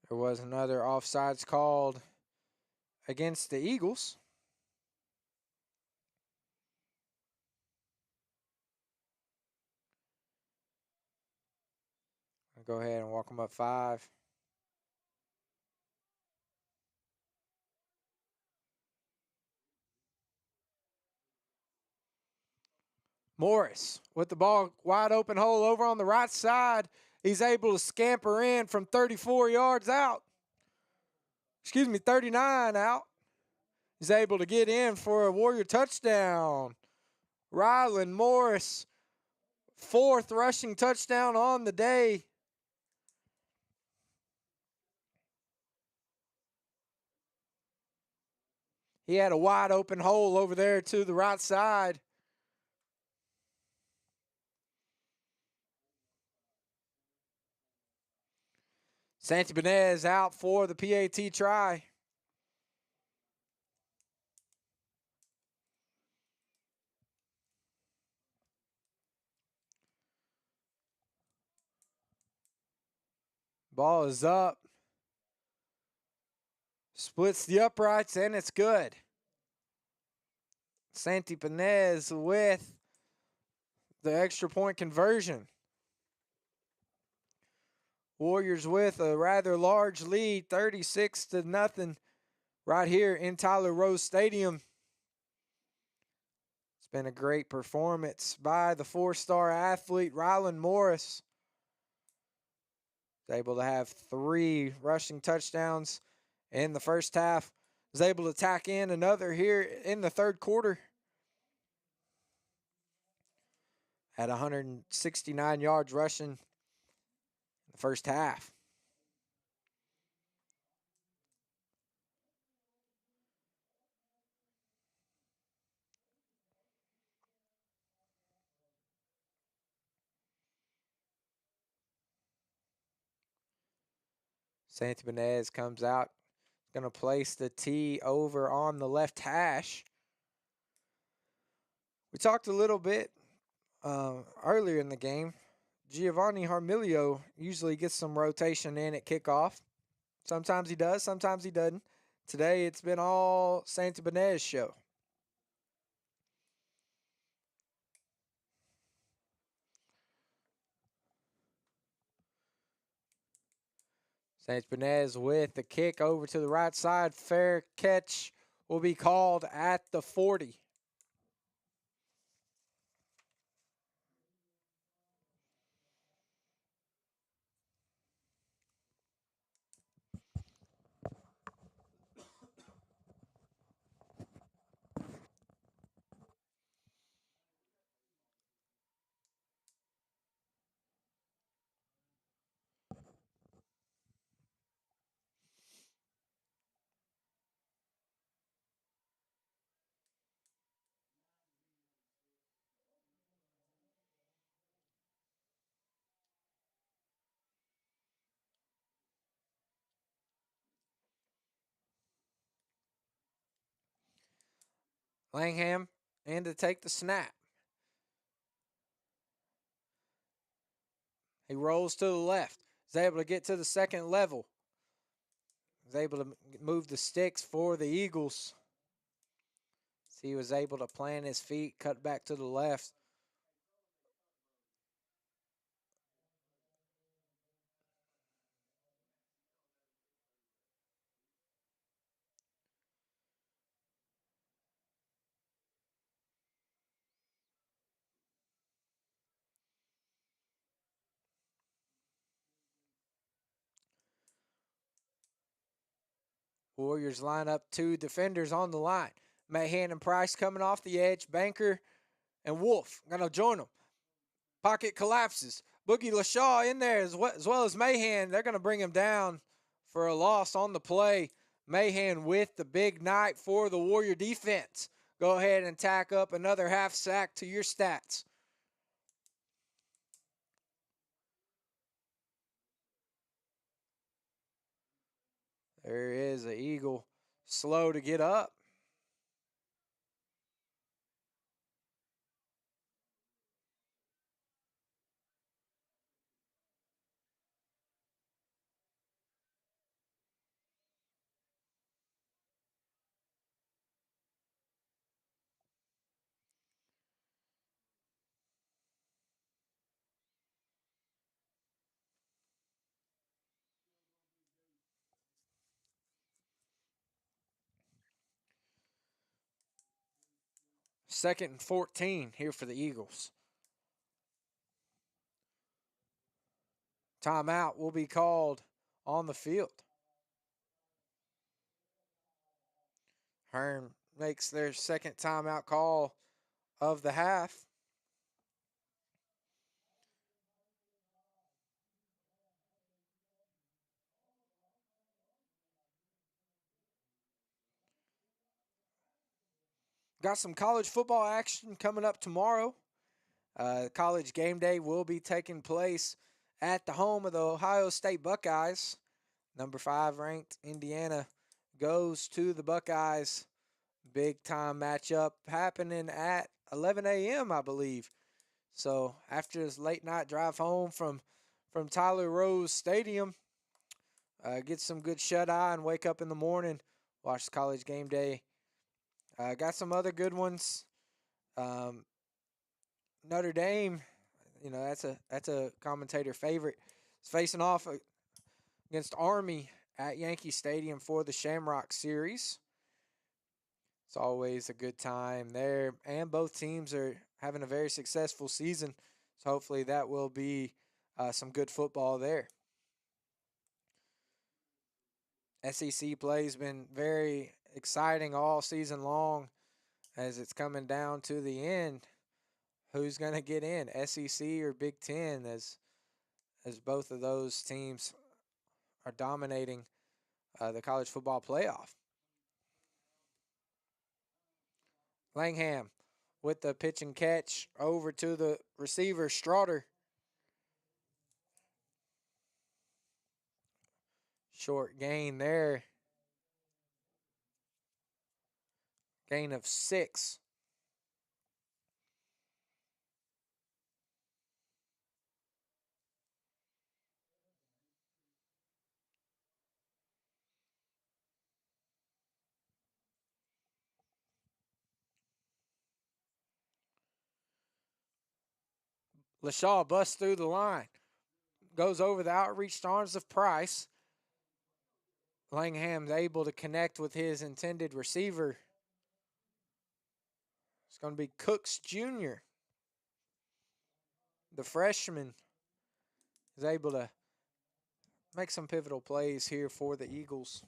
There was another offsides called against the Eagles. I'll go ahead and walk them up 5. Morris with the ball, wide open hole over on the right side. He's able to scamper in from 34 yards out. 39 out. He's able to get in for a Warrior touchdown. Ryland Morris, 4th rushing touchdown on the day. He had a wide open hole over there to the right side. Santi Benez out for the PAT try. Ball is up. Splits the uprights, and it's good. Santi Benez with the extra point conversion. Warriors with a rather large lead, 36-0, right here in Tyler Rose Stadium. It's been a great performance by the 4-star athlete, Ryland Morris. He's able to have 3 rushing touchdowns in the first half. Was able to tack in another here in the 3rd quarter. Had 169 yards rushing in the first half. Santibonez comes out. Going to place the tee over on the left hash. We talked a little bit earlier in the game. Giovanni Harmilio usually gets some rotation in at kickoff. Sometimes he does, sometimes he doesn't. Today it's been all Santibonez show. Santibonez with the kick over to the right side. Fair catch will be called at the 40. Langham in to take the snap. He rolls to the left. Is able to get to the second level. Is able to move the sticks for the Eagles. So he was able to plant his feet, cut back to the left. Warriors line up 2 defenders on the line. Mahan and Price coming off the edge. Banker and Wolf going to join them. Pocket collapses. Boogie LaShaw in there as well as Mahan. They're going to bring him down for a loss on the play. Mahan with the big night for the Warrior defense. Go ahead and tack up another half sack to your stats. There is an Eagle slow to get up. Second and 14 here for the Eagles. Timeout will be called on the field. Hearne makes their second timeout call of the half. Got some college football action coming up tomorrow. College game day will be taking place at the home of the Ohio State Buckeyes. Number 5 ranked Indiana goes to the Buckeyes. Big time matchup happening at 11 a.m., I believe. So after this late night drive home from Tyler Rose Stadium, get some good shut eye and wake up in the morning, watch the college game day. Got some other good ones. Notre Dame, that's a commentator favorite. It's facing off against Army at Yankee Stadium for the Shamrock Series. It's always a good time there, and both teams are having a very successful season. So hopefully that will be some good football there. SEC play has been very exciting all season long as it's coming down to the end. Who's going to get in, SEC or Big Ten, as both of those teams are dominating the college football playoff. Langham with the pitch and catch over to the receiver, Straughter. Short gain there. Gain of 6. LaShaw busts through the line. Goes over the outreached arms of Price. Langham's able to connect with his intended receiver. It's going to be Cooks Jr. The freshman is able to make some pivotal plays here for the Eagles.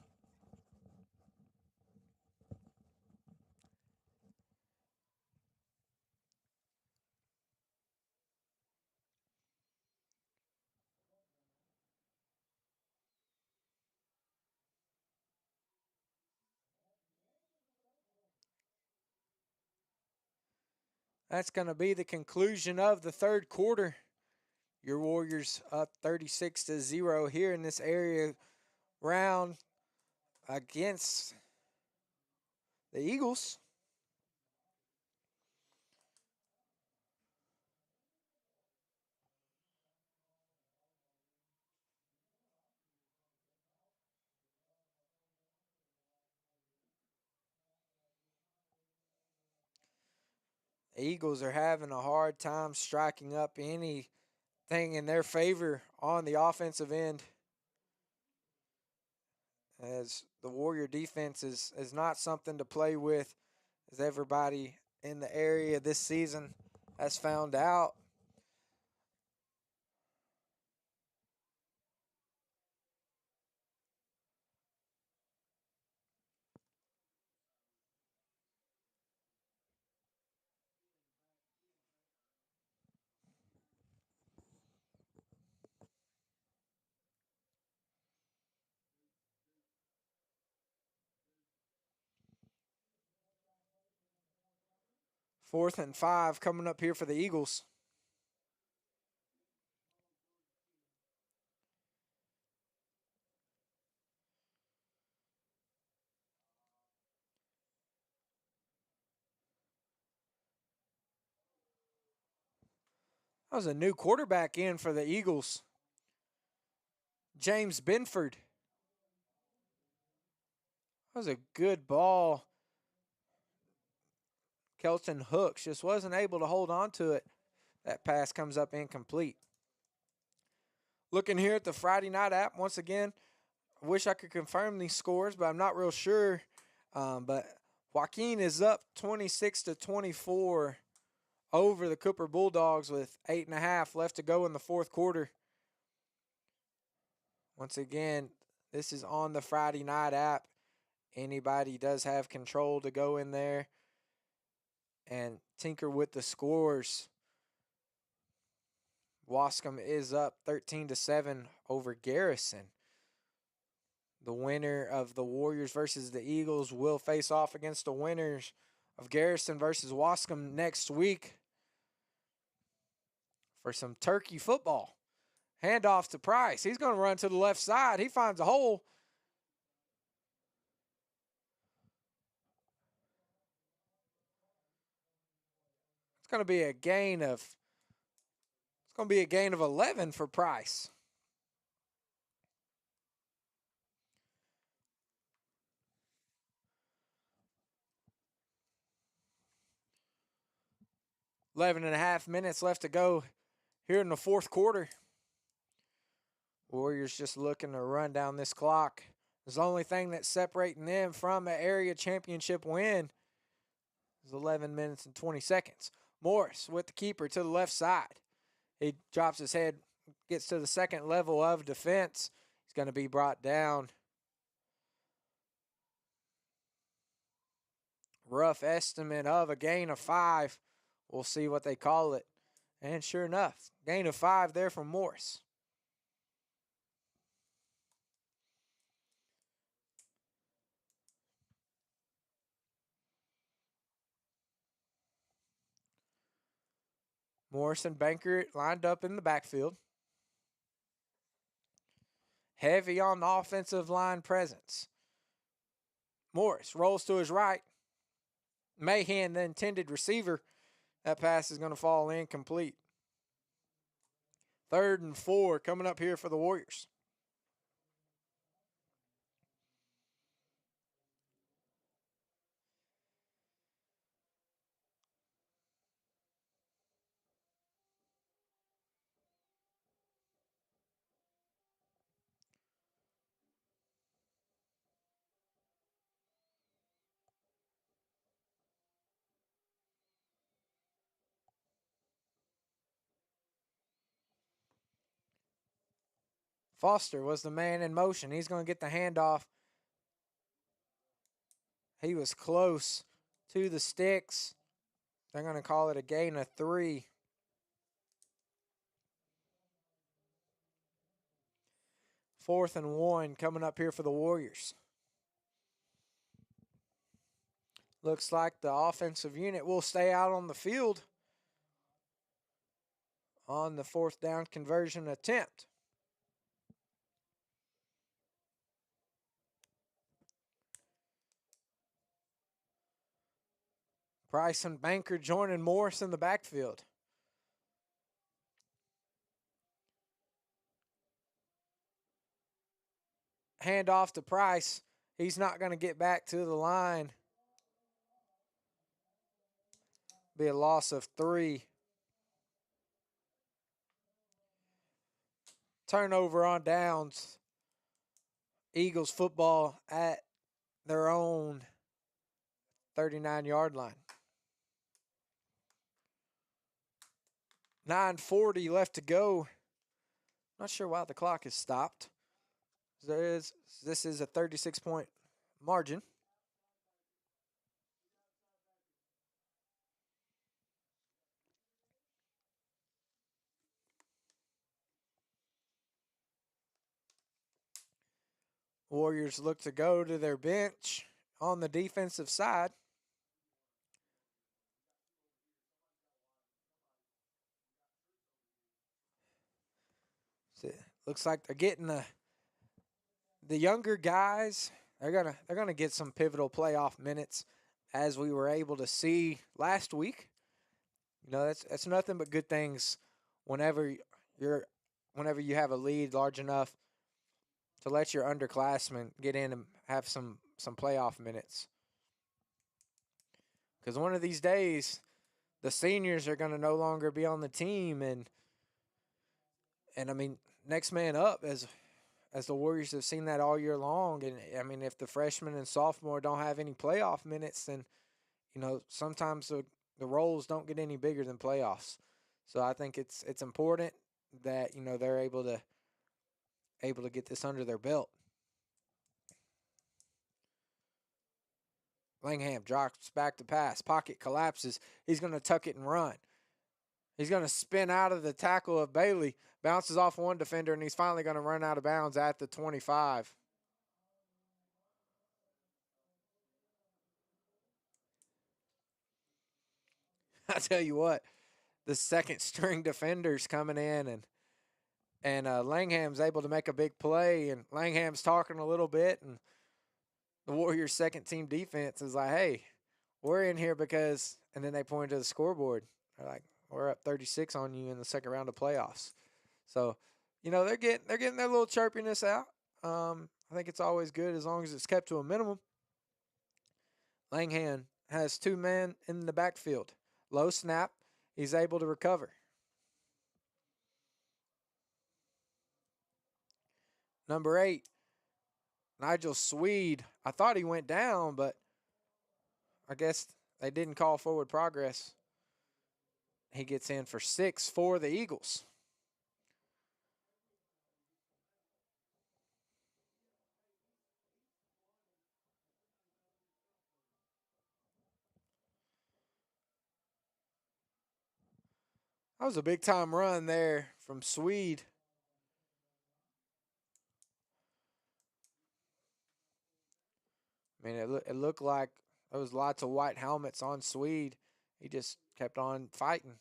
That's going to be the conclusion of the third quarter. Your Warriors up 36-0 here in this area round against the Eagles. The Eagles are having a hard time striking up anything in their favor on the offensive end, as the Warrior defense is not something to play with, as everybody in the area this season has found out. Fourth and 5 coming up here for the Eagles. That was a new quarterback in for the Eagles. James Benford. That was a good ball. Kelton Hooks just wasn't able to hold on to it. That pass comes up incomplete. Looking here at the Friday night app once again. I wish I could confirm these scores, but I'm not real sure. But Joaquin is up 26-24 over the Cooper Bulldogs with 8.5 left to go in the fourth quarter. Once again, this is on the Friday night app. Anybody does have control to go in there and tinker with the scores. Wascom is up 13-7 over Garrison. The winner of the Warriors versus the Eagles will face off against the winners of Garrison versus Wascom next week for some turkey football. Handoff to Price. He's going to run to the left side. He finds a hole. It's going to be a gain of 11 for Price. Eleven and a half minutes left to go here in the fourth quarter. Warriors just looking to run down this clock. The only thing that's separating them from an area championship win is 11 minutes and 20 seconds. Morris with the keeper to the left side. He drops his head, gets to the second level of defense. He's going to be brought down. Rough estimate of a gain of 5. We'll see what they call it. And sure enough, gain of 5 there from Morris. Morris and Banker lined up in the backfield. heavy on the offensive line presence. Morris rolls to his right. Mahan, the intended receiver. That pass is going to fall incomplete. 3rd and 4 coming up here for the Warriors. Foster was the man in motion. He's going to get the handoff. He was close to the sticks. They're going to call it a gain of 3. Fourth and 1 coming up here for the Warriors. Looks like the offensive unit will stay out on the field on the 4th down conversion attempt. Price and Banker joining Morris in the backfield. Hand off to Price. He's not going to get back to the line. Be a loss of 3. Turnover on downs. Eagles football at their own 39-yard line. 9:40 left to go. Not sure why the clock is stopped. This is a 36-point margin. Warriors look to go to their bench on the defensive side. So looks like they're getting the younger guys. They're gonna get some pivotal playoff minutes, as we were able to see last week. You know, that's nothing but good things whenever you have a lead large enough to let your underclassmen get in and have some playoff minutes. Because one of these days, the seniors are going to no longer be on the team, and I mean, next man up, as the Warriors have seen that all year long. And I mean, if the freshmen and sophomore don't have any playoff minutes, then you know sometimes the roles don't get any bigger than playoffs. So I think it's important that you know they're able to get this under their belt. Langham drops back to pass. Pocket collapses. He's going to tuck it and run. He's going to spin out of the tackle of Bailey. Bounces off one defender, and he's finally going to run out of bounds at the 25. I tell you what, the second string defenders coming in, and Langham's able to make a big play, and Langham's talking a little bit, and the Warriors' second team defense is like, hey, we're in here because, and then they point to the scoreboard. They're like, we're up 36 on you in the second round of playoffs. So, you know, they're getting their little chirpiness out. I think it's always good as long as it's kept to a minimum. Langham has 2 men in the backfield. Low snap. He's able to recover. Number 8, Nigel Swede. I thought he went down, but I guess they didn't call forward progress. He gets in for 6 for the Eagles. That was a big-time run there from Swede. I mean, it looked like there was lots of white helmets on Swede. He just kept on fighting.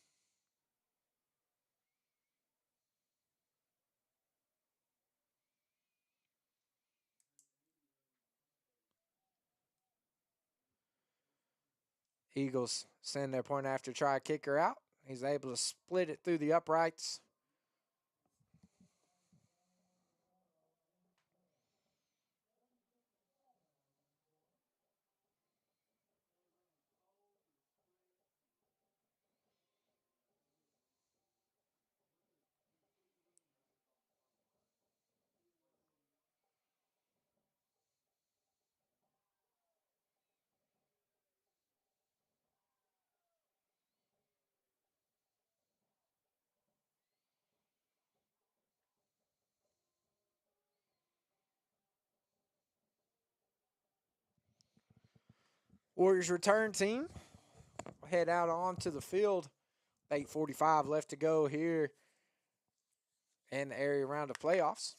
Eagles send their point after try kicker out. He's able to split it through the uprights. Warriors return team head out onto the field. 8:45 left to go here in the area round of playoffs.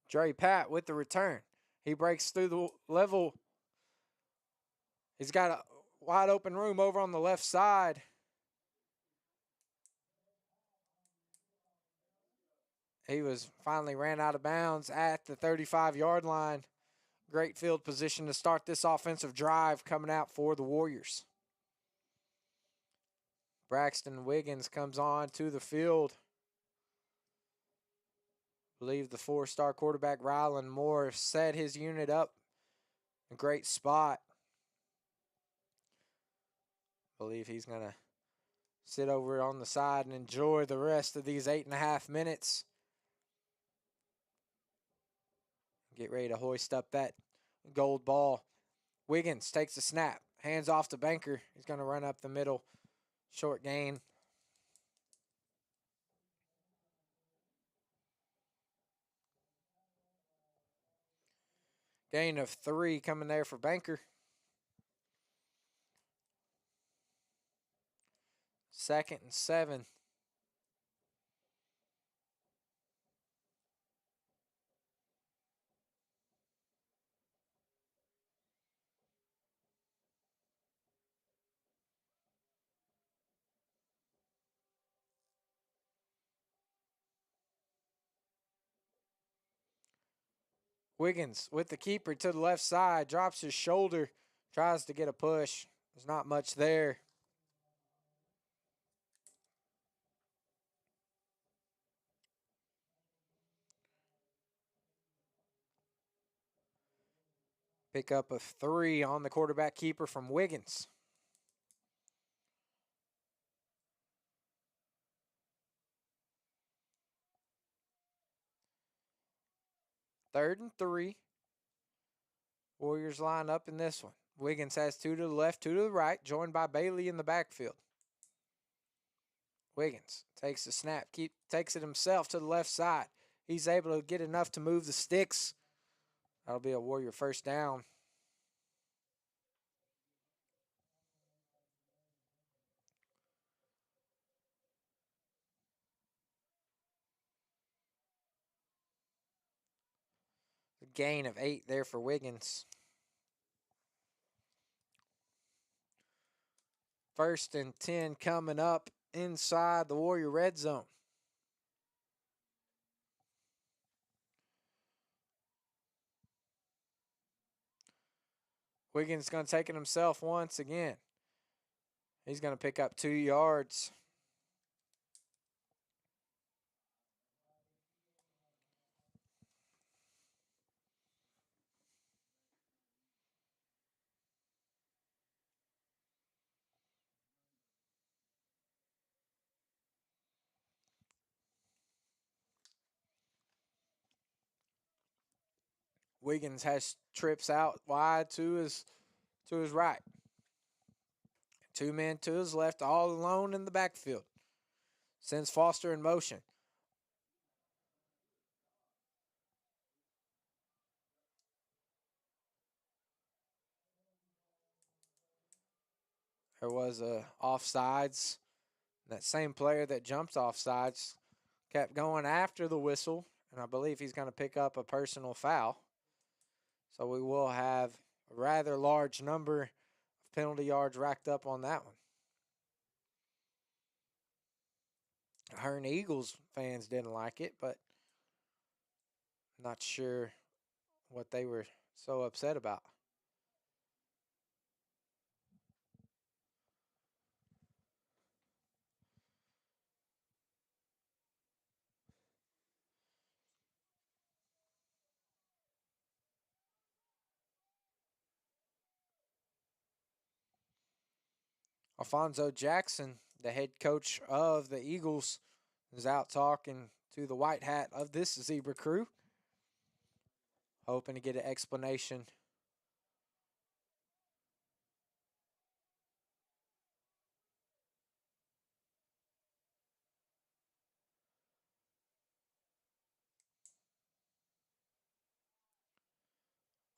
Dre Pat with the return. He breaks through the level. He's got a wide open room over on the left side. He was finally ran out of bounds at the 35-yard line. Great field position to start this offensive drive coming out for the Warriors. Braxton Wiggins comes on to the field. I believe the 4-star quarterback Rylan Moore set his unit up. A great spot. I believe he's going to sit over on the side and enjoy the rest of these 8.5 minutes. Get ready to hoist up that gold ball. Wiggins takes the snap. Hands off to Banker. He's going to run up the middle. Short gain. Gain of 3 coming there for Banker. 2nd and 7. Wiggins with the keeper to the left side. Drops his shoulder. Tries to get a push. There's not much there. Pick up a 3 on the quarterback keeper from Wiggins. Third and 3. Warriors line up in this one. Wiggins has 2 to the left, 2 to the right, joined by Bailey in the backfield. Wiggins takes the snap, takes it himself to the left side. He's able to get enough to move the sticks. That'll be a Warrior first down. A gain of 8 there for Wiggins. 1st and 10 coming up inside the Warrior red zone. Wiggins going to take it himself once again. He's going to pick up 2 yards. Wiggins has trips out wide to his right. 2 men to his left, all alone in the backfield. Sends Foster in motion. There was a offsides. That same player that jumped offsides kept going after the whistle, and I believe he's going to pick up a personal foul. So we will have a rather large number of penalty yards racked up on that one. Hearne Eagles fans didn't like it, but not sure what they were so upset about. Alfonso Jackson, the head coach of the Eagles, is out talking to the white hat of this Zebra crew, hoping to get an explanation.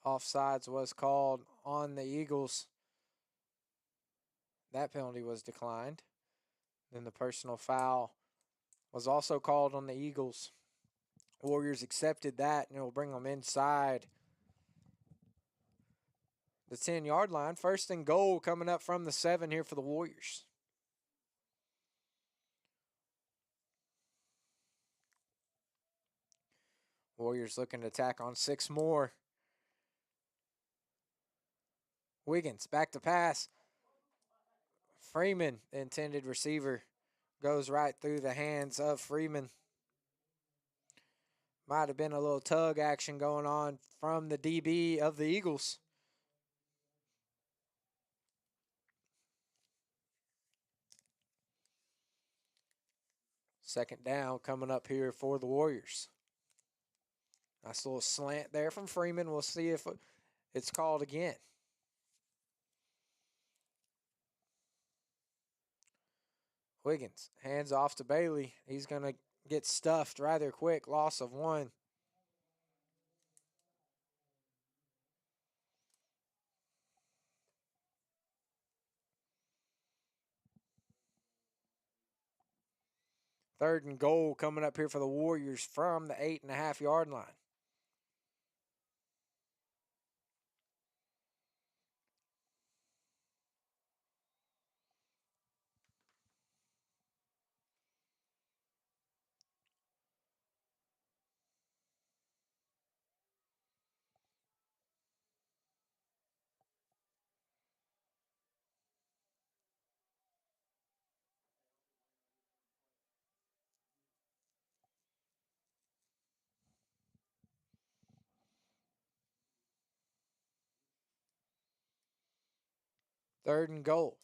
Offsides was called on the Eagles. That penalty was declined. Then the personal foul was also called on the Eagles. Warriors accepted that, and it will bring them inside the 10-yard line. First and goal coming up from the 7 here for the Warriors. Warriors looking to attack on 6 more. Wiggins back to pass. Freeman, the intended receiver, goes right through the hands of Freeman. Might have been a little tug action going on from the DB of the Eagles. Second down coming up here for the Warriors. Nice little slant there from Freeman. We'll see if it's called again. Wiggins hands off to Bailey. He's going to get stuffed rather quick. Loss of 1. Third and goal coming up here for the Warriors from the 8.5-yard line. Third and goal.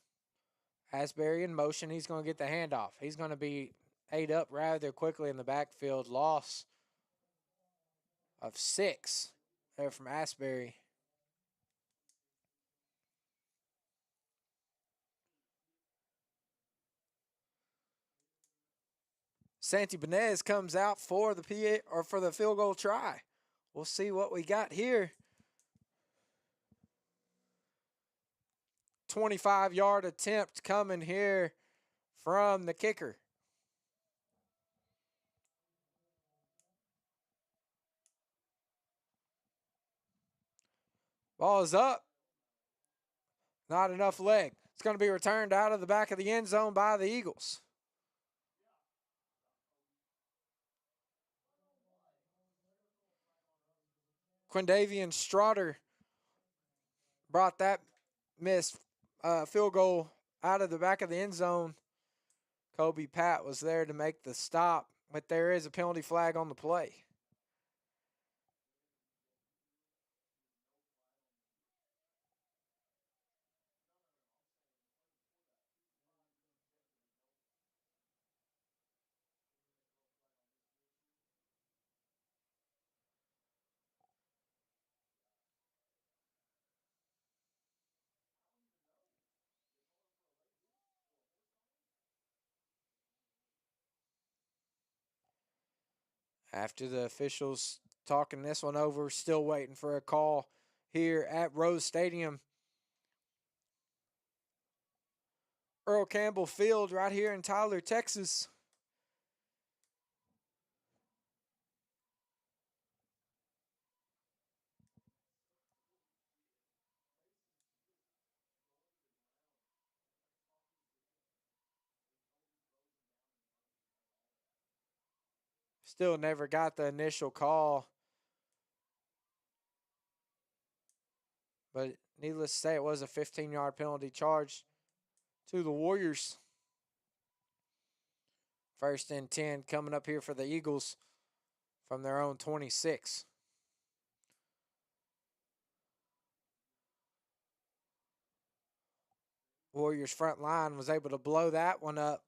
Asbury in motion. He's going to get the handoff. He's going to be ate up rather quickly in the backfield. Loss of 6 there from Asbury. Santi Benez comes out for the for the field goal try. We'll see what we got here. 25-yard attempt coming here from the kicker. Ball is up. Not enough leg. It's going to be returned out of the back of the end zone by the Eagles. Quindavian Strotter brought that missed field goal out of the back of the end zone. Kobe Pat was there to make the stop, but there is a penalty flag on the play. After the officials talking this one over, still waiting for a call here at Rose Stadium. Earl Campbell Field right here in Tyler, Texas. Still never got the initial call. But needless to say, it was a 15-yard penalty charge to the Warriors. 1st and 10 coming up here for the Eagles from their own 26. Warriors front line was able to blow that one up.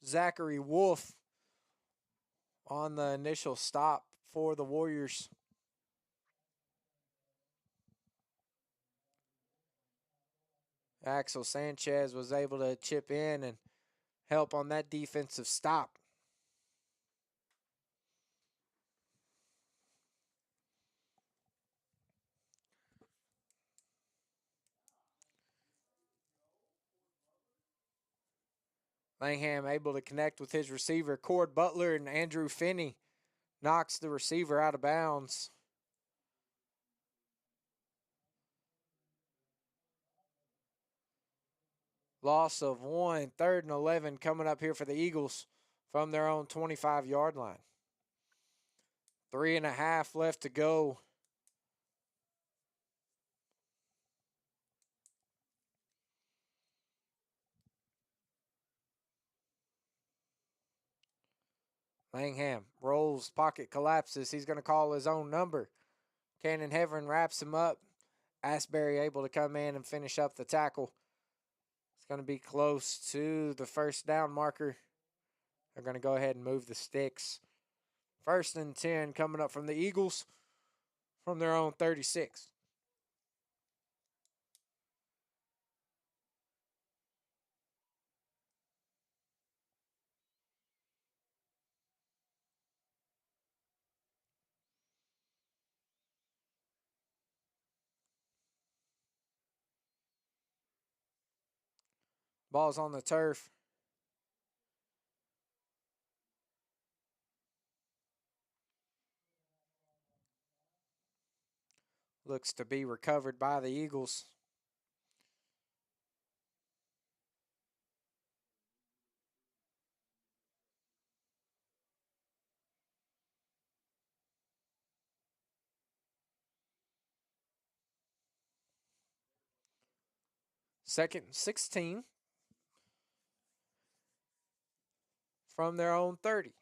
Zachary Wolf on the initial stop for the Warriors. Axel Sanchez was able to chip in and help on that defensive stop. Langham able to connect with his receiver, Cord Butler, and Andrew Finney knocks the receiver out of bounds. Loss of 1, 3rd and 11 coming up here for the Eagles from their own 25-yard line. 3.5 left to go. Langham rolls, pocket collapses. He's going to call his own number. Cannon Heverin wraps him up. Asbury able to come in and finish up the tackle. It's going to be close to the 1st down marker. They're going to go ahead and move the sticks. 1st and 10 coming up from the Eagles from their own 36. Ball's on the turf. Looks to be recovered by the Eagles. Second and 16 from their own 30.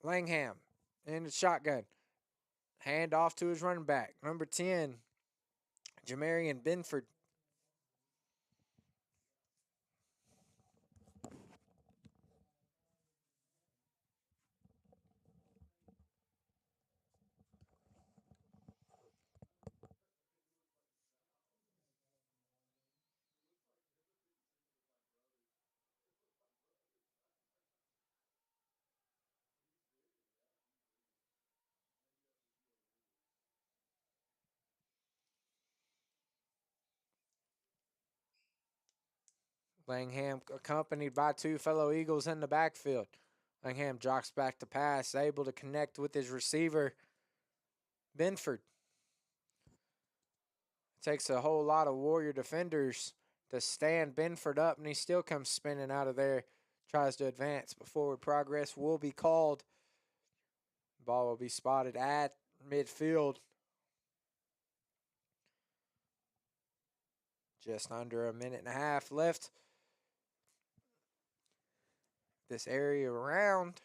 Langham in the shotgun. Hand off to his running back. Number 10, Jamarian Benford. Langham accompanied by 2 fellow Eagles in the backfield. Langham jogs back to pass, able to connect with his receiver, Benford. Takes a whole lot of Warrior defenders to stand Benford up, and he still comes spinning out of there. Tries to advance, but forward progress will be called. Ball will be spotted at midfield. Just under a minute and a half left. This area around.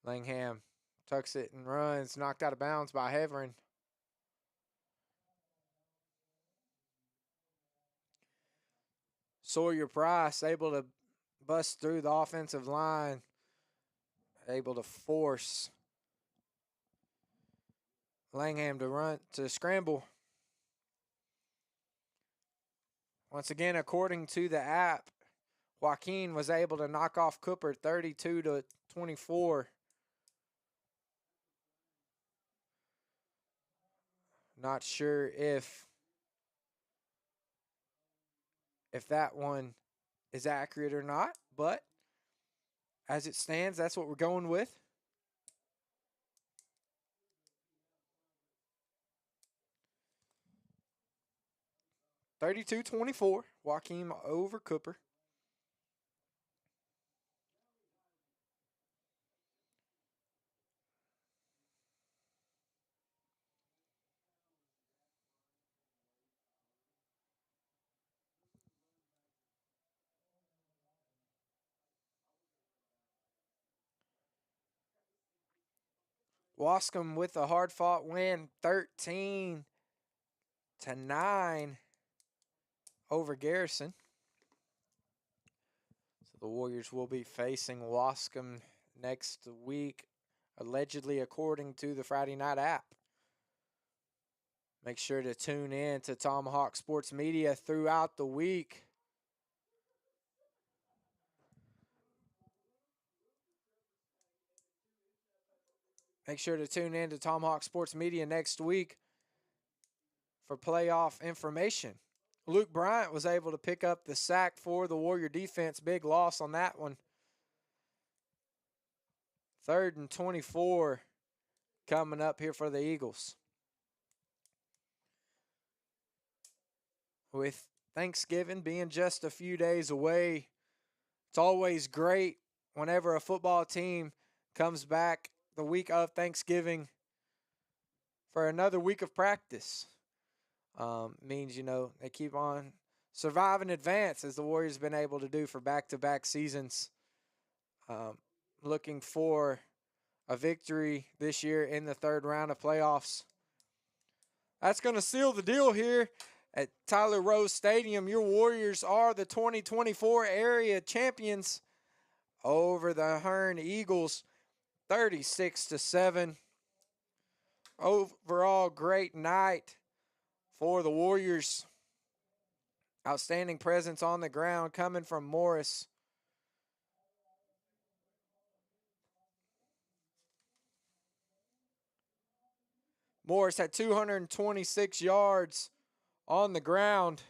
Langham tucks it and runs, knocked out of bounds by Heverin. Sawyer Price able to bust through the offensive line, able to force Langham to scramble. Once again, according to the app, Joaquin was able to knock off Cooper 32-24. Not sure if that one is accurate or not, but as it stands, that's what we're going with. (32-24), Joaquin over Cooper. Wascom with a hard-fought win, 13-9 over Garrison. So the Warriors will be facing Wascom next week, allegedly according to the Friday Night app. Make sure to tune in to Tomahawk Sports Media throughout the week. Make sure to tune in to Tomahawk Sports Media next week for playoff information. Luke Bryant was able to pick up the sack for the Warrior defense. Big loss on that one. 3rd and 24 coming up here for the Eagles. With Thanksgiving being just a few days away, it's always great whenever a football team comes back the week of Thanksgiving for another week of practice. Means, they keep on surviving advance, as the Warriors been able to do for back-to-back seasons. Looking for a victory this year in the 3rd round of playoffs. That's going to seal the deal here at Tyler Rose Stadium. Your Warriors are the 2024 area champions over the Hearne Eagles, 36-7. Overall, great night for the Warriors. Outstanding presence on the ground coming from Morris. Morris had 226 yards on the ground.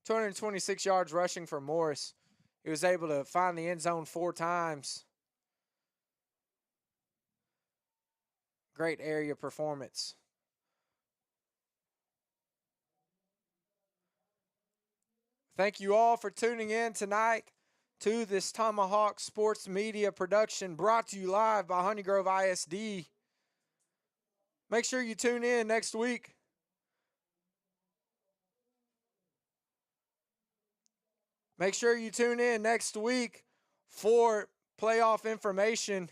(226 yards rushing for Morris. He was able to find the end zone 4 times. Great area performance. Thank you all for tuning in tonight to this Tomahawk Sports Media production brought to you live by Honey Grove ISD. Make sure you tune in next week. Make sure you tune in next week for playoff information.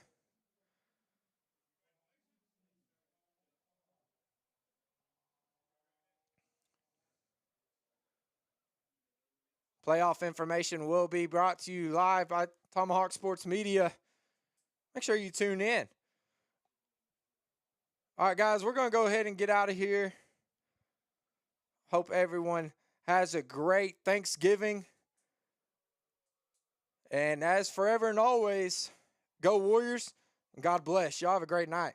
Playoff information will be brought to you live by Tomahawk Sports Media. Make sure you tune in. All right, guys, we're going to go ahead and get out of here. Hope everyone has a great Thanksgiving. And as forever and always, go Warriors, and God bless. Y'all have a great night.